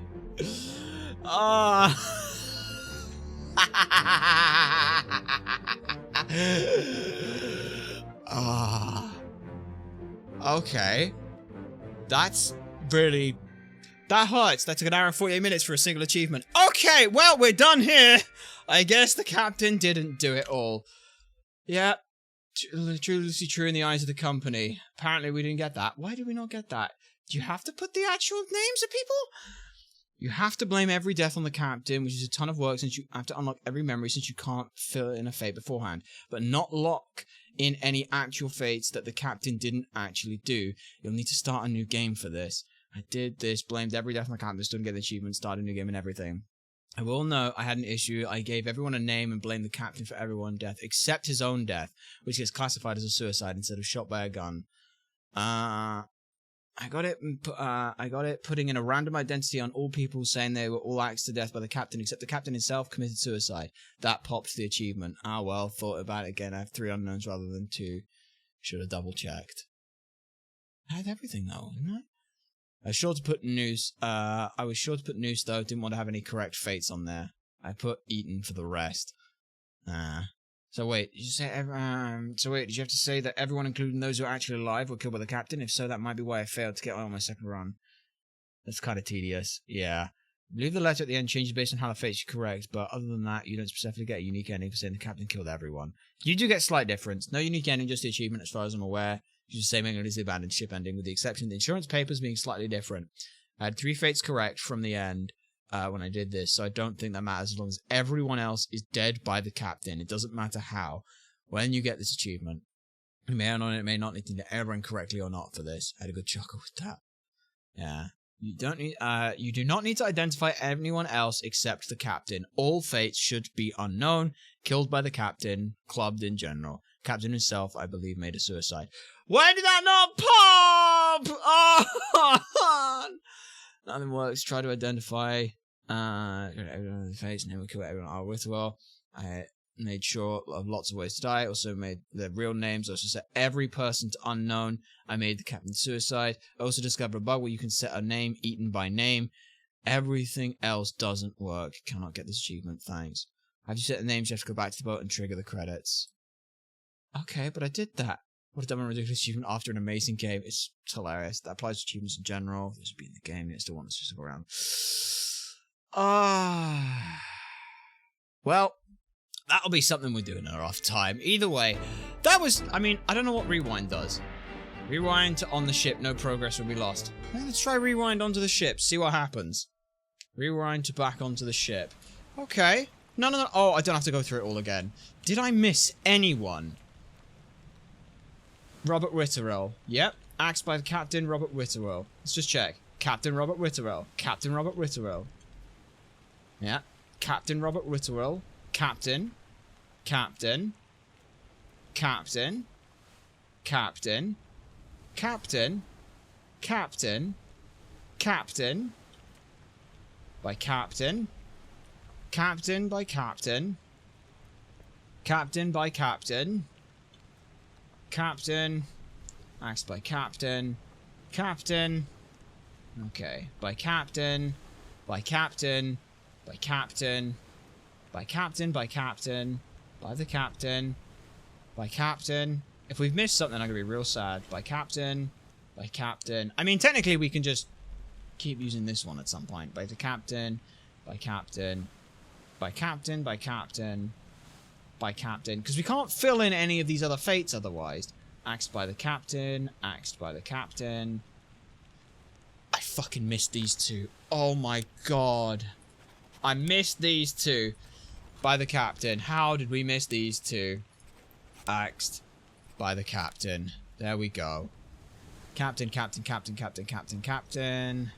Okay. That's really... that hurts. That took 1 hour and 48 minutes for a single achievement. Okay, well, we're done here. I guess the captain didn't do it all. Yeah. Truly true in the eyes of the company. Apparently we didn't get that. Why did we not get that? Do you have to put the actual names of people? You have to blame every death on the captain, which is a ton of work since you have to unlock every memory since you can't fill in a fate beforehand, but not lock in any actual fates that the captain didn't actually do. You'll need to start a new game for this. I did this, blamed every death on the captain, still didn't get the achievement, started a new game and everything. I will note I had an issue. I gave everyone a name and blamed the captain for everyone's death, except his own death, which gets classified as a suicide instead of shot by a gun. I got it putting in a random identity on all people saying they were all axed to death by the captain, except the captain himself committed suicide. That pops the achievement. Ah well, thought about it again. I have 3 unknowns rather than 2. Should have double checked. I had everything though, didn't I? I was sure to put Noose though, didn't want to have any correct fates on there. I put Eaton for the rest. So wait, did you say did you have to say that everyone, including those who are actually alive, were killed by the captain? If so, that might be why I failed to get on my second run. That's kind of tedious. Yeah. I believe the letter at the end changes based on how the fates you correct, but other than that, you don't specifically get a unique ending for saying the captain killed everyone. You do get slight difference. No unique ending, just the achievement as far as I'm aware. It's the same ending as the abandoned ship ending, with the exception of the insurance papers being slightly different. I had 3 fates correct from the end. When I did this, so I don't think that matters as long as everyone else is dead by the captain. It doesn't matter how. When you get this achievement, you may or not need to everyone correctly or not for this. I had a good chuckle with that. Yeah. You do not need to identify anyone else except the captain. All fates should be unknown, killed by the captain, clubbed in general. Captain himself, I believe, made a suicide. Why did that not pop? Oh! Nothing works. Try to identify everyone on the face, and then we kill everyone all with well. I made sure of lots of ways to die. Also made their real names. Also set every person to unknown. I made the captain suicide. I also discovered a bug where you can set a name Eaten by name. Everything else doesn't work. Cannot get this achievement. Thanks. After you set the names, you have to go back to the boat and trigger the credits. Okay, but I did that. What a dumb and ridiculous achievement after an amazing game. It's hilarious. That applies to achievements in general. This would be in the game. I still want this to go around. Well, that'll be something we do in our off time. Either way, that was, I mean, I don't know what rewind does. Rewind to on the ship, no progress will be lost. Let's try rewind onto the ship, see what happens. Rewind to back onto the ship. Okay. No. Oh, I don't have to go through it all again. Did I miss anyone? Robert Witterell. Yep. Axed by the captain, Robert Witterell. Let's just check. Captain Robert Witterell. Captain Robert Witterell. Yeah. Captain Robert Witterell. Captain. Captain. Captain. Captain. Captain. Captain. Captain. By captain. Captain by captain. Captain by captain. Captain. Axed by captain. Captain. Okay. By captain. By captain. By captain. By captain. By captain. By the captain. By captain. If we've missed something, I'm going to be real sad. By captain. By captain. I mean, technically, we can just keep using this one at some point. By the captain. By captain. By captain. By captain. By captain. Because we can't fill in any of these other fates otherwise. Axed by the captain. Axed by the captain. I fucking missed these two. Oh my god. I missed these two. By the captain. How did we miss these two? Axed by the captain. There we go. Captain, captain, captain, captain, captain, captain.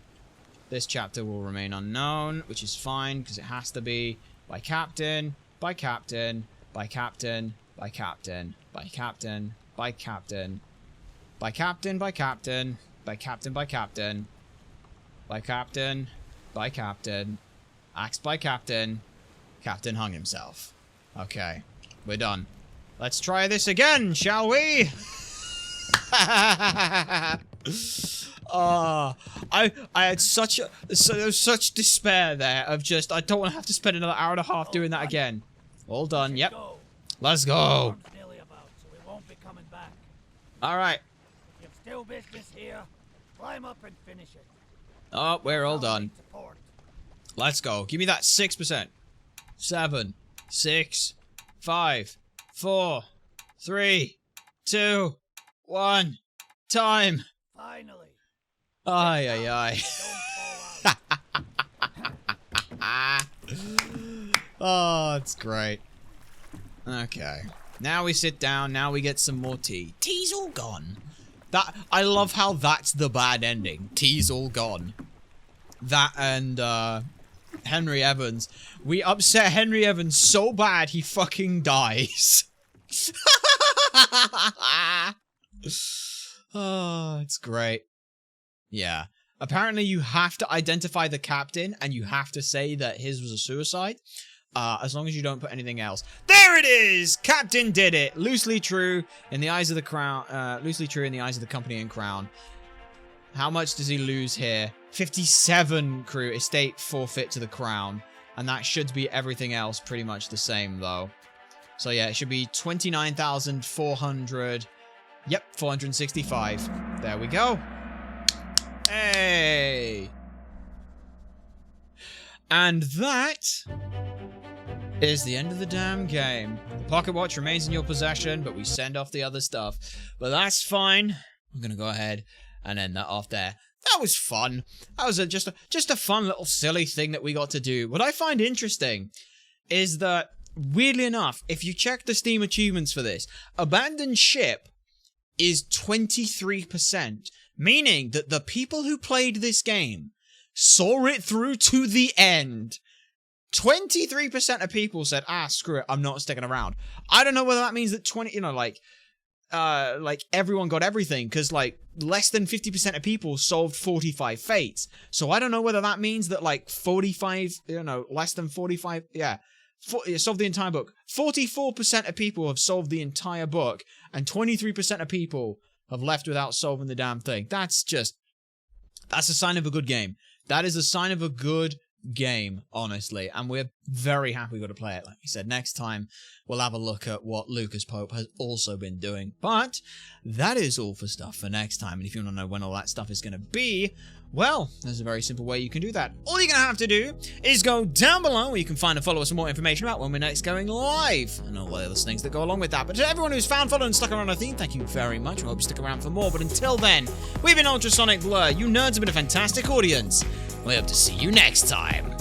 This chapter will remain unknown, which is fine, because it has to be. By captain, by captain, by captain, by captain, by captain, by captain, by captain, by captain, by captain, by captain, by captain, by captain, axed by captain, captain hung himself. Okay, we're done. Let's try this again, shall we? I had such despair there of just, I don't want to have to spend another hour and a half doing that again. All done, yep. Let's go. Alright. You've still business here. Climb up and finish it. Oh, we're all done. Let's go. Give me that 6%. 7, 6, 5, 4, 3, 2, 1. Time. Finally. Ay, ay, ay. Oh, it's great. Okay. Now we sit down. Now we get some more tea. Tea's all gone. I love how that's the bad ending. Tea's all gone. That and Henry Evans. We upset Henry Evans so bad he fucking dies. Oh, it's great. Yeah. Apparently you have to identify the captain and you have to say that his was a suicide. As long as you don't put anything else. There it is! Captain did it! Loosely true in the eyes of the crown. Loosely true in the eyes of the company and crown. How much does he lose here? 57 crew estate forfeit to the crown. And that should be everything else pretty much the same though. So yeah, it should be 29,400. Yep, 465. There we go. Hey! And that is the end of the damn game. The pocket watch remains in your possession, but we send off the other stuff. But that's fine. I'm gonna go ahead and end that off there. That was fun. That was just a fun little silly thing that we got to do. What I find interesting is that, weirdly enough, if you check the Steam achievements for this, abandoned ship is 23%, meaning that the people who played this game saw it through to the end. 23% of people said, screw it, I'm not sticking around. I don't know whether that means that like everyone got everything, because like less than 50% of people solved 45 fates. So I don't know whether that means that like 45, less than 45, solved the entire book. 44% of people have solved the entire book, and 23% of people have left without solving the damn thing. That's a sign of a good game. That is a sign of a good game, honestly, and we're very happy we got to play it. Like we said, next time we'll have a look at what Lucas Pope has also been doing. But that is all for stuff for next time, and if you want to know when all that stuff is going to be, well, there's a very simple way you can do that. All you're going to have to do is go down below where you can find and follow us for more information about when we're next going live, and all the other things that go along with that. But to everyone who's found, followed, and stuck around our theme, thank you very much. I hope you stick around for more. But until then, we've been Ultrasonic Blur. You nerds have been a fantastic audience. We hope to see you next time.